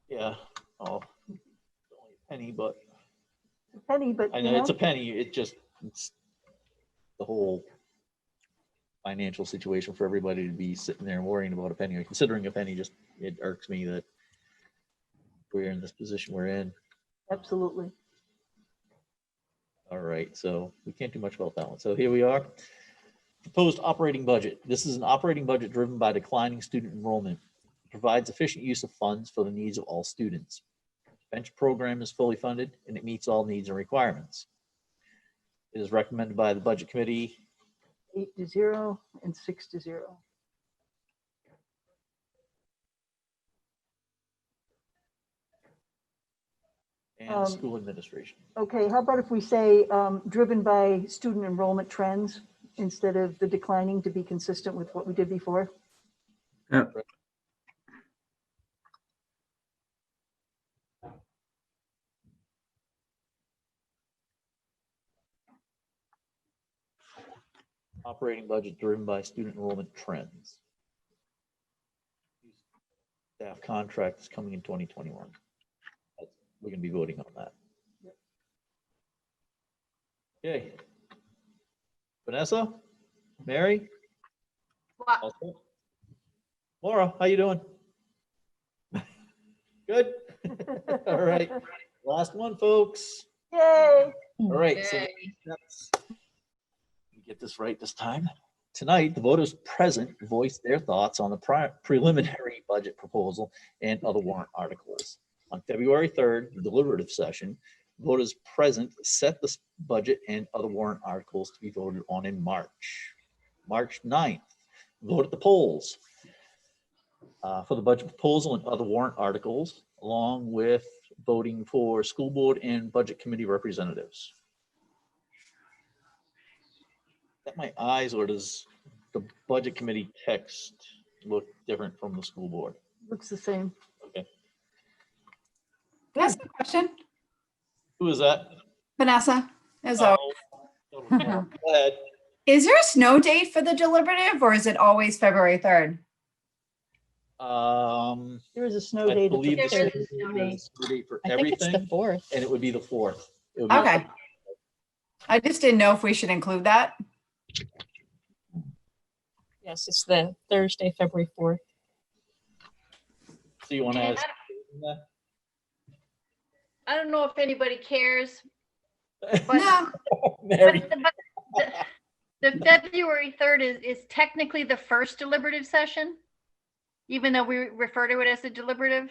Yeah. Oh, it's only a penny, but Penny, but I you know know, it's a penny. It's the whole financial situation for everybody to be sitting there and worrying about a penny or considering a penny. Just, it irks me that we're in this position we're in. absolutely. All right, so we can't do much about that one. So here we are. Proposed operating budget. This is an operating budget driven by declining student enrollment. It provides efficient use of funds for the needs of all students. Bench program is fully funded and it meets all needs and requirements. It is recommended by the Budget Committee 8-0 and 6-0. and school administration. Okay, how about if we say driven by student enrollment trends instead of the declining to be consistent with what we did before? Yeah. Operating budget driven by student enrollment trends. Staff contract is coming in 2021. We're going to be voting on that. Okay. Vanessa, Mary, What? all set? Laura, how you doing? Good. All right. Last one, folks. Yay! All right. So Yay. that's, let me get this right this time. Tonight, the voters present voiced their thoughts on the preliminary budget proposal and other warrant articles. On February 3rd, the deliberative session, voters present set the budget and other warrant articles to be voted on in March. March 9th, vote at the polls for the budget proposal and other warrant articles, along with voting for school board and budget committee representatives. At my eyes, or does the budget committee text look different from the school board? Looks the same. Okay, Can I ask a question? who is that? Vanessa, as always. Oh, go ahead. Is there a snow date for the deliberative or is it always February 3rd? There is a snow I date. believe There the is a snow date. date for I think it's the everything, 4th. and it would be the 4th. It would be- Okay. I just didn't know if we should include that. Yes, it's the Thursday, February 4th. So you want to And add? I don't know if anybody cares, but No, Mary, the February 3rd is technically the first deliberative session, even though we refer to it as a deliberative.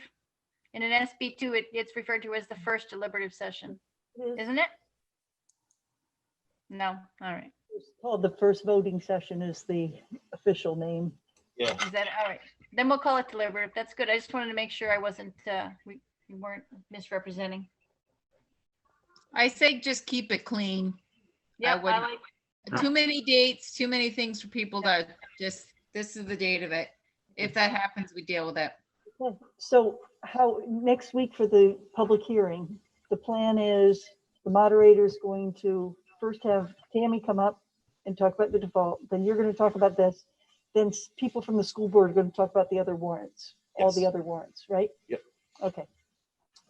In an SB2, it's referred to as the first deliberative session, isn't it? No, all right. It's called the first voting session is the official name. yeah, Is that, all right, then we'll call it deliberative. That's good. I just wanted to make sure I wasn't, we weren't misrepresenting. I say just keep it clean. Yeah, I wouldn't- like, Too many dates, too many things for people to just, this is the date of it. If that happens, we deal with it. Okay, so how, next week for the public hearing, the plan is the moderator is going to first have Tammy come up and talk about the default, then you're going to talk about this, then people from the school board are going to talk about the other warrants, all the Yes. other warrants, right? Yep. Okay.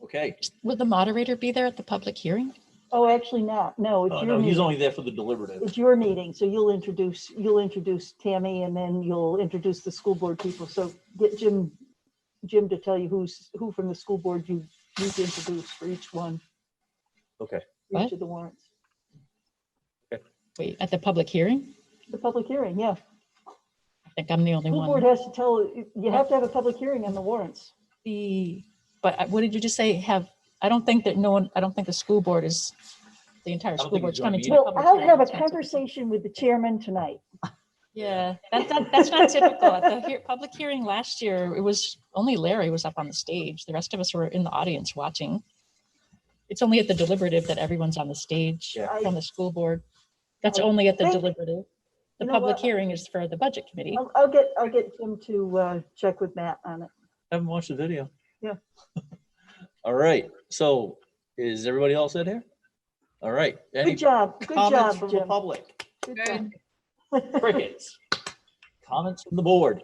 okay. Would the moderator be there at the public hearing? Oh, actually not. No, it's Oh, your no, he's meeting. only there for the deliberative. It's your meeting, so you'll introduce Tammy and then you'll introduce the school board people. So get Jim to tell you who from the school board you need to introduce for each one. Okay. for Each What? of the warrants. Wait, at the public hearing? The public hearing, yeah. I think I'm the only School board one. has to tell, you have to have a public hearing on the warrants. But what did you just say? I don't think the school board is, the entire don't school think board's it's gonna coming be to the Well, public I'll hearing. have a That's not typical. conversation with the chairman tonight. Yeah, that's not typical. At the public hearing last year, it was only Larry was up on the stage. The rest of us were in the audience watching. It's only at the deliberative that everyone's on the stage Yeah. from the school board. That's I only at the think- deliberative. The You know public what? hearing is for the budget committee. I'll get Jim to check with Matt on it. Haven't watched the video. Yeah. All right, so is everybody all set here? All right. Any Good job, good comments job, from the Jim. public? Good job. Crickets. Comments from the board?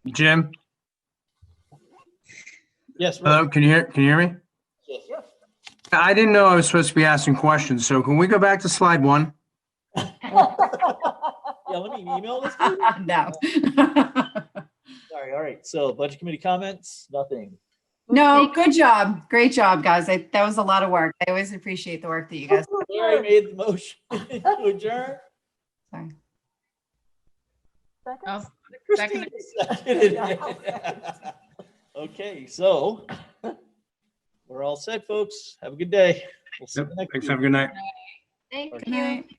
Jim, Yes. Rick? hello, can you hear me? Yes. I didn't know I was supposed to be asking questions, so can we go back to slide 1? Yeah, let me email this to you. No. Sorry, all right, so budget committee comments, nothing. No, good job. Great job, guys. That was a lot of work. I always appreciate the work that you guys. Larry made the motion to adjourn. Sorry. Oh, Christine seconded it. Okay, so we're all set, folks. Have a good day. We'll see you next Thanks, week. have a good night. Thank Okay. Good you. night.